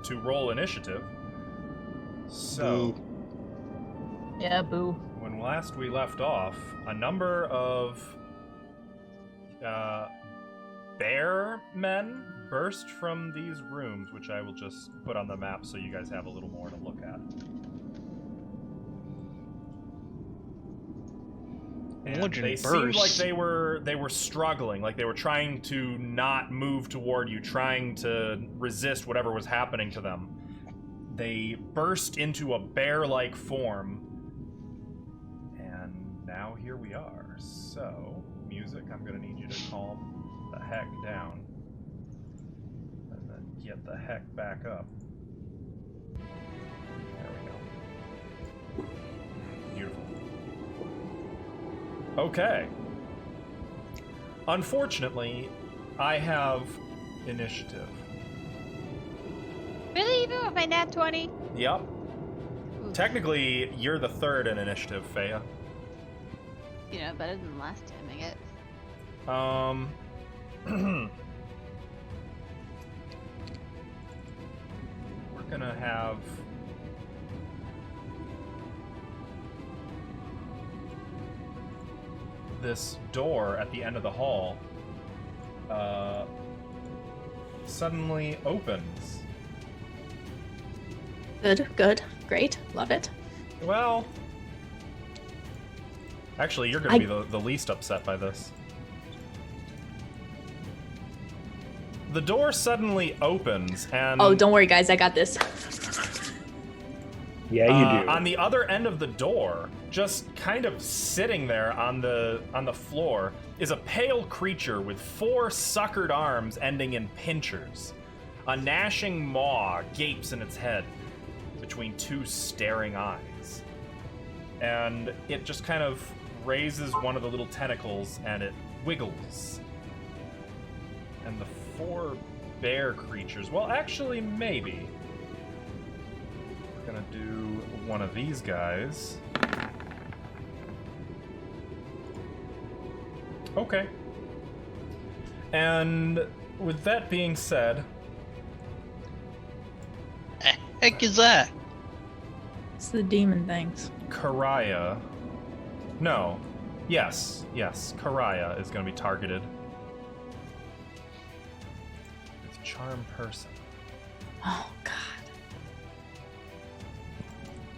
to roll initiative. So, Yeah, boo. when last we left off, a number of bear men burst from these rooms, which I will just put on the map so you guys have a little more to look at. And they seemed like they were struggling, like they were trying to not move toward you, trying to resist whatever was happening to them. They burst into a bear-like form, and now here we are. So, music, I'm going to need you to calm the heck down, and then get the heck back up. There we go. Beautiful. Okay. Unfortunately, I have initiative. Really? Even with my nat 20? Yep. Oof. Technically, you're the third in initiative, Fea. You know, better than last time, I guess. We're gonna have... this door at the end of the hall suddenly opens. Good, great, love it. Well, actually, you're going to be the least upset by this. The door suddenly opens, and... Oh, don't worry, guys, I got this. Yeah, you do. On the other end of the door, just kind of sitting there on the floor, is a pale creature with 4 suckered arms ending in pinchers. A gnashing maw gapes in its head between 2 staring eyes. And it just kind of raises one of the little tentacles and it wiggles. And the 4 bear creatures, well, actually, maybe. We're gonna do one of these guys. Okay. And with that being said... The heck is that? It's the demon things. Karaya... No. Yes. Karaya is going to be targeted. It's Charm Person. Oh, God.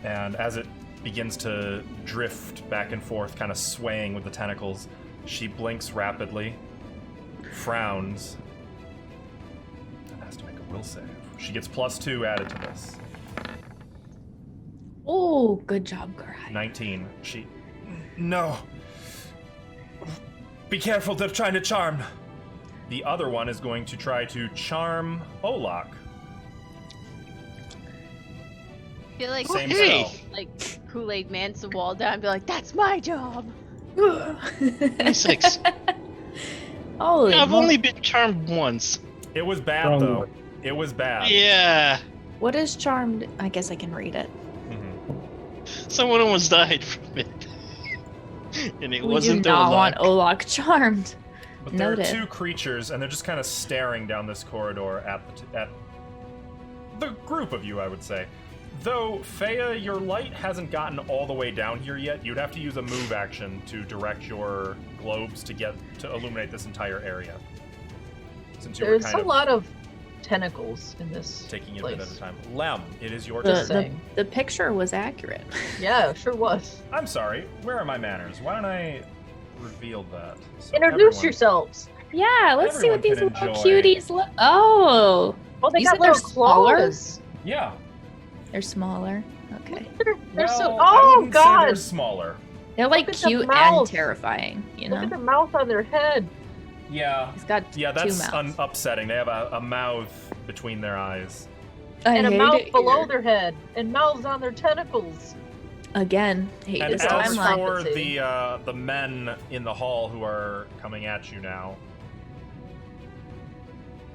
And as it begins to drift back and forth, kind of swaying with the tentacles, she blinks rapidly, frowns, and has to make a will save. She gets +2 added to this. Oh, good job, Karai. 19. She... No. Be careful, they're trying to charm. The other one is going to try to charm Olak. I feel like Same spell. like Kool-Aid Man's the wall down and be like, that's my job. 26. Holy I've mo- only been charmed once. It was bad, Wrong though. one. It was bad. Yeah. What is charmed? I guess I can read it. Someone almost died from it. And it We wasn't do not Olak. want Olak charmed. But there Noted. are 2 creatures, and they're just kind of staring down this corridor at the group of you, I would say. Though, Fea, your light hasn't gotten all the way down here yet. You'd have to use a move action to direct your globes to illuminate this entire area. Since you were There's kind a of lot of tentacles in this taking it a place. bit at a time. Lem, it is your Just turn. saying. The picture was accurate. Yeah, sure was. I'm sorry, where are my manners? Why don't I reveal that? So Introduce everyone- yourselves. Yeah, let's see what these Everyone little can enjoy. cuties look. Oh, Oh, they You got said they're little smaller? claws. Yeah. they're smaller. Okay, They're so. Well, I Oh wouldn't say they're God! smaller. they're like Look at the cute and mouth. terrifying. You Look at know, their mouth on their head. Yeah. he's got Yeah, 2 that's mouths. upsetting. They have a mouth between their eyes. I And a hate mouth it below here. their head. And mouths on their tentacles. Again, hate And this it's as timeline. for compensating. the men in the hall who are coming at you now,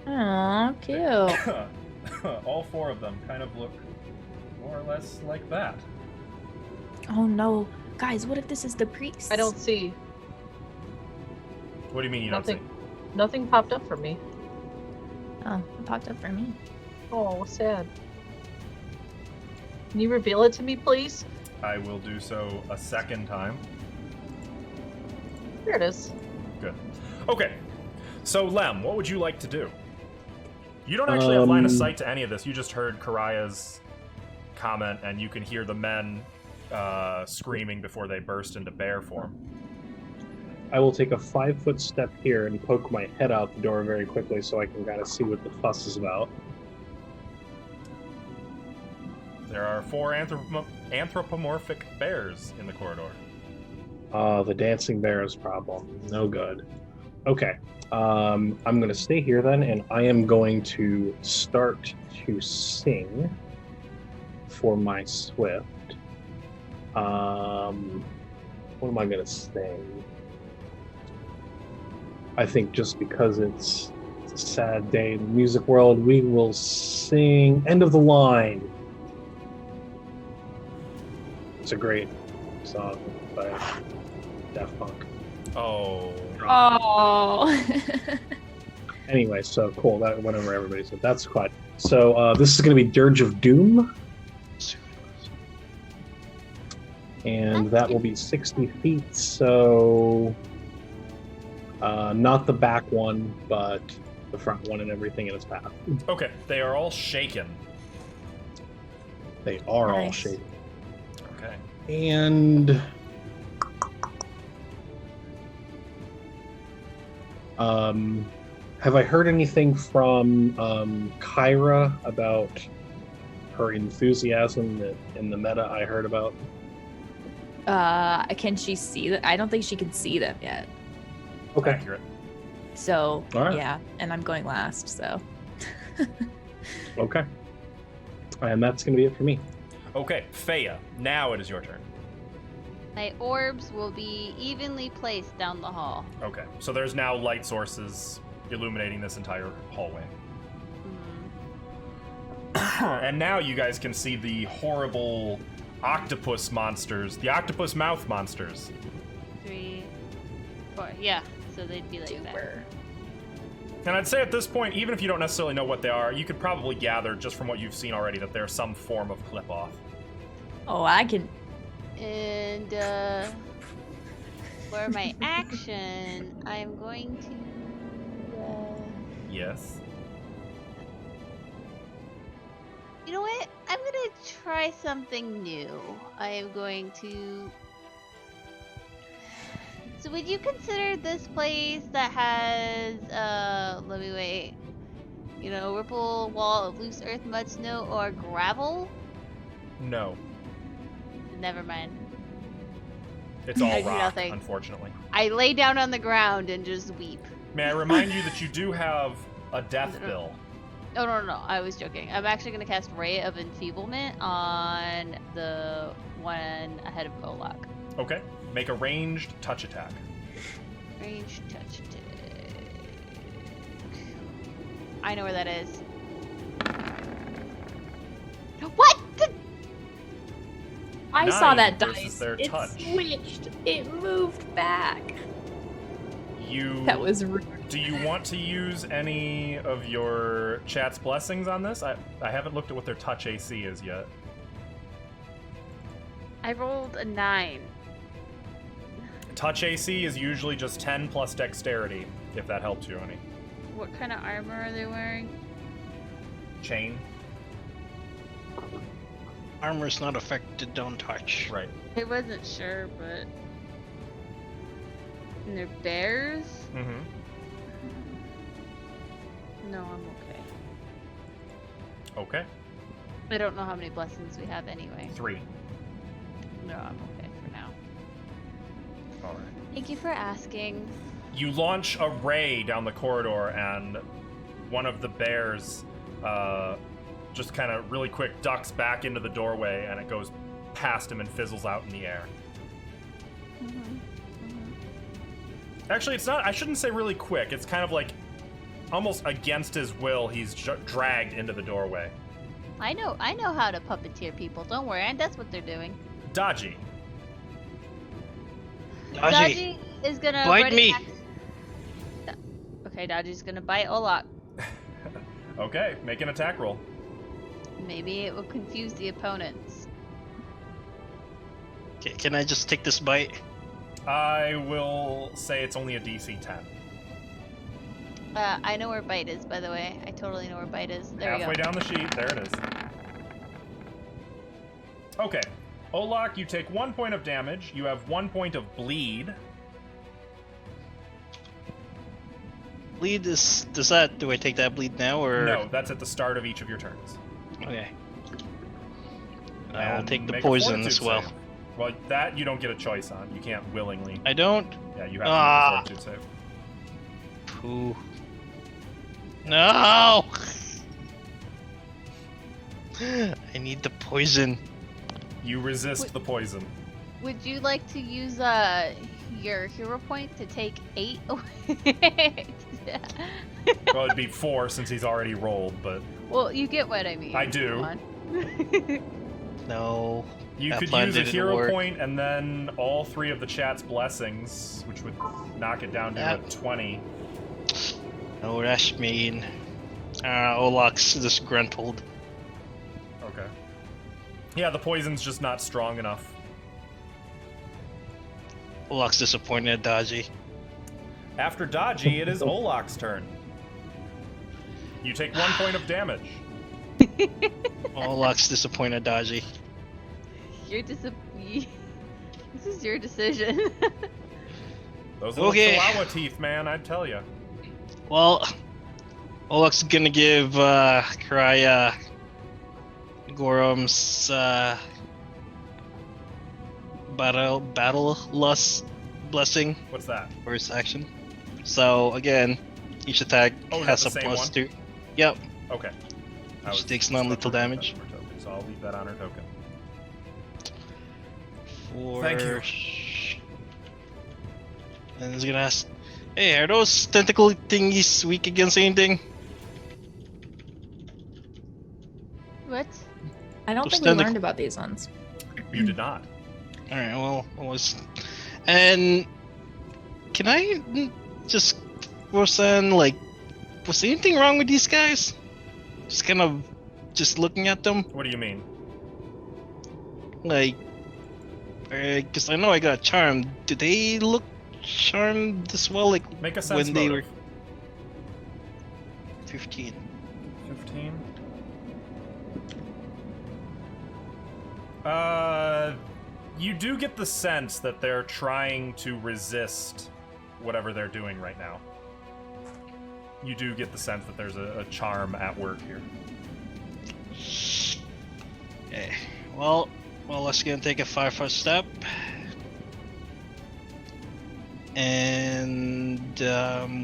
Aw, cute. all 4 of them kind of look more or less like that. Oh no, guys, what if this is the priest? I don't see. What do you mean you don't Nothing. Nothing popped up for me. Oh, it popped up for me. Oh, sad. Can you reveal it to me, please? see? I will do so a second time. There it is. Good. Okay. So, Lem, what would you like to do? You don't actually have line of sight to any of this. You just heard Karaya's comment, and you can hear the men screaming before they burst into bear form. I will take a 5-foot step here and poke my head out the door very quickly so I can kind of see what the fuss is about. There are 4 anthropomorphic bears in the corridor. The dancing bears problem. No good. Okay. I'm going to stay here then, and I am going to start to sing for my Swift. What am I going to sing? I think just because it's a sad day in the music world, we will sing End of the Line. It's a great song by Daft Punk. Oh. Oh. Anyway, so cool. That went over everybody's head. That's quite. So this is going to be Dirge of Doom. And that will be 60 feet, so not the back one, but the front one and everything in its path. Okay, they are all shaken. They are all Nice. shaken. Okay. And have I heard anything from Kyra about her enthusiasm in the meta I heard about? Can she see that? I don't think she can see them yet. Okay. Accurate. So All right. yeah, and I'm going last. So Okay. And that's going to be it for me. Okay, Feya, now it is your turn. My orbs will be evenly placed down the hall. Okay, so there's now light sources illuminating this entire hallway. And now you guys can see the horrible octopus monsters, the octopus mouth monsters. 3, 4. Yeah, so they'd be like that. And I'd say at this point, even if you don't necessarily know what they are, you could probably gather just from what you've seen already that they're some form of Qlippoth. oh, I can. And for my action, I'm going to. Yes. You know what? I'm gonna try something new. I am going to. So, would you consider this place that has let me wait. You know, ripple wall of loose earth, mud, snow, or gravel? No. Never mind. It's all I do rock, nothing. unfortunately. I lay down on the ground and just weep. May I remind you that you do have a death bill. Oh, no, I was joking. I'm actually going to cast Ray of Enfeeblement on the one ahead of Kolak. Okay. Make a ranged touch attack. Range touch attack. I know where that is. What? I saw 9 that versus dice. their It touch. switched. It moved back. That was rude. Do you want to use any of your chat's blessings on this? I haven't looked at what their touch AC is yet. I rolled a 9. Touch AC is usually just 10 plus dexterity, if that helps you any. What kind of armor are they wearing? Chain? Armor's not affected, don't touch. Right. I wasn't sure, but. And they're bears? Mm-hmm. No, I'm okay. Okay. I don't know how many blessings we have anyway. 3. No, I'm okay for now. Alright. Thank you for asking. You launch a ray down the corridor, and one of the bears just kind of really quick ducks back into the doorway, and it goes past him and fizzles out in the air. Actually, it's not. I shouldn't say really quick. It's kind of like almost against his will. He's dragged into the doorway. I know how to puppeteer people. Don't worry, and that's what they're doing. Dodgy. Dodgy. is gonna Bite ready me. act- Okay, Dodgy's gonna bite Olak. Okay, make an attack roll. Maybe it will confuse the opponents. Can I just take this bite? I will say it's only a DC 10. I know where bite is, by the way. I totally know where bite is. There Halfway you go. down the sheet. There it is. Okay. Olak, you take 1 point of damage. You have 1 point of bleed. Bleed do I take that bleed now or? No, that's at the start of each of your turns. Okay. I'll And take the make a poison fortitude as well. save. Well, that you don't get a choice on. You can't willingly. I don't? Yeah, you have to make a fortitude save. Pooh. No! I need the poison. You resist the poison. Would you like to use your hero point to take 8 away? Well, it'd be 4 since he's already rolled, but Well, you get what I mean. I do. Come on. No. You could Pathfinder use a didn't hero work. point and then all 3 of the chat's blessings, which would knock it down to a 20. No, that's mean. Olak's disgruntled. Okay. Yeah, the poison's just not strong enough. Olak's disappointed at Dodgy. After Dodgy, it is Olak's turn. You take 1 point of damage. Olak's disappointed at Dodgy. This is your decision. Those little Okay. chihuahua teeth, man, I'd tell you. Well, Olak's gonna give Karaya Gorum's battle lust blessing What's that? for his action. So again, each attack Oh, is has that a the same one? +2. Yep. Okay. I Which was takes non-lethal stuck on damage. her token, so I'll leave that on her token. Thank you. And he's gonna ask, "Hey, are those tentacle thingies weak against anything?" What? I don't Those think we tentacle- learned about these ones. You did not. All right. Well, I was. And can I just send like, was anything wrong with these guys? Just kind of, just looking at them, What do you mean? like, because I know I got charmed. Do they look charmed as well? Like Make a sense when they motive. were 15. 15. You do get the sense that they're trying to resist whatever they're doing right now. You do get the sense that there's a charm at work here. Okay. Well, let's gonna take a 5-foot step. And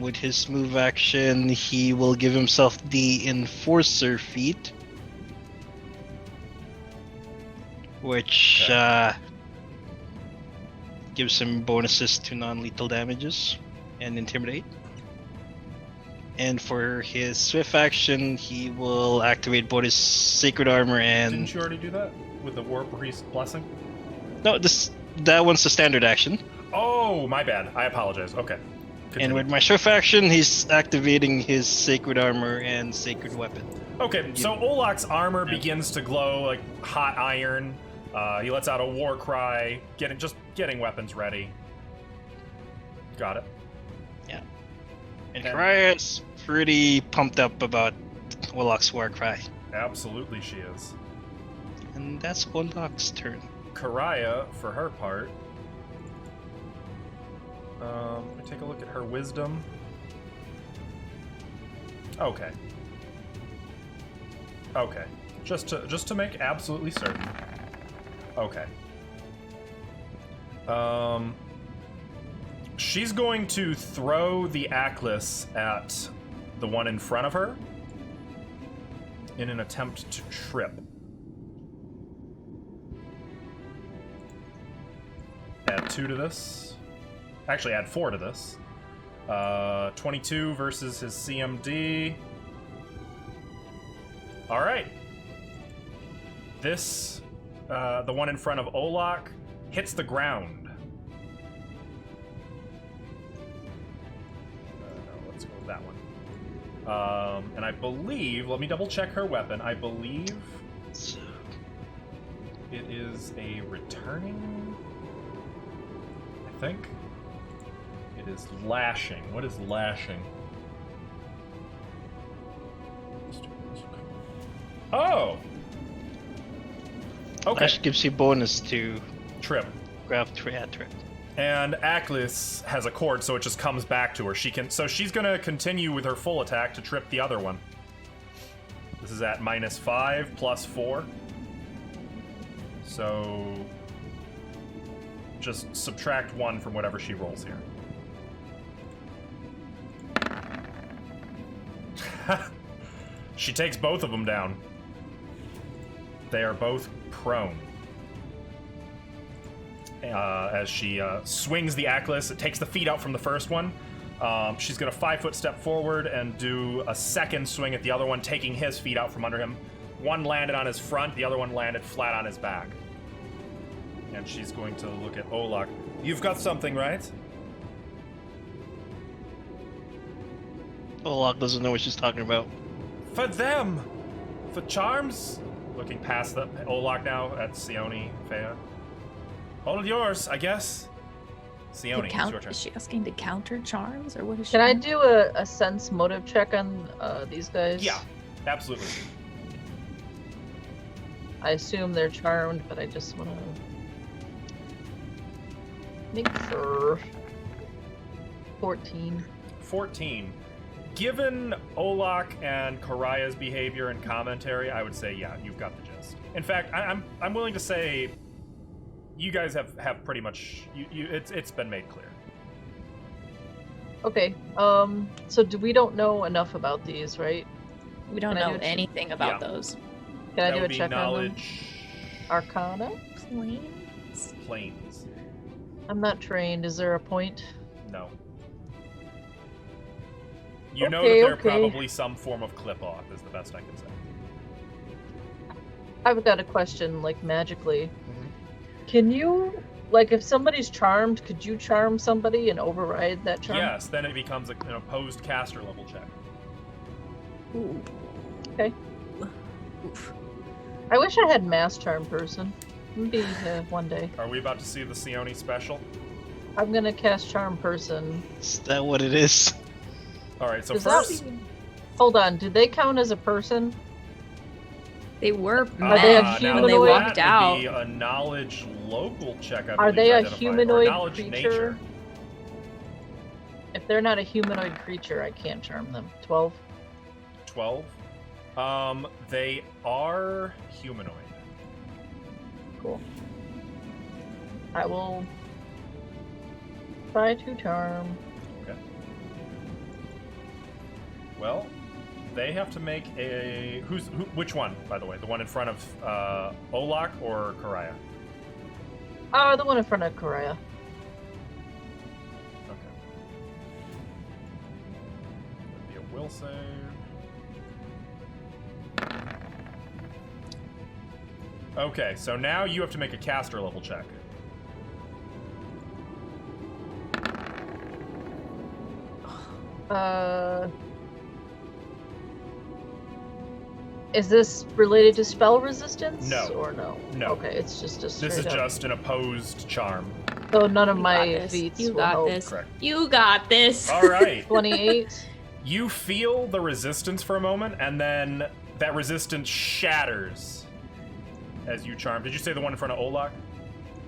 with his move action, he will give himself the Enforcer feat, which gives him bonuses to non-lethal damages and Intimidate. And for his swift action, he will activate both his Sacred Armor and... Didn't you already do that with the War Priest blessing? No, that one's the standard action. Oh, my bad. I apologize. Okay. And Continue. with my swift action, he's activating his Sacred Armor and Sacred Weapon. Okay, so Olak's armor begins to glow like hot iron. He lets out a war cry, getting weapons ready. Got it. Yeah. And And- Karaya's pretty pumped up about Olak's war cry. Absolutely, she is. And that's Olak's turn. Karaya, for her part, let me take a look at her wisdom. Okay. Okay. Just to make absolutely certain. Okay. She's going to throw the Atlas at the one in front of her in an attempt to trip. Add 2 to this. Actually, add 4 to this. 22 versus his CMD. All right. This, the one in front of Olak, hits the ground. No, let's go with that one. And I believe, let me double check her weapon. I believe it is a returning. I think it is lashing. What is lashing? Oh. Okay. Actually gives you bonus to Trip. grab trip. And Aklis has a cord, so it just comes back to her. So she's gonna continue with her full attack to trip the other one. This is at -5 plus 4. So just subtract 1 from whatever she rolls here. She takes both of them down. They are both prone. As she swings the Aklis, it takes the feet out from the first one. She's going to 5-foot step forward and do a second swing at the other one, taking his feet out from under him. One landed on his front, the other one landed flat on his back. And she's going to look at Olak. You've got something, right? Olak doesn't know what she's talking about. For them! For charms? Looking past the Olak now at Sione, Fea. All yours, I guess. Sione, it's your turn. Is she asking to counter charms, or what is she? Can I do a sense motive check on these guys? Yeah, absolutely. I assume they're charmed, but I just want to make sure. 14. 14. Given Olak and Karaya's behavior and commentary, I would say, yeah, you've got the gist. In fact, I'm willing to say you guys have pretty much it's been made clear. Okay. So we don't know enough about these, right? We don't Can I know do a anything about those. Can I That do a would be check on them? knowledge Arcana? Planes? planes. I'm not trained. Is there a point? No. You know Okay, that they're okay. probably some form of Qlippoth, is the best I can say. I've got a question, like magically. Can you, like, if somebody's charmed, could you charm somebody and override that charm? Yes, then it becomes an opposed caster level check. Ooh. Okay. Oof. I wish I had mass charm person. Maybe one day. Are we about to see the Sione special? I'm gonna cast charm person. Is that what it is? Alright, so Does that first... mean- Hold on, did they count as a person? They were Are they a men humanoid? when they that walked would out. be a knowledge local check, I Are believe, they to a identify, or humanoid knowledge creature? nature. If they're not a humanoid creature, I can't charm them. 12? 12. They are humanoid. Cool. I will try to charm. Okay. Well, they have to make a... Which one, by the way? The one in front of Olak or Karaya? Oh, the one in front of Karaya. Okay. That'd be a will save. Okay, so now you have to make a caster level check. Is this related to spell resistance? No. Or no? No. Okay, it's just a straight This is up. just an opposed charm. So none of You my got this. feats You will got help. this. Correct. You got this. All right. 28. You feel the resistance for a moment, and then that resistance shatters as you charm. Did you say the one in front of Olak?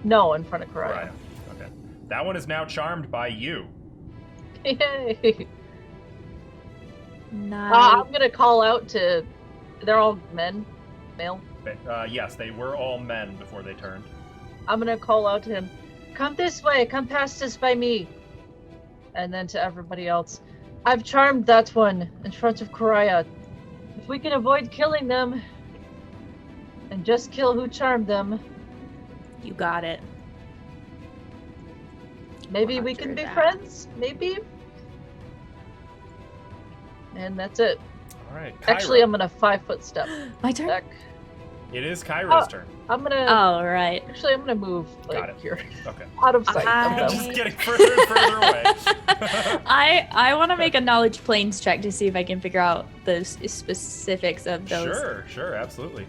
No, in front of Karaya. Right. Okay. That one is now charmed by you. Yay. Nice. I'm gonna call out to. They're all men, male. Yes, they were all men before they turned. I'm gonna call out to him. Come this way. Come past this by me. And then to everybody else, I've charmed that one in front of Karaya. If we can avoid killing them, and just kill who charmed them, You got it. maybe we can be Roger that. friends. Maybe. And that's it. All right. Actually, Kyra. I'm gonna 5-foot step My turn. back. It is Kyra's turn. I'm gonna. All right. Actually, I'm gonna move Got like it. here, Okay. out of sight I- of them. Just getting further and further away. I want to make a knowledge planes check to see if I can figure out the specifics of those Sure, absolutely.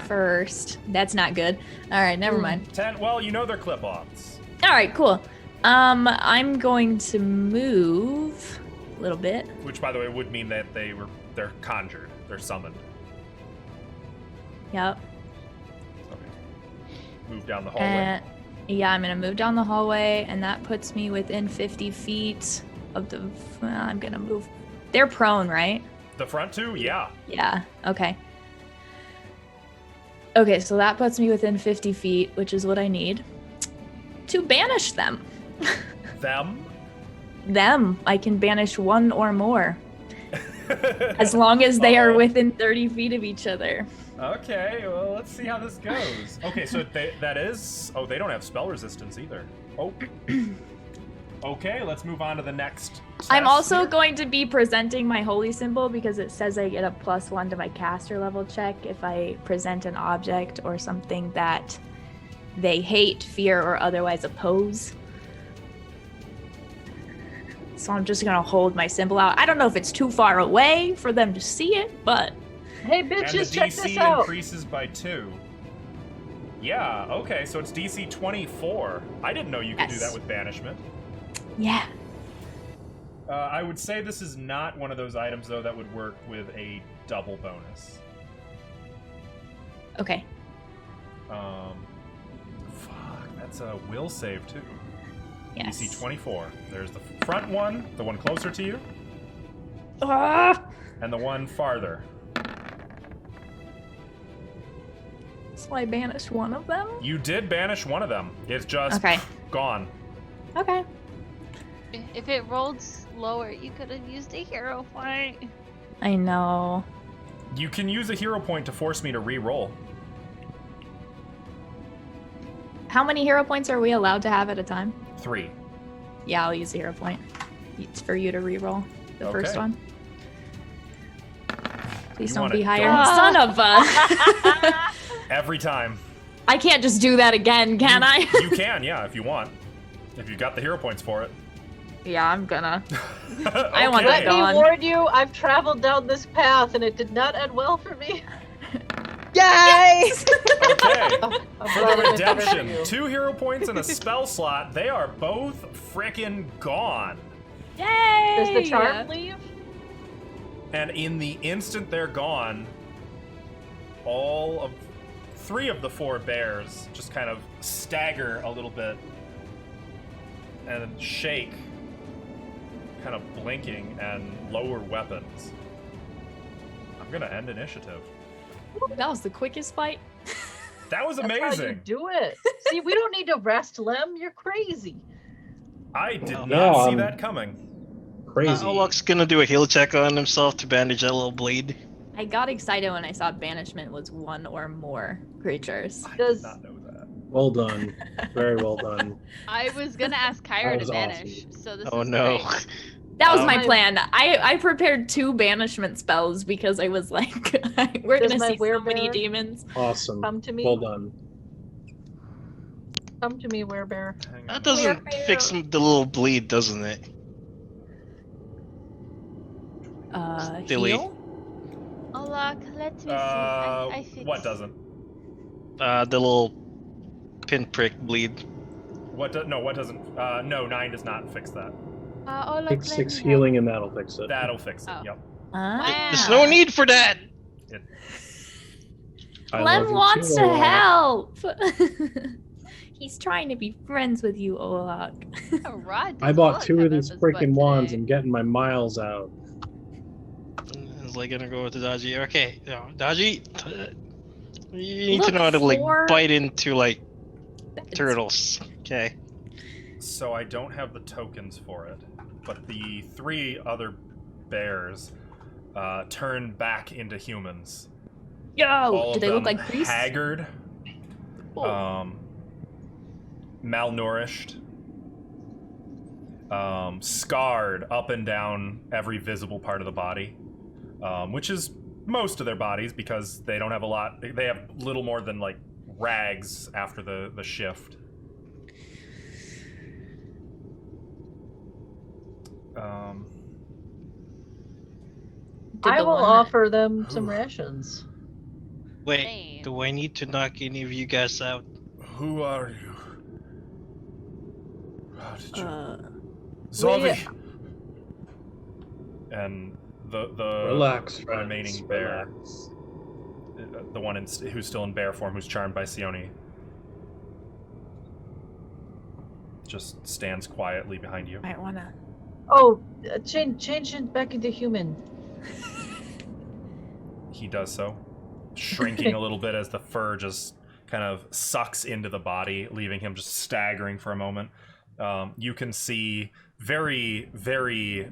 first. That's not good. All right, never mind. 10. Well, you know they're Qlippoths. All right, cool. I'm going to move a little bit. Which, by the way, would mean that they're conjured. They're summoned. Yep. Okay. Move down the hallway. And yeah, I'm gonna move down the hallway, and that puts me within 50 feet of the. I'm gonna move. They're prone, right? The front two, yeah. Yeah. Okay. Okay, so that puts me within 50 feet, which is what I need to banish them. Them? Them. I can banish one or more. As long as they are within 30 feet of each other. Okay, well, let's see how this goes. Okay, so that is... Oh, they don't have spell resistance either. Oh. Okay, let's move on to the next test I'm also here. going to be presenting my holy symbol because it says I get a +1 to my caster level check if I present an object or something that they hate, fear, or otherwise oppose. So I'm just gonna hold my symbol out. I don't know if it's too far away for them to see it, but... Hey, And bitches, the check DC this out. increases by 2. Yeah, okay, so it's DC 24. I didn't know you could do Yes. that with banishment. Yeah. I would say this is not one of those items, though, that would work with a double bonus. Okay. Fuck, that's a will save, too. Yes. DC 24. There's the front one, the one closer to you, Ah! and the one farther. So I banished one of them? You did banish one of them. It's just Okay. gone. Okay. If it rolled slower, you could have used a hero point. I know. You can use a hero point to force me to re-roll. How many hero points are we allowed to have at a time? 3. Yeah, I'll use a hero point. It's for you to re-roll the first Okay. one. Please You don't want be it higher. done. Son of a... Every time. I can't just do that again, can I? You can, yeah, if you want. If you got the hero points for it. Yeah, I'm gonna. Okay. I want Let that me gone. warn you, I've traveled down this path and it did not end well for me. Yay! Okay. I'm For glad the it did better for redemption, you. 2 hero points and a spell slot. They are both frickin' gone. Yay! Does the charm leave? And in the instant they're gone, all of 3 of the 4 bears just kind of stagger a little bit and shake, kind of blinking and lower weapons. I'm gonna end initiative. That was the quickest fight. That was That's how you amazing. do it. See, we don't need to rest, Lem. You're crazy. I did Yeah, not see that coming. Crazy. Olok's gonna do a heal check on himself to bandage that little bleed. I got excited when I saw banishment was 1 or more creatures. I Does- did not know that. Well done. Very well done. I was gonna ask Kyra That to was banish, awesome. so this Oh is no. great. That was Um, my plan. I prepared 2 banishment spells because I was like, we're Does gonna my see so many werebear- demons. Awesome. Come to me. Well done. Come to me, werebear. Hang on. That doesn't fix the little bleed, doesn't it? Dilly. Heal? Oh look, let me see. I fixed. What doesn't? The little pinprick bleed. What doesn't? No, 9 does not fix that. Oh look, Take let 6 me help. healing and that'll fix it. That'll fix it. Oh. Yep. Wow. There's no need for that! I love Lem you wants too, to Olaf. help. He's trying to be friends with you, Olak. Rod I does bought not 2 have of these up his butt freaking wands today. and getting my miles out. It's like gonna go with the Dodgy. Okay, no, Dodgy. You need Look to know how to like for- bite into like turtles. Okay. So I don't have the tokens for it, but the 3 other bears turn back into humans. Yo, All do of they look them like priests? haggard, Oh. malnourished, scarred up and down every visible part of the body, which is most of their bodies because they don't have a lot. They have little more than like rags after the shift. Did I the will one that- offer them some rations. Wait, Same. do I need to knock any of you guys out? Who are you? How did you? We- And the Relax, friends. remaining bear Relax. the one who's still in bear form, who's charmed by Sione, just stands quietly behind you. Might wanna. Oh, change it back into human. He does so, shrinking a little bit as the fur just kind of sucks into the body, leaving him just staggering for a moment. You can see very, very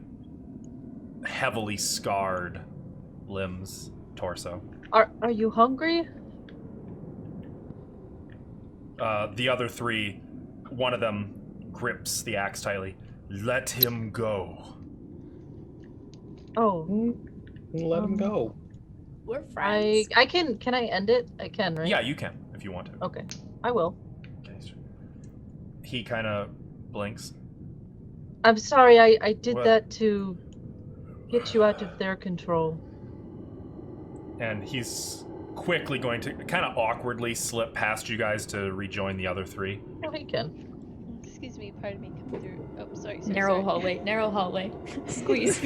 heavily scarred limbs, torso. Are you hungry? The other three, one of them grips the axe tightly. Let him go. Oh, Let him go. We're friends. I can I end it? I can, right? Yeah, you can if you want to. Okay, I will. Okay. He kind of blinks. I'm sorry, I did What? that to get you out of their control. And he's quickly going to kind of awkwardly slip past you guys to rejoin the other three. Oh, he can. Excuse me, pardon me, come through. Oh, sorry. Narrow hallway. Squeeze.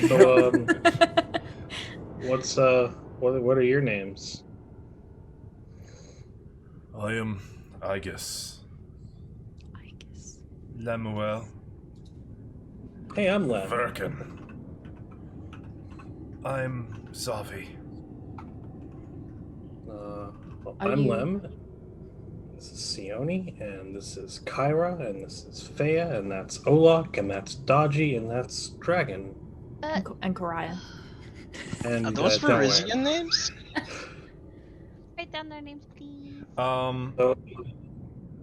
So, what are your names? I am Aegis. I guess. Lemuel. Hey, I'm Lem. Verken. I'm Zavi. I'm you- Lem. This is Sione, and this is Kyra, and this is Fea, and that's Olok, and that's Dodgy, and that's Dragon. And Karaya. And Are those don't worry. Verizian names? Write down their names, please. So,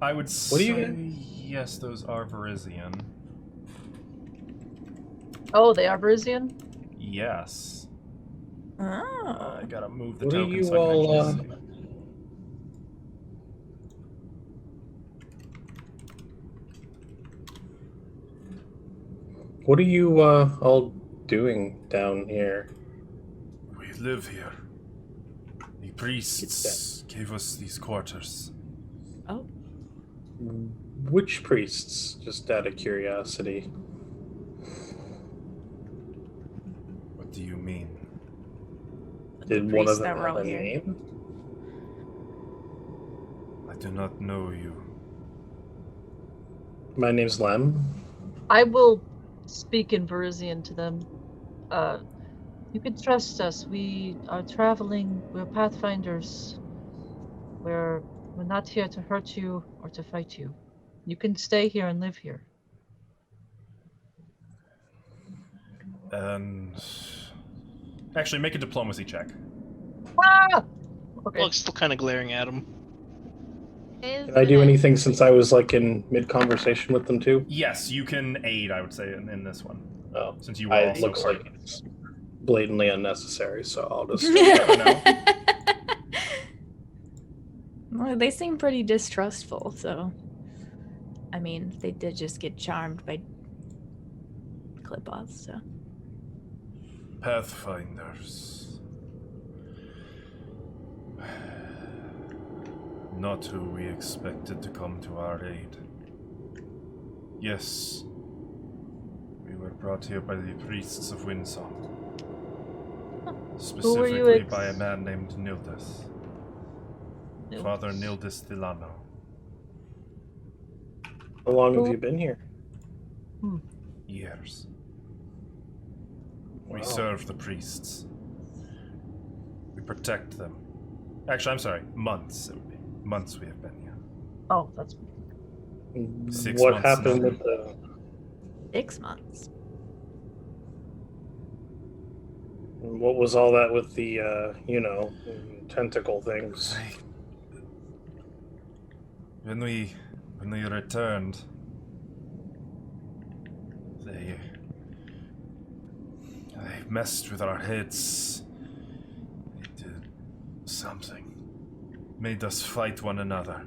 I would What do say you- yes, those are Verizian. Oh, they are Brusian? Yes. Oh. I gotta move the What do token you so I can all, actually see. what are you all doing down here? We live here. The priests gave us these quarters. Oh. Which priests? Just out of curiosity. What do you mean? Did one of priests that them were have a out here. name? I do not know you. My name's Lem. I will speak in Verusian to them. You can trust us. We are traveling. We're Pathfinders. We're not here to hurt you or to fight you. You can stay here and live here. And actually, make a diplomacy check. Ah! Okay. Looks still kind of glaring at him. Can I do anything since I was like in mid-conversation with them too? Yes, you can aid. I would say in this one, Oh, since you were it also looks party. like it's blatantly unnecessary, so I'll just. Well, they seem pretty distrustful, so. I mean, they did just get charmed by Qlippoth, so. Pathfinders. Not who we expected to come to our aid. Yes, we were brought here by the priests of Windsong. Specifically by a man named Nildis. Father Nildis Thilano. How long have you been here? Years. We Wow. serve the priests. We protect them. Actually, I'm sorry, months it would be. Months we have been here. Oh, that's 6 What months happened now. with the? 6 months. What was all that with the tentacle things? When we returned, they messed with our heads. They did something. Made us fight one another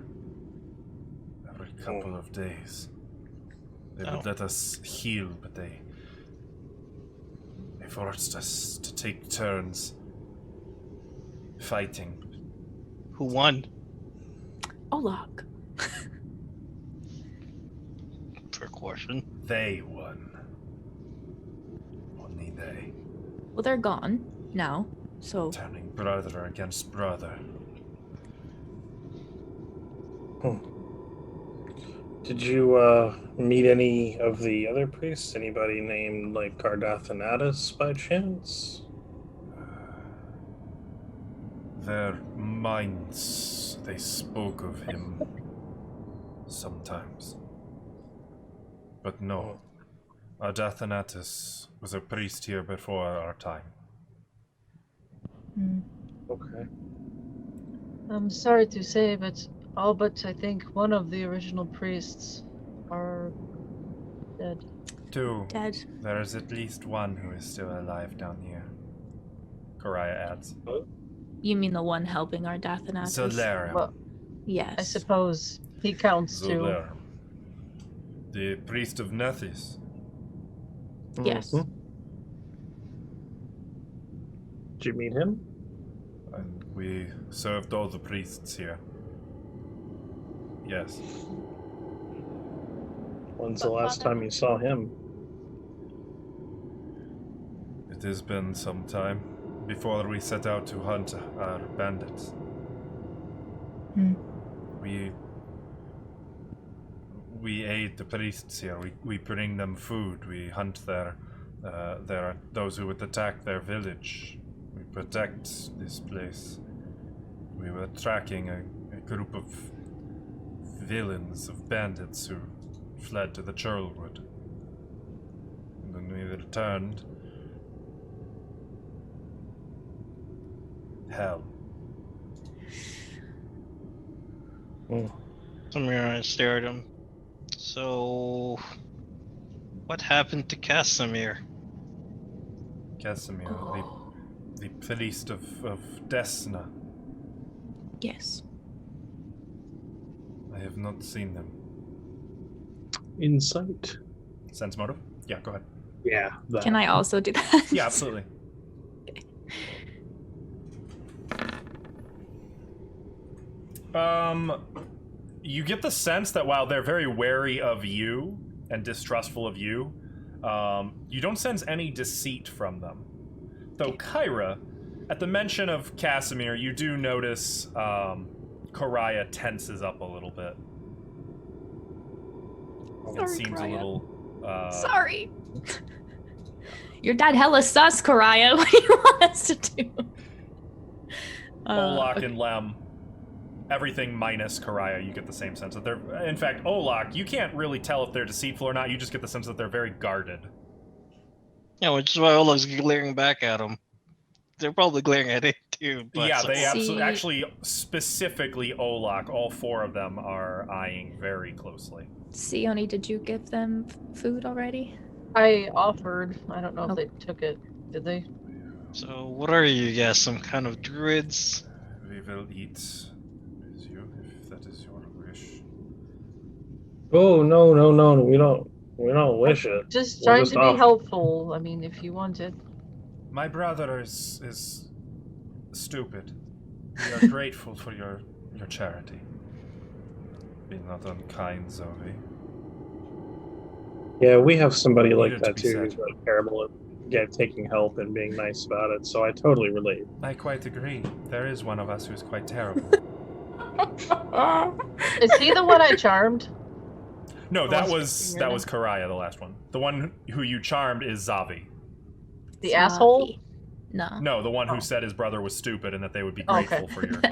every couple of days. They would let us heal, but they forced us to take turns fighting. Who won? Olok. Fair question. They won. Only they. Well, they're gone now, so. Turning brother against brother. Did you meet any of the other priests? Anybody named like Gardathanatus by chance? Their minds, they spoke of him sometimes. But no, Gardathanatus was a priest here before our time. Okay. I'm sorry to say, but all but I think one of the original priests are dead. Two. Dead. There is at least one who is still alive down here. Koraya adds. You mean the one helping our Dathanatus? Zolarum. Well, Yes. I suppose he counts too. Zolarum. The priest of Nethys. Yes. Mhm. Did you meet him? And we served all the priests here. Yes. When's the last time you saw him? It has been some time before we set out to hunt our bandits. We aid the priests here. We bring them food. We hunt those who would attack their village. We protect this place. We were tracking a group of villains, of bandits who fled to the Churlwood. And when we returned, hell. Samira stared at him. So, what happened to Casimir? Casimir, the priest of Desna. Yes. I have not seen them. Insight. Sense motive? Yeah, go ahead. Yeah. That. Can I also do that? Yeah, absolutely. You get the sense that while they're very wary of you and distrustful of you, you don't sense any deceit from them. Though Kyra, at the mention of Casimir, you do notice Koraya tenses up a little bit. Sorry, It seems Koraya. a little... Sorry. Your dad hella sus, Koraya. What do you want us to do? Olak and Lem, everything minus Koraya, you get the same sense that they're... In fact, Olak, you can't really tell if they're deceitful or not. You just get the sense that they're very guarded. Yeah, which is why Olaf's glaring back at him. They're probably glaring at it too. But Yeah, they See- actually, specifically Olak, all four of them are eyeing very closely. Sione, did you give them food already? I offered. I don't know if Oh. they took it. Did they? So, what are you guys? Some kind of druids? We will eat with you, if that is your wish. Oh no! We don't wish it. Just We're trying just to be off. helpful. I mean, if you want it. My brother is stupid. We are grateful for your charity. Be not unkind, Zoe. Yeah, we have somebody like Needed to that be too said. who's really terrible at taking help and being nice about it. So I totally relate. I quite agree. There is one of us who's quite terrible. Is he the one I charmed? No, The that one was speaking that your was Koraya, the last one. The one who you charmed is Zavi. The asshole? No. No, the one Oh. who said his brother was stupid and that they would be Okay. grateful for your...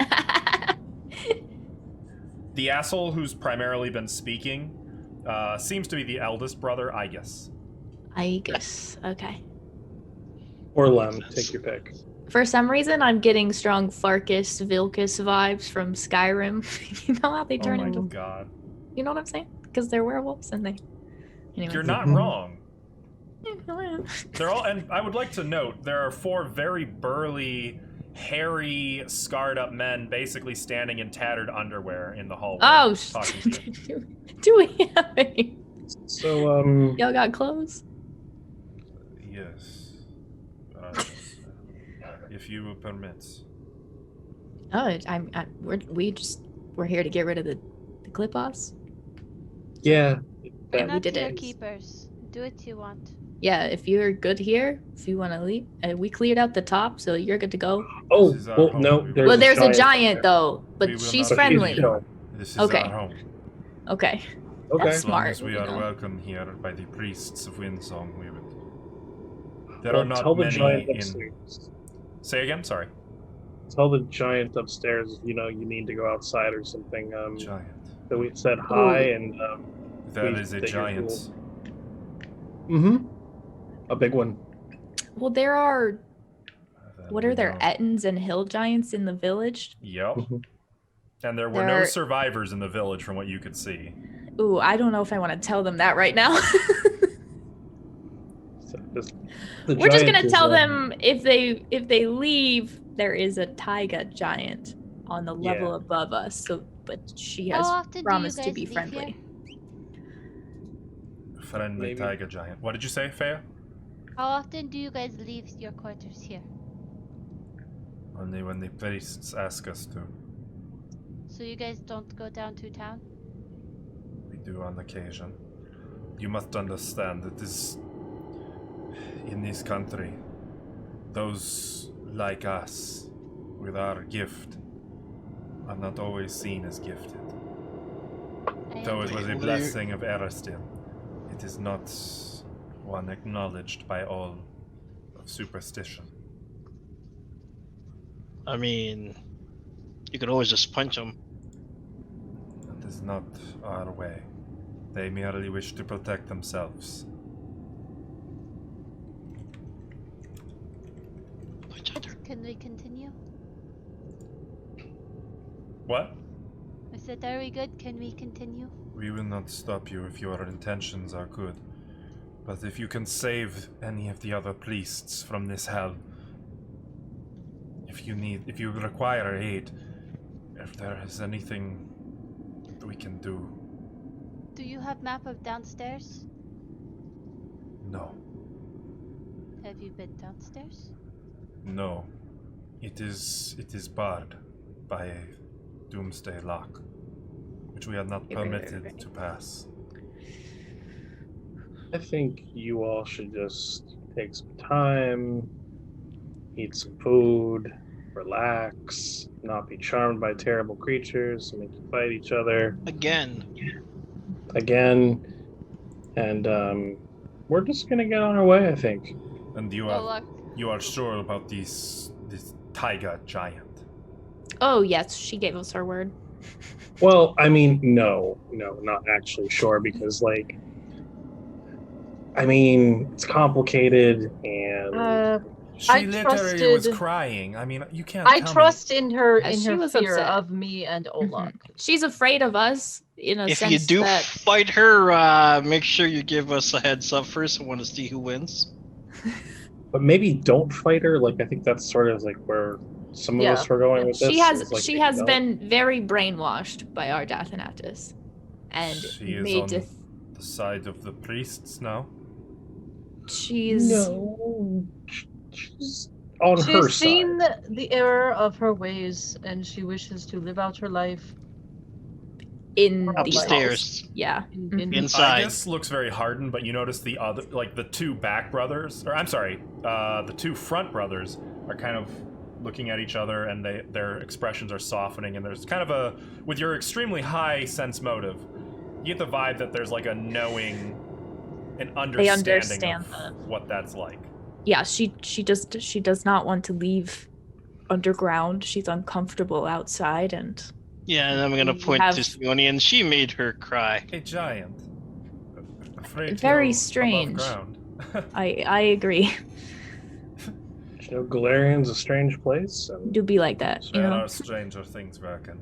The asshole who's primarily been speaking seems to be the eldest brother, I guess. I guess. Okay. Or Lem, take your pick. For some reason, I'm getting strong Farkas, Vilkas vibes from Skyrim. You know how they turn Oh my into... god. You know what I'm saying? Because they're werewolves and they... Anyways. You're not Mhm. wrong. They're all, and I would like to note, there are four very burly, hairy, scarred up men basically standing in tattered underwear in the hallway. Oh, talking shit. do we have any? So Y'all got clothes? Yes. If you will permit. Oh, we're here to get rid of the Qlippoths. yeah. We're we not did here it. keepers. Do what you want. Yeah, if you're good here, if you want to leave, we cleared out the top, so you're good to go. Oh This is our well, home. no. We There's Well, there's a there. giant though, We but will she's not- But she's friendly. chill. This is Okay. our home. Okay. Okay. That's As long smart. as we you are know. welcome here by the priests of Windsong, we would. There Well, are not tell the many giant in. upstairs. Say again. Sorry. Tell the giant upstairs, you need to go outside or something. Giant. That we said hi and There is a that you're giant. cool. Mm-hmm. A big one. Well, there are. What we are there? know. Ettins and hill giants in the village? Yep. Mhm. And there were no survivors in the village from what you could see. Ooh, I don't know if I want to tell them that right now. So We're just gonna giant tell is, them if they leave, there is a taiga giant on the level Yeah. above us. So, but she How has often do you promised to guys be leave friendly. Friendly Maybe. tiger giant. What did you say, Fea? How often do you guys leave your quarters here? Only when the priests ask us to. So you guys don't go down to town? We do on occasion. You must understand that this. In this country, those like us, with our gift, are not always seen as gifted. Though it was a What do you- blessing of Eristil, it is not one acknowledged by all of superstition. I mean, you could always just punch him. That is not our way. They merely wish to protect themselves. Punch at her. Can we continue? What? I said, are we good? Can we continue? We will not stop you if your intentions are good. But if you can save any of the other priests from this hell, if you require aid, if there is anything we can do, Do you have map of downstairs? no. Have you been downstairs? No. It is barred by a Doomsday lock, which we are not permitted to pass. I think you all should just take some time, eat some food, relax, not be charmed by terrible creatures and make you fight each other Again. and we're just gonna get on our way, I think. And you Oh, look. are sure about this tiger giant? Oh yes, she gave us her word. Well, I mean, no, not actually sure because, it's complicated and She I literally was trusted- crying. I mean, you can't. I tell trust in her Yeah, in she her was fear upset. of me and Olaf. She's afraid of us in a If sense you do that fight her, make sure you give us a heads up first. I want to see who wins. but maybe don't fight her. I think that's sort of where some of us were going with this. she has is, she maybe has don't. been very brainwashed by our Dathanatus and She is made on to the side of the priests now. she's No, she's on her She's side. seen the error of her ways, and she wishes to live out her life in these halls. Upstairs. Yeah. in Inside. This looks very hardened, but you notice the other, the two back brothers, or I'm sorry, the two front brothers are kind of looking at each other, and their expressions are softening, and there's kind of with your extremely high sense motive, you get the vibe that there's a knowing, an understanding understand of what that's like. Yeah, she does not want to leave underground. She's uncomfortable outside and Yeah, and I'm gonna You point have- to Sione, and she made her cry. A giant. Afraid to Very go above strange. ground. I agree. Galarian's a strange place, and Do be like that, you There know. are stranger things working.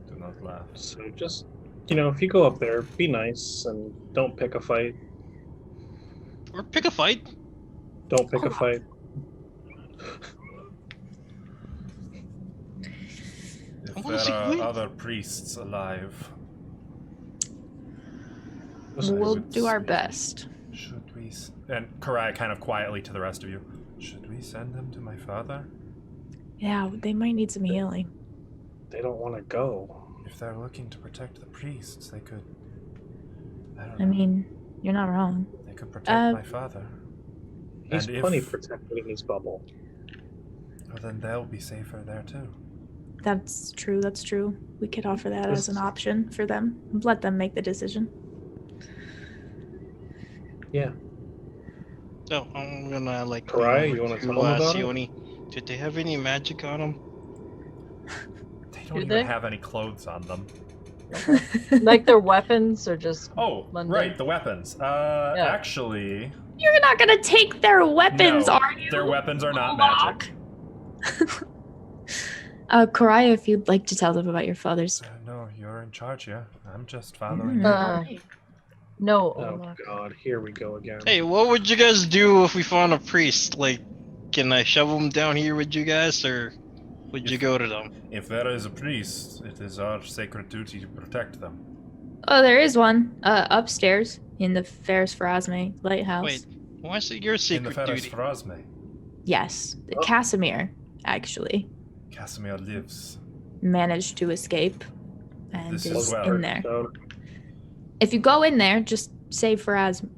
Do not laugh. so just if you go up there, be nice and don't pick a fight. Or pick a fight. Don't pick a fight. If I wanna see there who are wins. other priests alive, We'll would do our say- best. should we? And Karai kind of quietly to the rest of you. Should we send them to my father? Yeah, they might need some healing. They don't want to go. If they're looking to protect the priests, they could. I don't I know. mean, you're not wrong. They could protect my father. He's And plenty if- protected in his bubble. Well, then they'll be safer there too. That's true. That's true. We could offer that as an option for them. Let them make the decision. Yeah. So I'm gonna like Pariah, come you over wanna tell 'em about it? Sione. Did they have any magic on them? They don't Do even they? have any clothes on them. Like their weapons or just Oh, London? right, the weapons. Actually, You're not gonna take their weapons, no, are you? their weapons are not Lock. magic. Karaya, if you'd like to tell them about your father's. No, you're in charge, yeah. I'm just following. No. Oh God, here we go again. Hey, what would you guys do if we found a priest? Like, can I shove him down here with you guys, or would you go to them? If there is a priest, it is our sacred duty to protect them. Oh, there is one upstairs in the Ferris Phrasme lighthouse. Wait, why is it your In the secret Ferris duty? Phrasme, Yes, Oh. Casimir actually Casimir lives. managed to escape and This is is well. in there. So, If you go in there, just say Phrasme,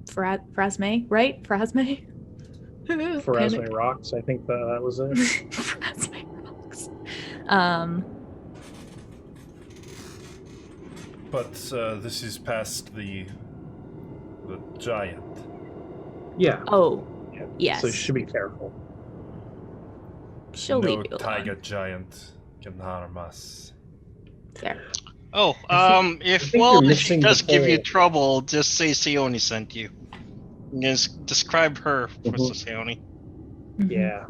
right? Phrasme? Pharasme Rocks, I think that was it. Phrasme rocks. But this is past the giant. Yeah. Oh, Yeah. yes. So you should be careful. She'll no leave you tiger alone. giant can harm us. There. Oh, if think you're she missing the does give you whole- trouble, just say Sione sent you. Just describe her for Mhm. Sione. Mhm. Yeah.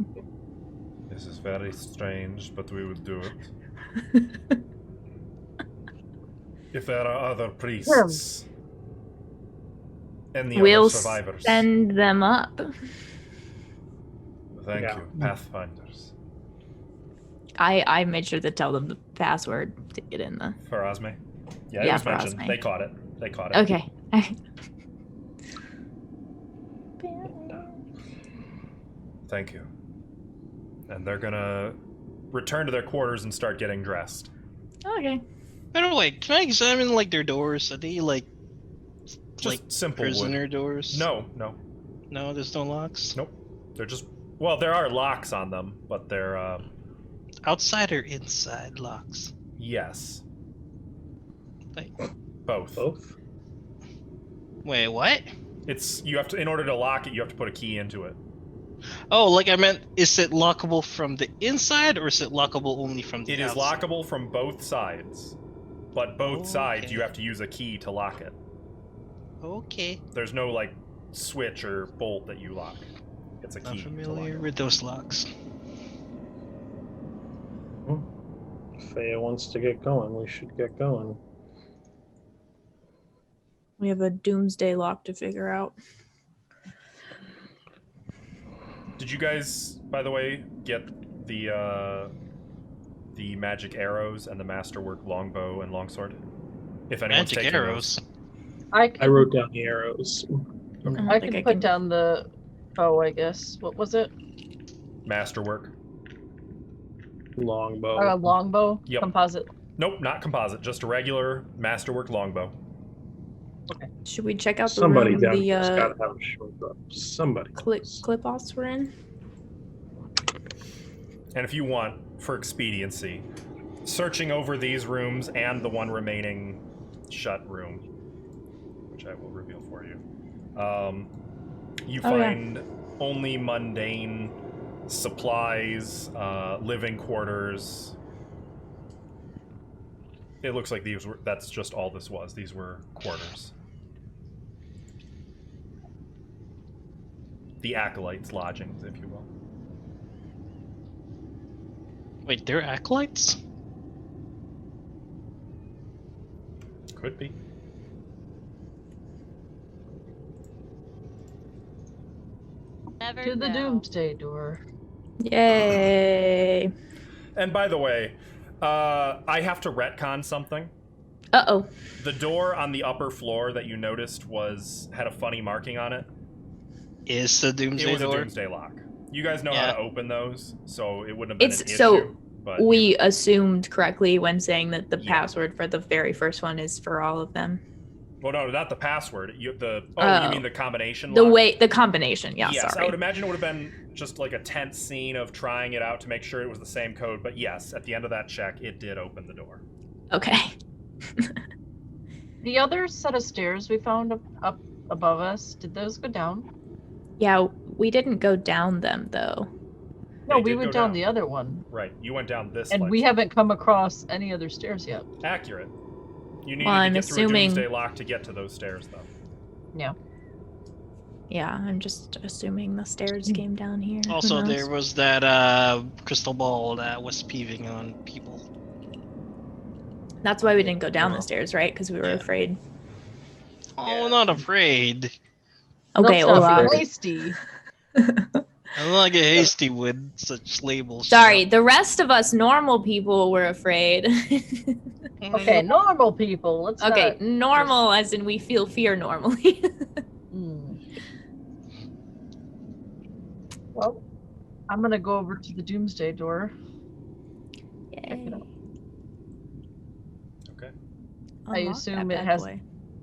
This is very strange, but we will do it. If there are other priests and the We'll other survivors, send them up. thank Yeah. you, Pathfinders. I made sure to tell them the password to get in the. Pharasme? Yeah, it Yeah, was mentioned. Pharasme. They caught it. Okay. Thank you. And they're gonna return to their quarters and start getting dressed. Okay. By the way, can I examine like their doors? Are they like Just simple prisoner wood. doors? No. No, there's no locks. Nope. They're just, well, there are locks on them, but they're Outside or inside locks? yes. Like, Both. Both? wait, what? It's, you have to, in order to lock it, you have to put a key into it. Oh, like I meant, is it lockable from the inside or is it lockable only from the It is outside? lockable from both sides, but both sides Okay. you have to use a key to lock it. Okay. There's no like switch or bolt that you lock. It's a Not key. to lock familiar it. with those locks. Faya wants to get going. We should get going. We have a Doomsday lock to figure out. Did you guys, by the way, get the magic arrows and the masterwork longbow and longsword? If anyone's Magic taking arrows. I I wrote down the arrows. I can put down the bow, I guess. What was it? those. Masterwork. Longbow. Or a longbow? Yep. Composite. Nope, not composite. Just a regular masterwork longbow. Should we check out the Somebody room down the here's got to have a short bow. Somebody. Qlippoths were in? And if you want, for expediency, searching over these rooms and the one remaining shut room, which I will reveal for you, you Oh, yeah. find only mundane supplies, living quarters. It looks like these were, that's just all this was. These were quarters. The acolytes' lodgings, if you will. Wait, they're acolytes? Could be. Never To the know. Doomsday door. Yay. And by the way, I have to retcon something. Uh-oh. The door on the upper floor that you noticed had a funny marking on it. Is the Doomsday It was door? a Doomsday lock. You guys know how Yeah. to open those, so it wouldn't have been an issue. So But we assumed correctly when saying that the Yeah. password for the very first one is for all of them. well, no, not the password. You Oh. mean the combination? The lock? way the combination, yeah, Yes, I sorry. would imagine it would have been just like a tense scene of trying it out to make sure it was the same code. But yes, at the end of that check, it did open the door. Okay. The other set of stairs we found up above us, did those go down? Yeah, we didn't go down them though. No, They we did went go down the other one. Right, you went down this And flight. we haven't come across any other stairs yet. Accurate. You needed Well, to I'm get through a assuming- Doomsday lock to get to those stairs, though. Yeah. Yeah, I'm just assuming the stairs came down here. Who Also, knows? there was that crystal ball that was peeving on people. That's why we didn't go down the stairs, right? Because we were Yeah. afraid. Oh, not afraid. Okay, Let's not Olaf. be hasty. I'm not get hasty with such labels. Sorry, the rest of us normal people were afraid. Okay, normal people. Let's Okay, not... normal as in we feel fear normally. Hmm. Well, I'm gonna go over to the Doomsday door. Check it out. Okay. I Unlock assume that it bad has- boy.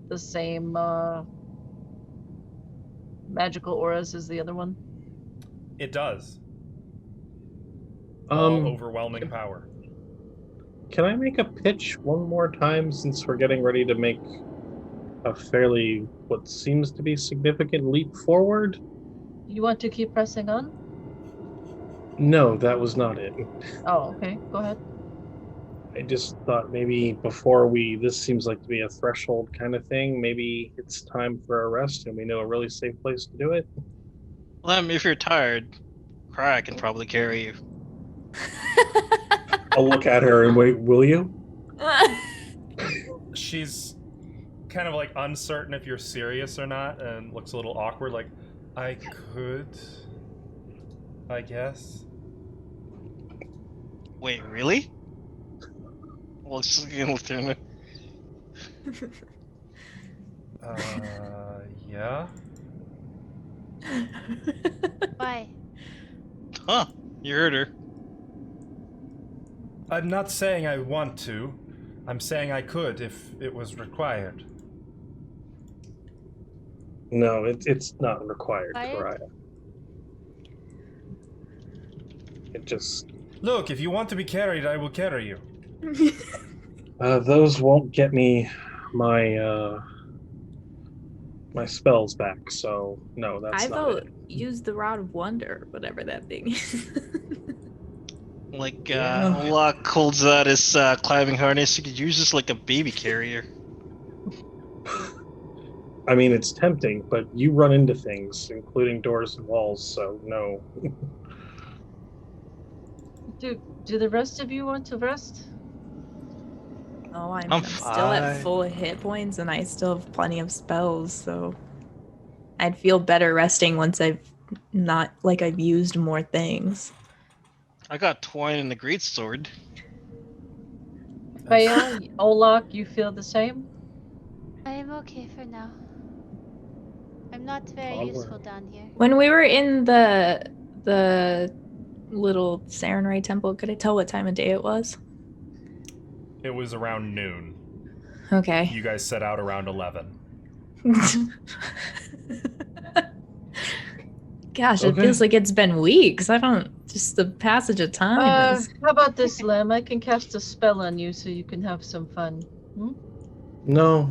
The same magical auras as the other one. It does. All Um, overwhelming power. can I make a pitch one more time since we're getting ready to make a fairly, what seems to be significant leap forward? You want to keep pressing on? No, that was not it. Oh, okay. Go ahead. I just thought maybe before this seems like to be a threshold kind of thing, maybe it's time for a rest and we know a really safe place to do it. Lem, if you're tired, Cry can probably carry you. I'll look at her and wait, will you? She's kind of like uncertain if you're serious or not and looks a little awkward, like, I could, I guess. Wait, really? Well, just gonna turn it. Yeah? Why? Huh? You heard her. I'm not saying I want to. I'm saying I could if it was required. No, it's not required, Required? Pariah. It just... Look, if you want to be carried, I will carry you. those won't get me my my spells back, so no, that's I not vote it. use the Rod of Wonder, whatever that thing is. Like, Yeah. Locke holds out his climbing harness. You could use this like a baby carrier. I mean, it's tempting, but you run into things, including doors and walls, so no. Do the rest of you want to rest? Oh, I'm I'm still at fine. full hit points and I still have plenty of spells, so I'd feel better resting once I've used more things. I got twine and the greatsword. Freya, Olak, you feel the same? I am okay for now. I'm not very Onward. useful down here. When we were in the little Sarenrae temple, could I tell what time of day it was? It was around noon. Okay. You guys set out around 11. Gosh, it Okay. feels like it's been weeks. I don't. Just the passage of time is. How about this, Lem? I can cast a spell on you so you can have some fun. No,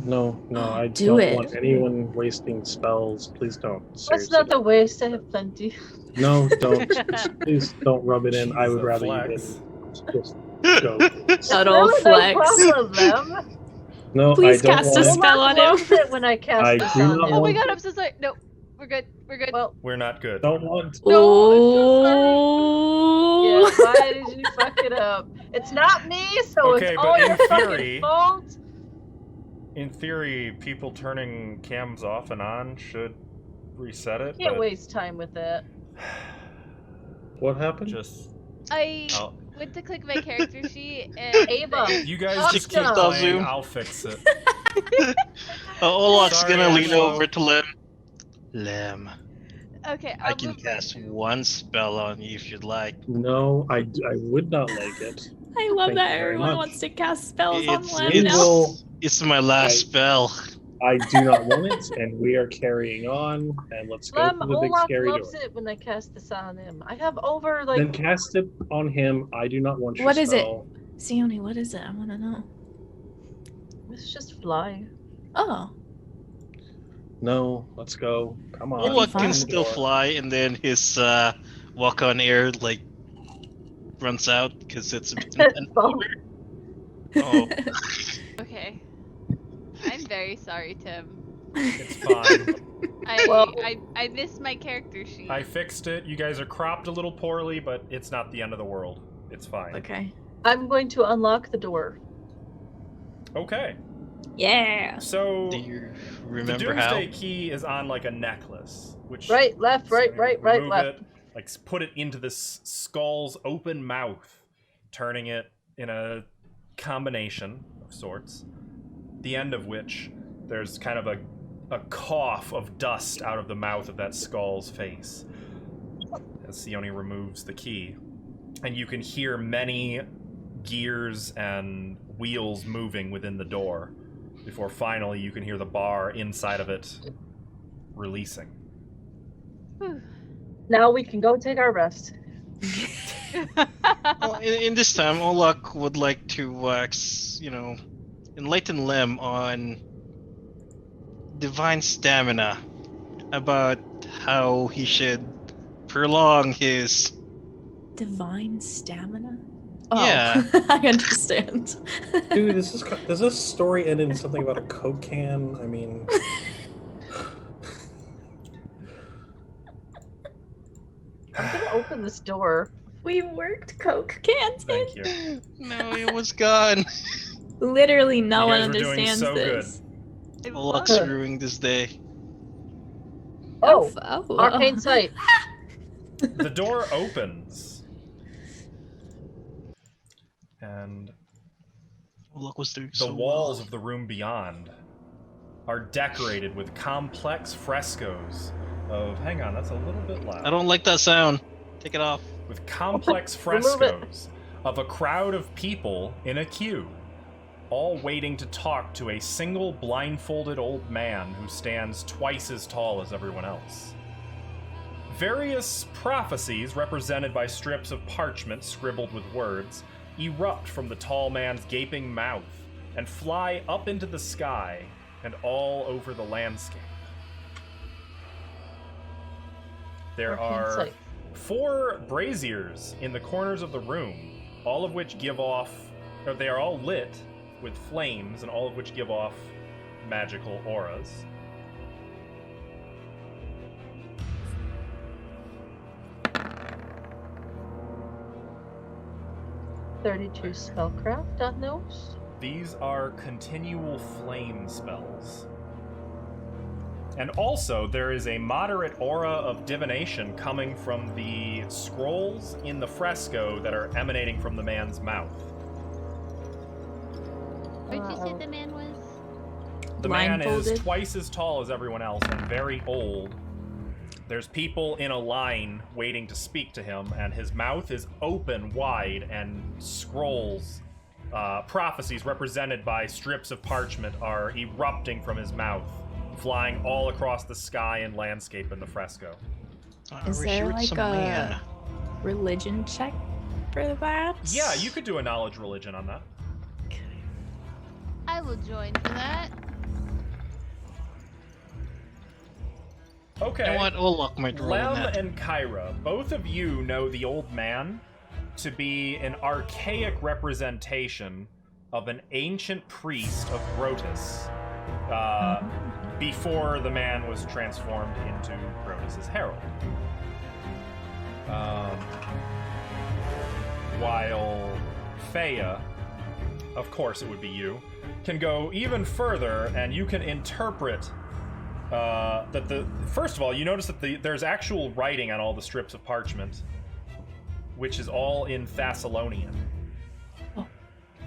I Do don't it. want anyone wasting spells. Please don't. That's Seriously, not a don't. waste. I have plenty. No, don't. Please don't rub it in. I She's would a rather flex. you didn't. Just go. please. Subtle No flex. problem, Lem. No, Please I don't cast a want spell on him. loves it when I cast I this do on not him. Oh my want- god, I'm so sorry. No, we're good. We're good. Well, We're not good. Don't want. No, I'm Oh. yeah, why did you fuck it up? It's not me, so Okay, it's but all in your theory- fucking fault. In theory, people turning cams off and on should reset it. Can't but waste time with that. What happened? Just I I'll- went to click my character sheet and Ava. you guys Awesome. just keep Just on playing. Zoom. I'll fix it. Olaf's Sorry, gonna lean Angelo. over to Lem. Lem, okay, I I'll can move cast my- one spell on you if you'd like. No, I would not like it. I love Thank that you very everyone much. wants to cast spells on It's, Lem We now. will- it's my last I- spell. I do not want it, and we are carrying on. And let's go Lem, to the big Olaf scary loves door. it when I cast this on him. I have over Then cast it on him. I do not want your What is it? spell. Sione, what is it? I want to know. It's just fly. Oh. No, let's go. Come on. Olaf fine. can still fly, and then his walk on air like runs out because it's Oh. Oh, Okay. I'm very sorry, Tim. It's fine. I missed my character sheet. I fixed it. You guys are cropped a little poorly, but it's not the end of the world. It's fine. Okay. I'm going to unlock the door. Okay. Yeah. So do you the remember how? Doomsday key is on like a necklace, which Right, left, right, so right, right, remove left. it, like put it into this skull's open mouth, turning it in a combination of sorts. The end of which there's kind of a cough of dust out of the mouth of that skull's face as Sione removes the key, and you can hear many gears and wheels moving within the door before finally you can hear the bar inside of it releasing. Now we can go take our rest. Well, in this time, Olaf would like to enlighten Lem on divine stamina, about how he should prolong his. Divine stamina? Oh, Yeah. I understand. Dude, does this story end in something about a Coke can? I mean, I'm gonna open this door. We worked Coke cans in. Thank you. No, it was gone. Literally no You one guys were doing understands so this. Olaf's ruining this day. Oh, Oh. arcane sight. The door opens, and Olaf was doing the so walls well. of the room beyond are decorated with complex frescoes of. Hang on, that's a little bit loud. I don't like that sound. Take it off. With complex Remove it. frescoes of a crowd of people in a queue, all waiting to talk to a single blindfolded old man who stands twice as tall as everyone else. Various prophecies, represented by strips of parchment scribbled with words, erupt from the tall man's gaping mouth and fly up into the sky and all over the landscape. There Arcane are sight. 4 braziers in the corners of the room, all of which give off, or they are all lit with flames, and all of which give off magical auras. $32 spellcraft on those. These are continual flame spells. And also, there is a moderate aura of divination coming from the scrolls in the fresco that are emanating from the man's mouth. Where'd you say the man was? The man is Blindfolded? twice as tall as everyone else and very old. There's people in a line waiting to speak to him, and his mouth is open wide, and scrolls, prophecies represented by strips of parchment, are erupting from his mouth, flying all across the sky and landscape in the fresco. I Is wish there you were like some a man. religion check for that? Yeah, you could do a knowledge religion on that. I will join for that. Okay. You know what? Olaf might roll on Lem that. and Kyra, both of you know the old man to be an archaic representation of an ancient priest of Grotus, before the man was transformed into Grotus's herald. While Feya, of course it would be you, can go even further, and you can interpret first of all, you notice that there's actual writing on all the strips of parchment, which is all in Thessalonian. Oh,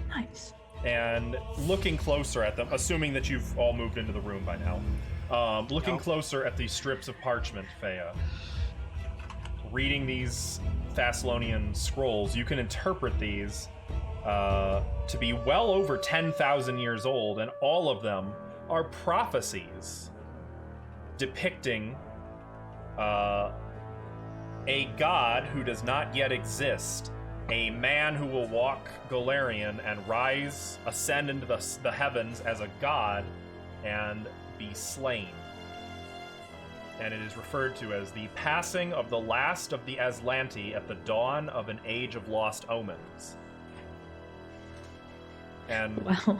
nice. And looking closer at them, assuming that you've all moved into the room by now, looking closer at these strips of parchment, Feya, reading these Thessalonian scrolls, you can interpret these to be well over 10,000 years old, and all of them are prophecies depicting a god who does not yet exist, a man who will walk Golarion and ascend into the heavens as a god and be slain. And it is referred to as the passing of the last of the Aslanti at the dawn of an age of lost omens. And Wow.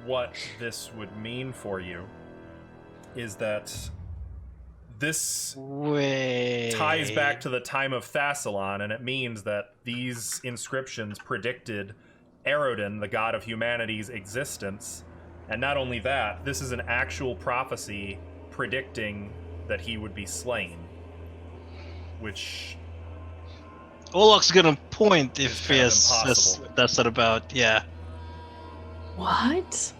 what this would mean for you is that this ties back to the time of Thassalon, and it means that these inscriptions predicted Aroden, the god of humanity's existence. And not only that, this is an actual prophecy predicting that he would be slain. Which... Olok's gonna point if kind of yes, impossible. that's not about, yeah. What?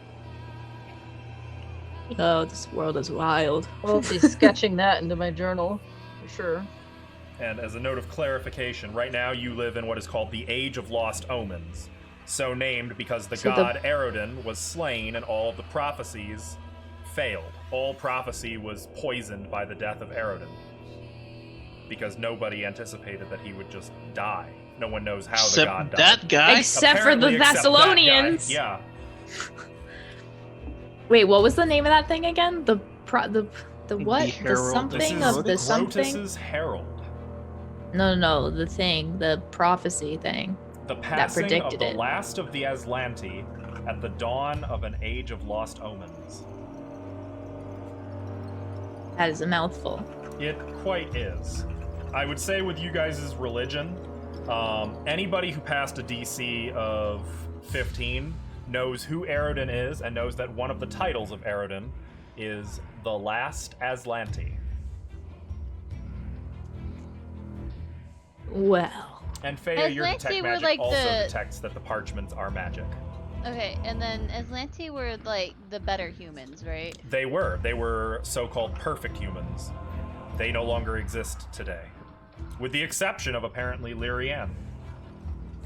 Oh, this world is wild. We'll be sketching that into my journal, for sure. And as a note of clarification, right now you live in what is called the Age of Lost Omens. So named because the god Aroden was slain and all of the prophecies failed. All prophecy was poisoned by the death of Aroden. Because nobody anticipated that he would just die. No one knows how the god died. That guy? Except for Apparently, the except that guy. Thessalonians. Yeah. Wait, what was the name of that thing again? The what? The Herald. something This is of the something? Grotus's Herald. No, the thing, the prophecy thing. The passing of predicted the it. last of the Aslanti at the dawn of an age of lost omens. That is a mouthful. It quite is. I would say with you guys' religion, anybody who passed a DC of 15 knows who Aroden is and knows that one of the titles of Aroden is the Last Aslanti. Well, And Feya, your Aslanti detect were magic like also the- detects that the parchments are magic. Okay, and then Aslanti were like the better humans, right? They were so-called perfect humans. They no longer exist today. With the exception of apparently Lyrian.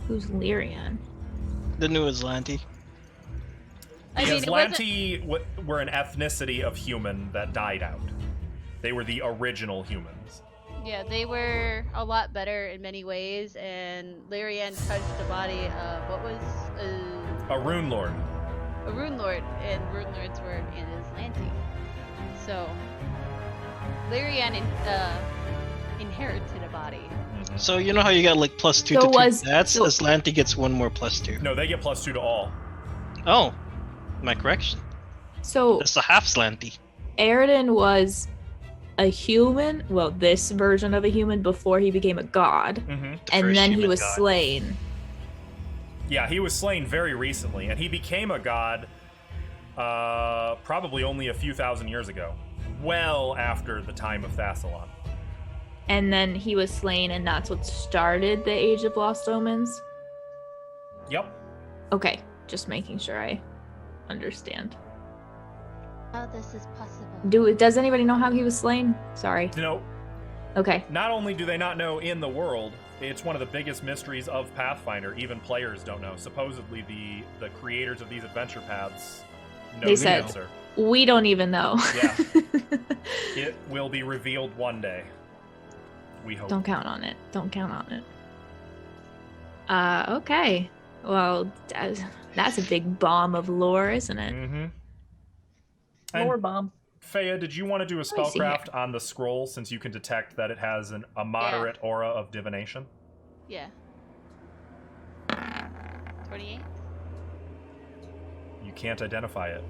who's Lyrian? The new Aslanti. I The mean, it wasn't- Aslanti were an ethnicity of human that died out. They were the original humans. Yeah, they were a lot better in many ways, and Lyrian touched the body of what was A Rune Lord. a Rune Lord, and Rune Lords were in Aslanti. So, Lyrian inherited a body. So you know how you got like +2 So to was- 2 stats? so- Aslanti gets one more +2. No, they get +2 to all. Oh, my correction. So That's a half Slanty. Aroden was a human, well, this version of a human before he became a god, Mm-hmm. and first then he human was god. slain. Yeah, he was slain very recently, and he became a god probably only a few thousand years ago. Well after the time of Thassalon. And then he was slain, and that's what started the Age of Lost Omens. Yep. Okay, just making sure I understand. How this is possible? Does anybody know how he was slain? Sorry. No, Okay. not only do they not know in the world, it's one of the biggest mysteries of Pathfinder. Even players don't know. Supposedly, the creators of these adventure paths know They the said- answer. We don't even know. Yeah. It will be revealed one day. We hope. Don't count on it. Don't count on it. Okay. Well, that's a big bomb of lore, isn't it? Mm-hmm. Lore And bomb. Feya, did you want to do a see here. spellcraft on the scroll since you can detect that it has a moderate aura of divination? Yeah. 28? You can't identify it.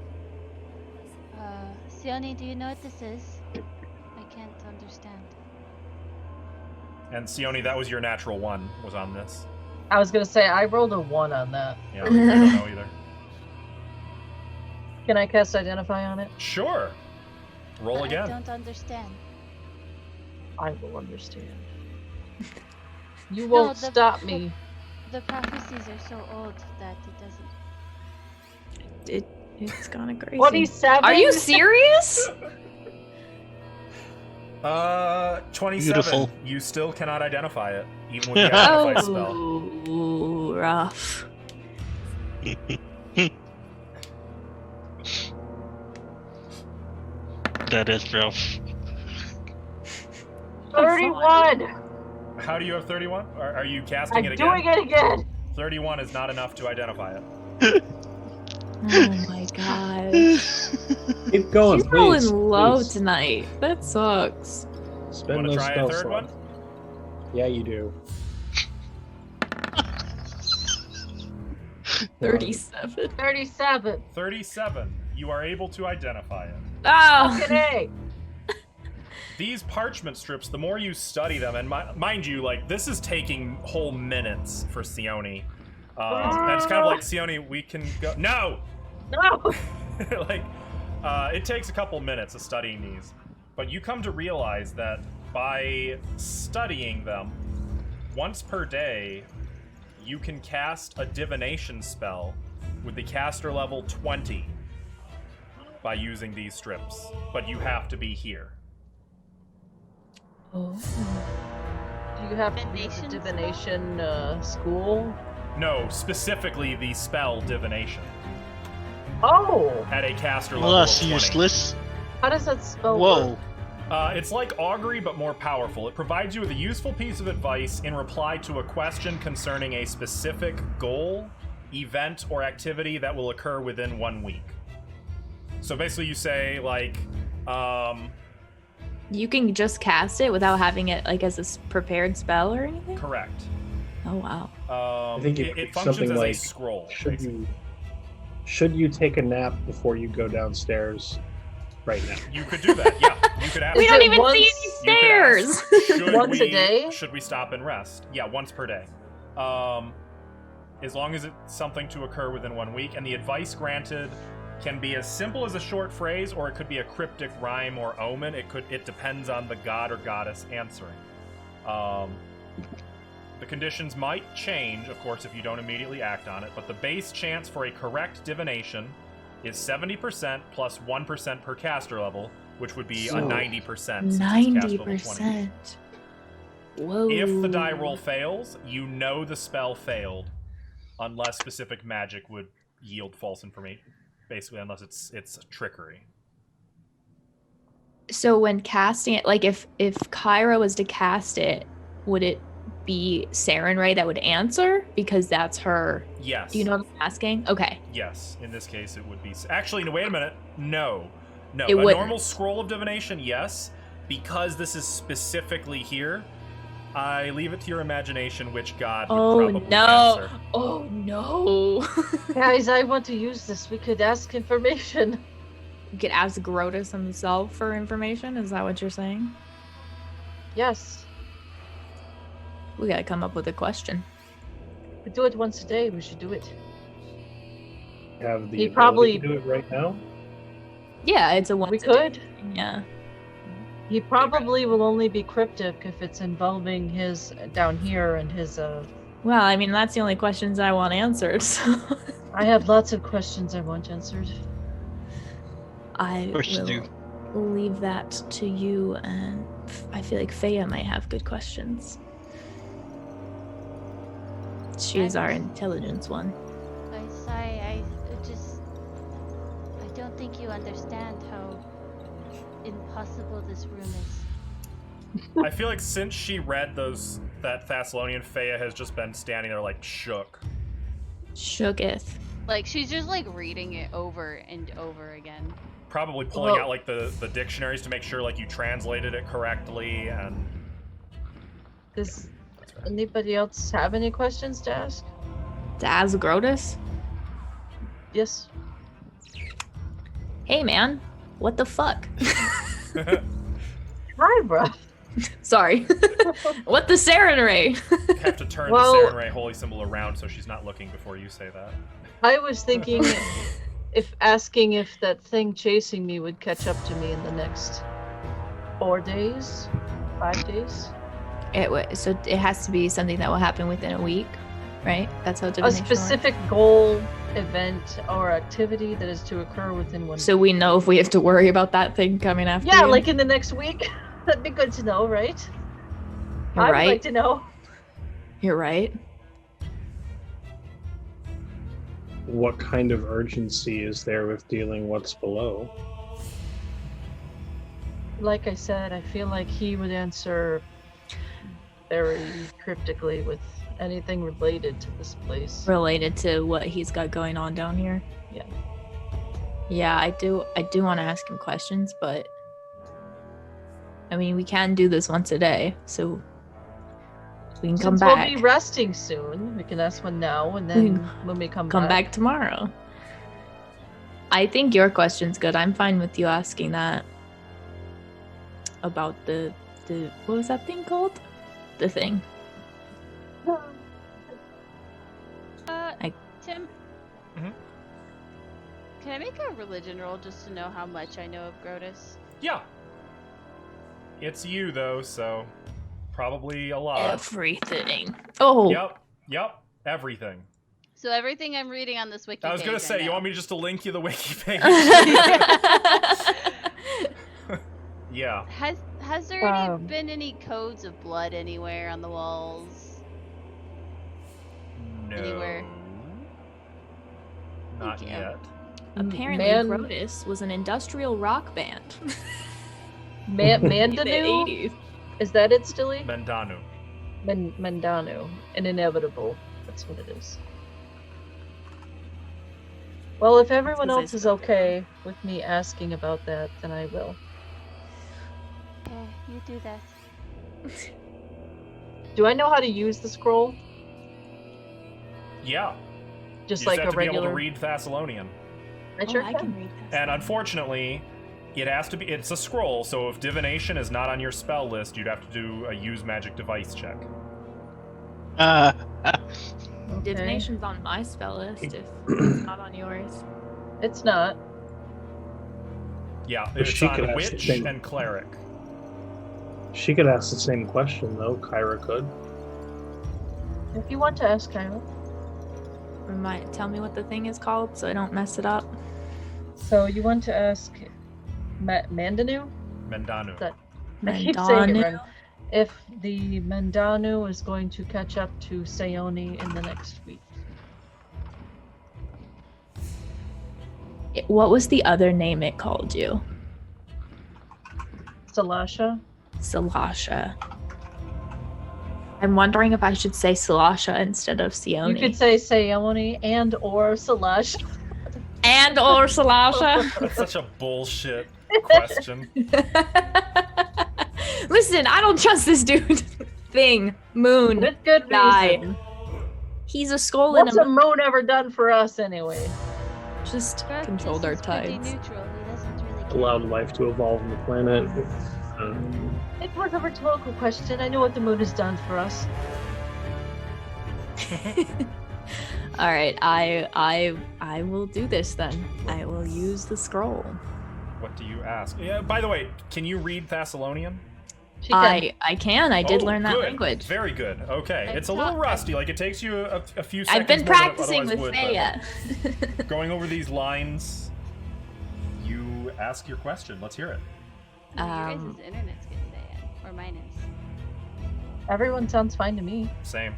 Sione, do you know what this is? I can't understand. And Sione, that was your natural one, was on this. I was gonna say I rolled a 1 on that. Yeah, I don't know either. Can I cast Identify on it? Sure. Roll I again. don't understand. I will understand. You won't the- stop me. The prophecies are so old that it doesn't. It's kind of crazy. 27? Are you serious? 27. Beautiful. You still cannot identify it, even with the identify spell. Oh, rough. That is rough. 31! How do you have 31? Are you casting I'm it again? doing it again! 31 is not enough to identify it. Oh my god. Keep going, She's rolling please. low please. tonight. That sucks. Spend Want to those try a spell third slots. one? Yeah, you do. 37. 37. 37. You are able to identify it. Oh! Fucking A! These parchment strips, the more you study them, and mind you, like, this is taking whole minutes for Sione. And it's kind of like, Sione, we can go. No! No! Like, it takes a couple minutes of studying these. But you come to realize that by studying them, once per day, you can cast a divination spell with the caster level 20 by using these strips. But you have to be here. Oh. Do you have to be at the divination school? No, specifically the spell divination Oh! at a caster level Well, of that's 20. useless. How does that spell work? Whoa. It's like augury, but more powerful. It provides you with a useful piece of advice in reply to a question concerning a specific goal, event, or activity that will occur within 1 week. So basically you say, like, You can just cast it without having it like as a prepared spell or anything? correct. Oh wow. I think It functions something as like, a scroll. Should you take a nap before you go downstairs right now? You could do that, yeah. You could ask. We Is don't it even once- see You any could stairs! ask, should Once a we- day? Should we stop and rest? Yeah, once per day. As long as it's something to occur within 1 week, and the advice granted can be as simple as a short phrase, or it could be a cryptic rhyme or omen. It depends on the god or goddess answering. The conditions might change, of course, if you don't immediately act on it, but the base chance for a correct divination is 70% plus 1% per caster level, which would be a 90% since it's cast level 20. 90%. Whoa. If the die roll fails, you know the spell failed, unless specific magic would yield false information. Basically, unless it's trickery. So when casting it, like if Kyra was to cast it, would it be Sarenrae that would answer? Because that's her. Yes. Do you know what I'm asking? Okay. Yes. In this case, it would be. Actually, no, wait a minute. No. It a wouldn't. normal scroll of divination, yes. Because this is specifically here, I leave it to your imagination which god would probably answer. Oh no. Guys, I want to use this. We could ask information. You could ask Grotus himself for information. Is that what you're saying? Yes. We gotta come up with a question. We do it once a day. We should do it. Have the He ability probably- to do it right now? Yeah, it's a one. We could. Yeah. He probably will only be cryptic if it's involving his down here and his Well, I mean, that's the only questions I want answered. So I have lots of questions I want answered. I Of course you do. will leave that to you, and I feel like Faya might have good questions. She is our intelligence one. I don't think you understand how impossible this room is. I feel like since she read that Thessalonian, Faya has just been standing there like shook. Shooketh. Like, she's just like reading it over and over again. Probably pulling Well- out like the dictionaries to make sure like you translated it correctly, and Does anybody else have any questions to ask? To ask Grotus? Yes. Hey, man. What the fuck? Hi, bruh. Sorry. What the Sarenrae? have to turn Well- the Sarenrae holy symbol around so she's not looking before you say that. I was thinking if that thing chasing me would catch up to me in the next 4 days, 5 days. So it has to be something that will happen within a week, right? That's how A divination specific goal, event, or activity that is to occur within 1 works. So we know if we have to worry about that thing coming after yeah, you. like in the next week. That'd be good to know, right? You're I'd right. like to know. You're right. What kind of urgency is there with dealing what's below? Like I said, I feel like he would answer very cryptically with anything related to this place. Related to what he's got going on down here. Yeah. Yeah, I do want to ask him questions, but I mean, we can do this once a day, so we can come Since back. we'll be resting soon, we can ask one now, and then when we come back tomorrow. I think your question's good. I'm fine with you asking that about the what was that thing called? The thing. Tim? Mhm. Can I make a religion roll just to know how much I know of Grotus? Yeah. It's you, though, so probably a lot. Everything. Oh. Yep. Everything. So everything I'm reading on this wiki page, I was going to say, you want me just to link you the wiki page? Yeah. Has there been any codes of blood anywhere on the walls? No. Anywhere? Not Thank you. yet. Apparently, Grotus was an industrial rock band. In the Mandanu? 80s. Is that it, Stilly? Mendanu. Mendanu. An inevitable. That's what it is. Well, if everyone else is okay with me asking about that, then I will. Okay, you do that. Do I know how to use the scroll? Yeah. Just you like just have a to be able regular. to read Thessalonian. I sure I can. can read that. And unfortunately, it has to be. It's a scroll, so if divination is not on your spell list, you'd have to do a use magic device check. Divination's on my spell list if it's not on yours. It's not. Yeah, But it's she could on ask the witch same- and cleric. She could ask the same question, though. Kyra could. If you want to ask Kyra. Tell me what the thing is called so I don't mess it up. So you want to ask Mandanu? Mendanu. That- I keep saying it Mandanu? wrong. If the Mandanu is going to catch up to Sayoni in the next week. What was the other name it called you? Salasha? Salasha. I'm wondering if I should say Salasha instead of Sione. You could say Sayoni and or Salasha. And or Salasha. That's such a bullshit question. Listen, I don't trust this dude. Thing. Moon. With good Guy. reason. He's a skull in What's a a moon ever done for us anyway? Just Grotus control their is pretty tides. neutral. He doesn't really care. Allowed life to evolve on the planet. It was a rhetorical question. I know what the moon has done for us. All right, I will do this then. I will use the scroll. What do you ask? Yeah. By the way, can you read Thessalonian? She can. I can. I did Oh, learn that good. language. Very good. Okay, I it's a little taught- rusty. Like it takes you a few seconds. I've been more than it practicing otherwise with would, but Thea. Going over these lines, you ask your question. Let's hear it. Your guys' internet's getting bad. Or mine is. Everyone sounds fine to me. Same.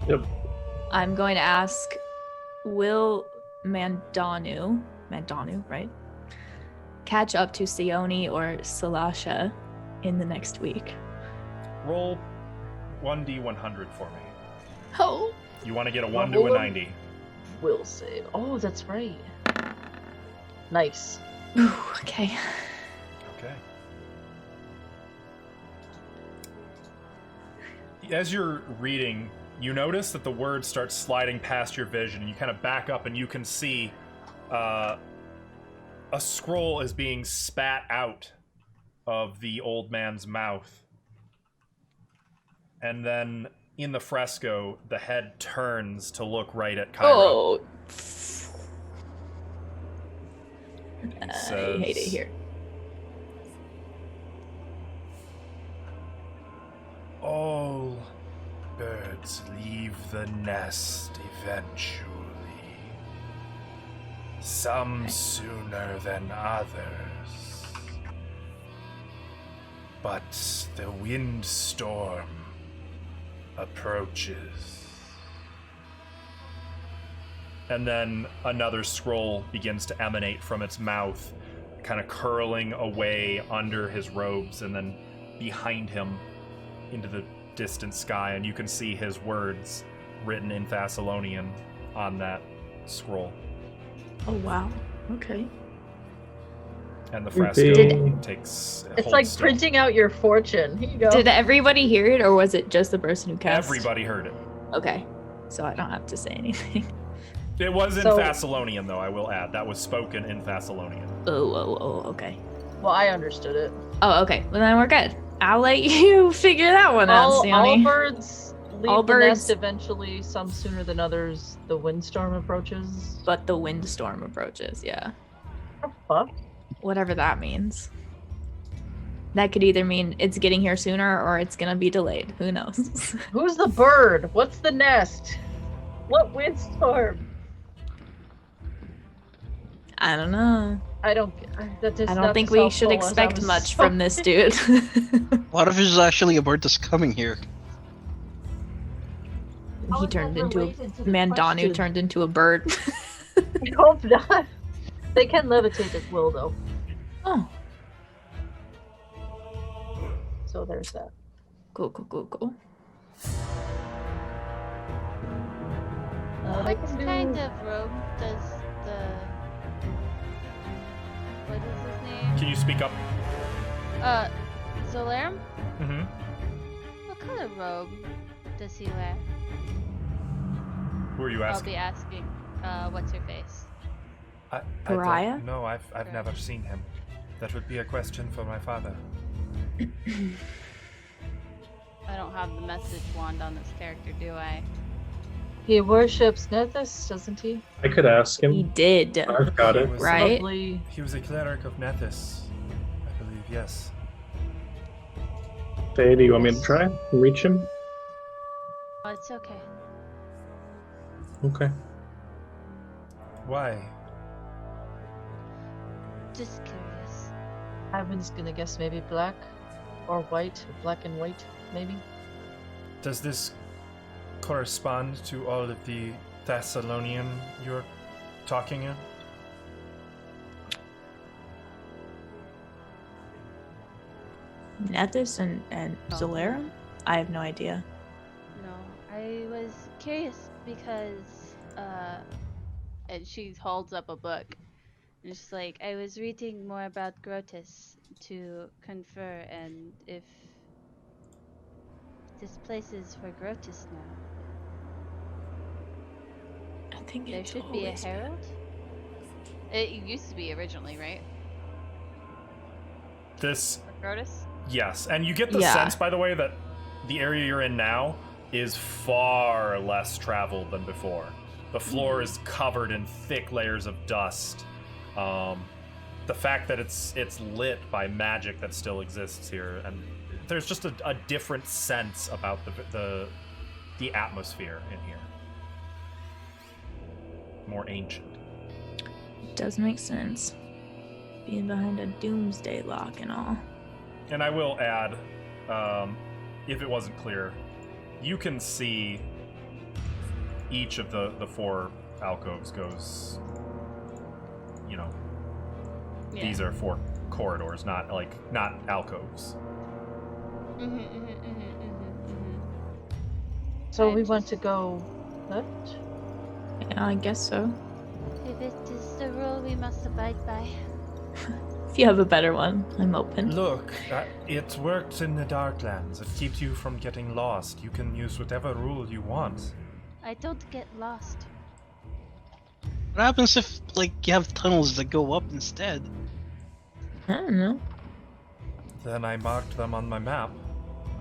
Yep. I'm going to ask, will Mandanu, right? Catch up to Sione or Salasha in the next week? Roll 1d100 for me. Oh. You want to get a 1 to a 90. Will save. Oh, that's right. Nice. Ooh, okay. Okay. As you're reading, you notice that the words start sliding past your vision, and you kind of back up and you can see a scroll is being spat out of the old man's mouth. And then in the fresco, the head turns to look right at Kyra. Oh. He I says, hate it here. all birds leave the nest eventually. Some sooner than others. But the windstorm approaches. And then another scroll begins to emanate from its mouth, kind of curling away under his robes, and then behind him into the distant sky, and you can see his words written in Thessalonian on that scroll. Oh wow. Okay. And the fresco It's like still. printing out your fortune. Here you go. Did everybody hear it, or was it just the person who cast? Everybody heard it. Okay, so I don't have to say anything. It was in So- Thessalonian, though, I will add. That was spoken in Thessalonian. Oh, okay. Well, I understood it. Oh, okay. Well, then we're good. I'll let you figure that one out, All Sione. birds leave All the birds- nest eventually, some sooner than others. The windstorm approaches. But the windstorm approaches, yeah. What the fuck? Whatever that means. That could either mean it's getting here sooner or it's gonna be delayed. Who knows? Who's the bird? What's the nest? What windstorm? I don't know. I don't. That is I not don't think as we should helpful as I expect was much from this hoping. dude. What if it's actually a bird that's coming here? How He is turned that into related to the Mandanu question? turned into a bird. I hope not. They can levitate at will, though. Oh, So there's that. cool. I What can do- kind of robe does the... What is his name? Can you speak up? Zolarum? Mm-hmm. What color robe does he wear? Who are you I'll asking? be asking, what's her face? I Pariah? don't know. I've never seen him. That would be a question for my father. I don't have the message wand on this character, do I? He worships Nethys, doesn't he? I could ask He him. did. I've got it. was- Right? Lovely. He was a cleric of Nethys, I believe, yes. Faye, do you want me to try and reach him? Oh, it's okay. Okay. Why? Just curious. I was gonna guess maybe black or white, black and white, maybe. Does this correspond to all of the Thessalonian you're talking in? Nethys and Zolarum? I have no idea. No, I was curious because, and she holds up a book. And she's like, I was reading more about Grotus to confer, and if this place is for Grotus now, I think there it's should be a always been. herald? It used to be originally, right? This, For Grotus? yes. And you get the Yeah. sense, by the way, that the area you're in now is far less traveled than before. The floor is covered in thick layers of dust. The fact that it's lit by magic that still exists here, and there's just a different sense about the atmosphere in here. More ancient. Does make sense. Being behind a Doomsday lock and all. And I will add, if it wasn't clear, you can see each of the four alcoves goes, you know, Yeah. these are four corridors, not alcoves. So I we want to just- go left? Yeah, I guess so. If it is the rule we must abide by. If you have a better one, I'm open. Look, it works in the Darklands. It keeps you from getting lost. You can use whatever rule you want. I don't get lost. What happens if, like, you have tunnels that go up instead? I don't know. Then I marked them on my map.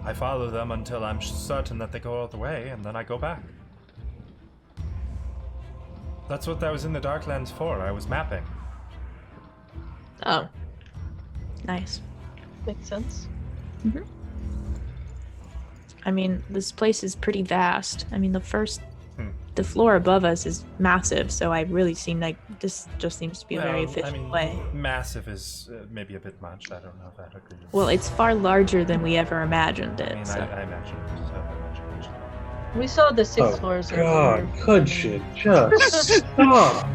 I follow them until I'm certain that they go all the way, and then I go back. That's what I was in the Darklands for. I was mapping. Oh. Nice. Makes sense. I mean, this place is pretty vast. I mean, Hmm. the floor above us is massive, so I really seem like this just seems to be a very efficient way. Massive is maybe a bit much. I don't know if I'd agree with Well, it's far larger than we ever imagined it. I mean, so. I imagine it. We saw the 6 Oh, floors. God, earlier. could you just stop?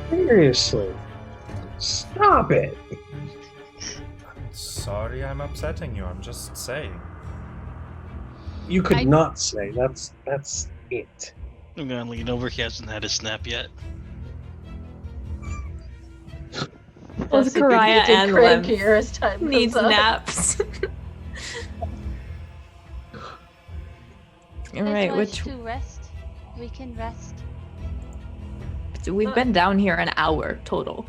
Seriously. Stop it! Sorry I'm upsetting you, I'm just saying. You could not say. That's it. I'm gonna lean over. He hasn't had a snap yet. Both That's a good Karaya getting and Lem crankier as time needs goes on. naps. All right, which to rest. We can rest. we've been down here an hour total.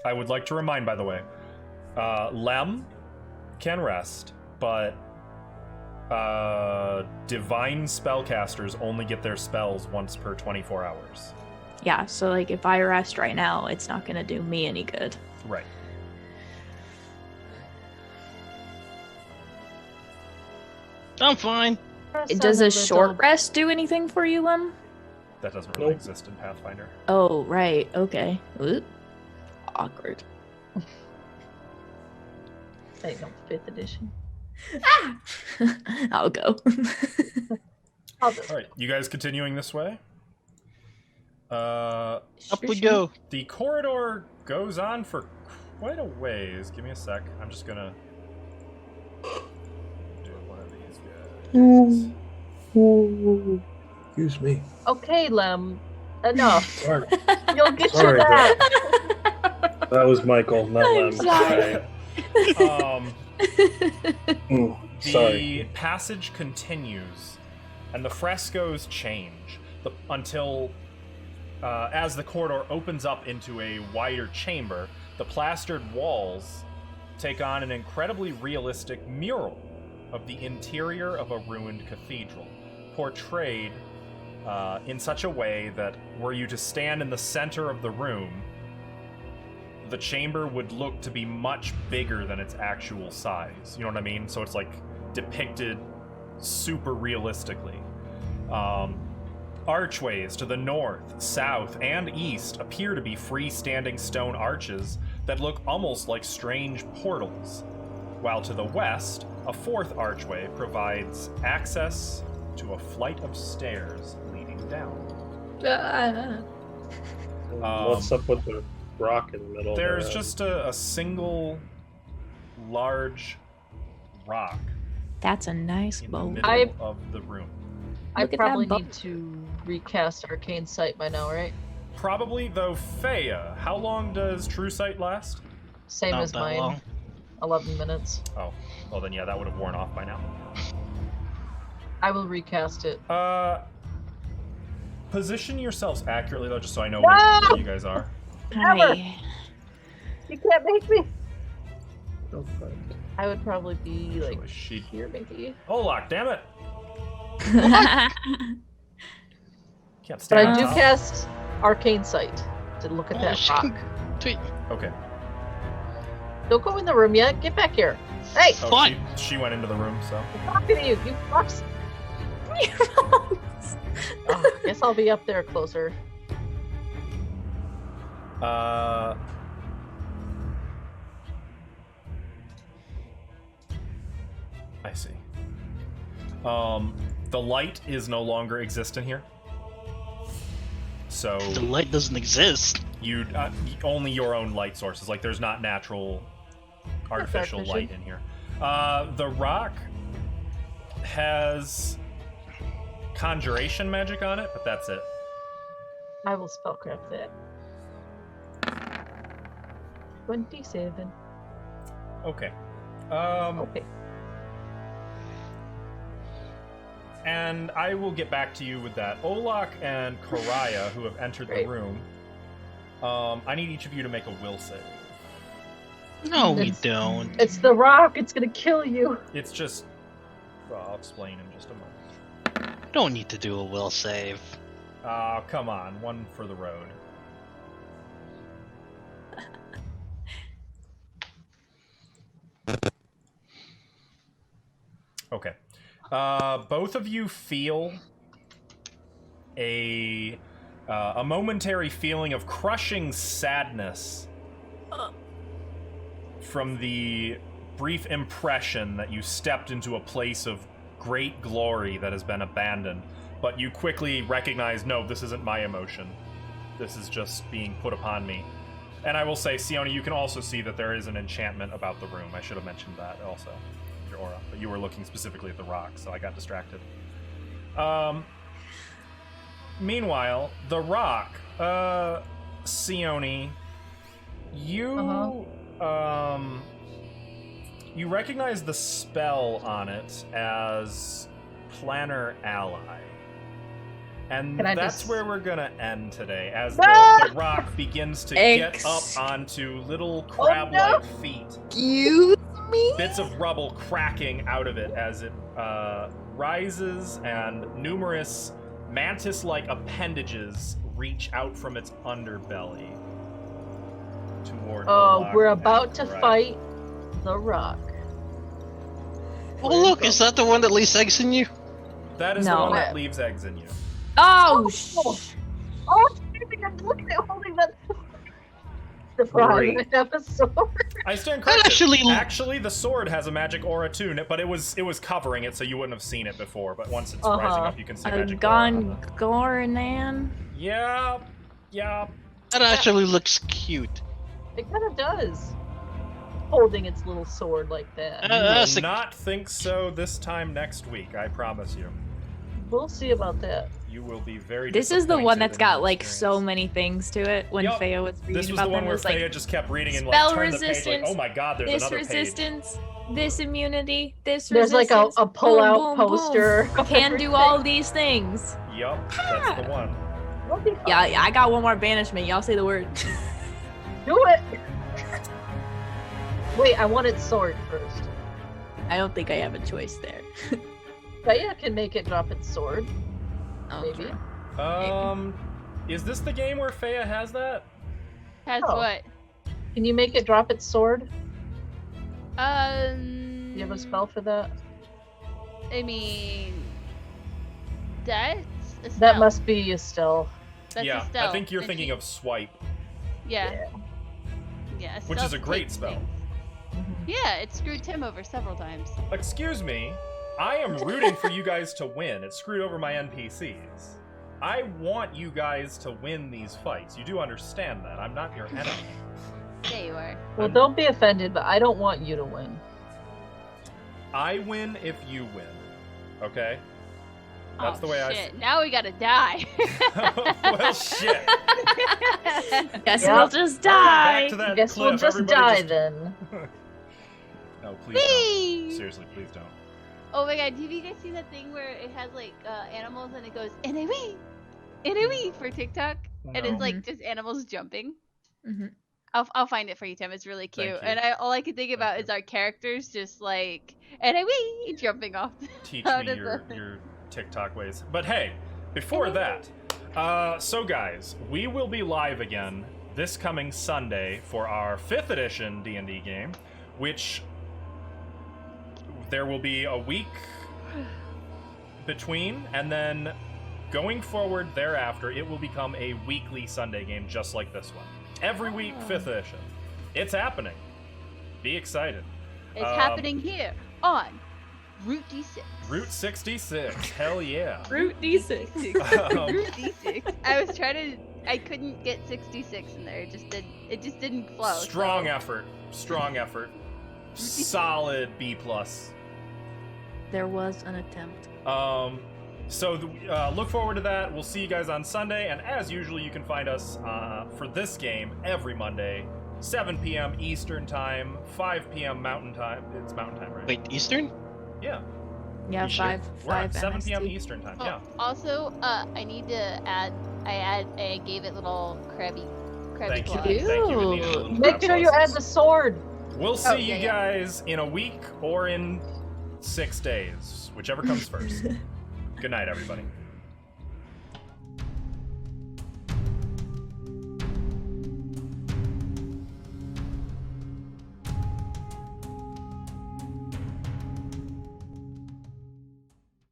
I would like to remind, by the way, Lem can rest, but divine spellcasters only get their spells once per 24 hours. Yeah, so like if I rest right now, it's not gonna do me any good. Right. I'm fine. Does a short rest do anything for you, Lem? That doesn't really Nope. exist in Pathfinder. Oh, right. Okay. Oop. Awkward. Hey, no, 5th edition. I'll go. I'll do it. All right, you guys continuing this way? Up we go. The corridor goes on for quite a ways. Give me a sec. I'm just gonna do one of these guys. Excuse me. Okay, Lem. Enough. Sorry. You'll get Sorry, your nap. That was Michael, not I'm Lem. sorry. Mm, The sorry. passage continues, and the frescoes change until, as the corridor opens up into a wider chamber, the plastered walls take on an incredibly realistic mural of the interior of a ruined cathedral, portrayed in such a way that were you to stand in the center of the room, the chamber would look to be much bigger than its actual size. You know what I mean? So it's like depicted super realistically. Archways to the north, south, and east appear to be freestanding stone arches that look almost like strange portals, while to the west, a fourth archway provides access to a flight of stairs leading down. What's up with the rock in the middle? There's there? just a single large rock That's a nice in the bow. middle of the room. I Look at that probably bow. need to recast Arcane Sight by now, right? Probably, though, Faya, how long does True Sight last? Same Not as that mine. long. 11 minutes. Oh, well then yeah, that would have worn off by now. I will recast it. Position yourselves accurately though, just so I know No! where you guys are. Never. Hi. You can't make me. Don't fight. I would probably be like So she... here, maybe. Olak, damn it! Can't But stand I on do top. cast Arcane Sight to look at that rock. Tweet. Okay. Don't go in the room yet. Get back here. Hey, Oh, What? she went into the room, so. I'm talking to you. You fucks. Oh, guess I'll be up there closer. I see. The light is no longer existent here. So The light doesn't exist. you only your own light sources. Like there's not natural, artificial Dark light vision. in here. The rock has conjuration magic on it, but that's it. I will spellcraft that. 27. Okay. Okay. And I will get back to you with that. Olak and Karaya, who have entered the Great. room, I need each of you to make a will save. No, we It's- don't. It's the rock. It's gonna kill you. It's just... Well, I'll explain in just a moment. Don't need to do a will save. Come on. One for the road. Okay. Both of you feel a momentary feeling of crushing sadness from the brief impression that you stepped into a place of great glory that has been abandoned, but you quickly recognize, no, this isn't my emotion. This is just being put upon me. And I will say, Sione, you can also see that there is an enchantment about the room. I should have mentioned that also, your aura. But you were looking specifically at the rock, so I got distracted. Meanwhile, the rock, Sione, you, you recognize the spell on it as Planner Ally. And that's where we're gonna end today, as the rock begins to get up onto little crab-like feet. Excuse me? Bits of rubble cracking out of it as it rises, and numerous mantis-like appendages reach out from its underbelly toward. We're about to fight the rock. Oh, look, is that the one that leaves eggs in you? That is the one that leaves eggs in you. Oh, I'm looking at holding that. Surprise! I have a sword. I stand corrected. Actually, the sword has a magic aura too, but it was covering it, so you wouldn't have seen it before. But once it's rising up, you can see magic aura. Gornan. Yeah. That actually looks cute. It kind of does. Holding its little sword like that. You will not think so this time next week, I promise you. We'll see about that. You will be very This is the one that's got like so many things to it when Faya was reading this was about the one them. where It was Faya just kept reading and spell turned the page like, oh my god, there's this another resistance, this immunity, this There's resistance. like a pull-out boom, poster. Boom. Can do all these things. Yup, that's the one. Yeah, I got one more banishment. Y'all say the word. Do it! Wait, I wanted sword first. I don't think I have a choice there. Faya can make it drop its sword. Maybe. Is this the game where Faya has that? Has what? Can you make it drop its sword? You have a spell for that? I mean, that's a stealth. That must be a stealth. That's yeah, a stealth. I think you're thinking of Swipe. Yeah, which is a great spell. Yeah, it screwed Tim over several times. Excuse me, I am rooting for you guys to win. It screwed over my NPCs. I want you guys to win these fights. You do understand that. I'm not your enemy. Yeah, you are. Well, don't be offended, but I don't want you to win. I win if you win. Okay? That's the way shit. Now we gotta die. Well, shit. Guess we'll just die. Back to that Guess cliff. we'll just die then. No, please don't. Seriously, please don't. Oh my god, have you guys seen that thing where it has like animals and it goes NAWE for TikTok? No. And it's like just animals jumping. Mm-hmm. I'll find it for you, Tim. It's really cute. Thank you. And all I can think about is our characters just like NAWE jumping off. Teach me your TikTok ways. But hey, before that, so guys, we will be live again this coming Sunday for our 5th edition D&D game, which there will be a week between, and then going forward thereafter, it will become a weekly Sunday game just like this one. Every week, 5th edition. It's happening. Be excited. It's happening here on Route D6. Route 66. Hell yeah. Route D6. Route D6. I couldn't get 66 in there. It just didn't flow. Strong effort. Solid B+. There was an attempt. So look forward to that. We'll see you guys on Sunday, and as usual, you can find us for this game every Monday, 7 p.m. Eastern Time, 5 p.m. Mountain Time. It's Mountain Time, right? Wait, Eastern? Yeah. Yeah, sure? We're at 7 MST. p.m. Eastern Time. Oh, Yeah. Also, I need to add. I gave it little crabby Thank you. claws. Thank you. It needed a little Make sure you add the sword. We'll see you yeah. guys in a week or in 6 days, whichever comes first. Good night, everybody.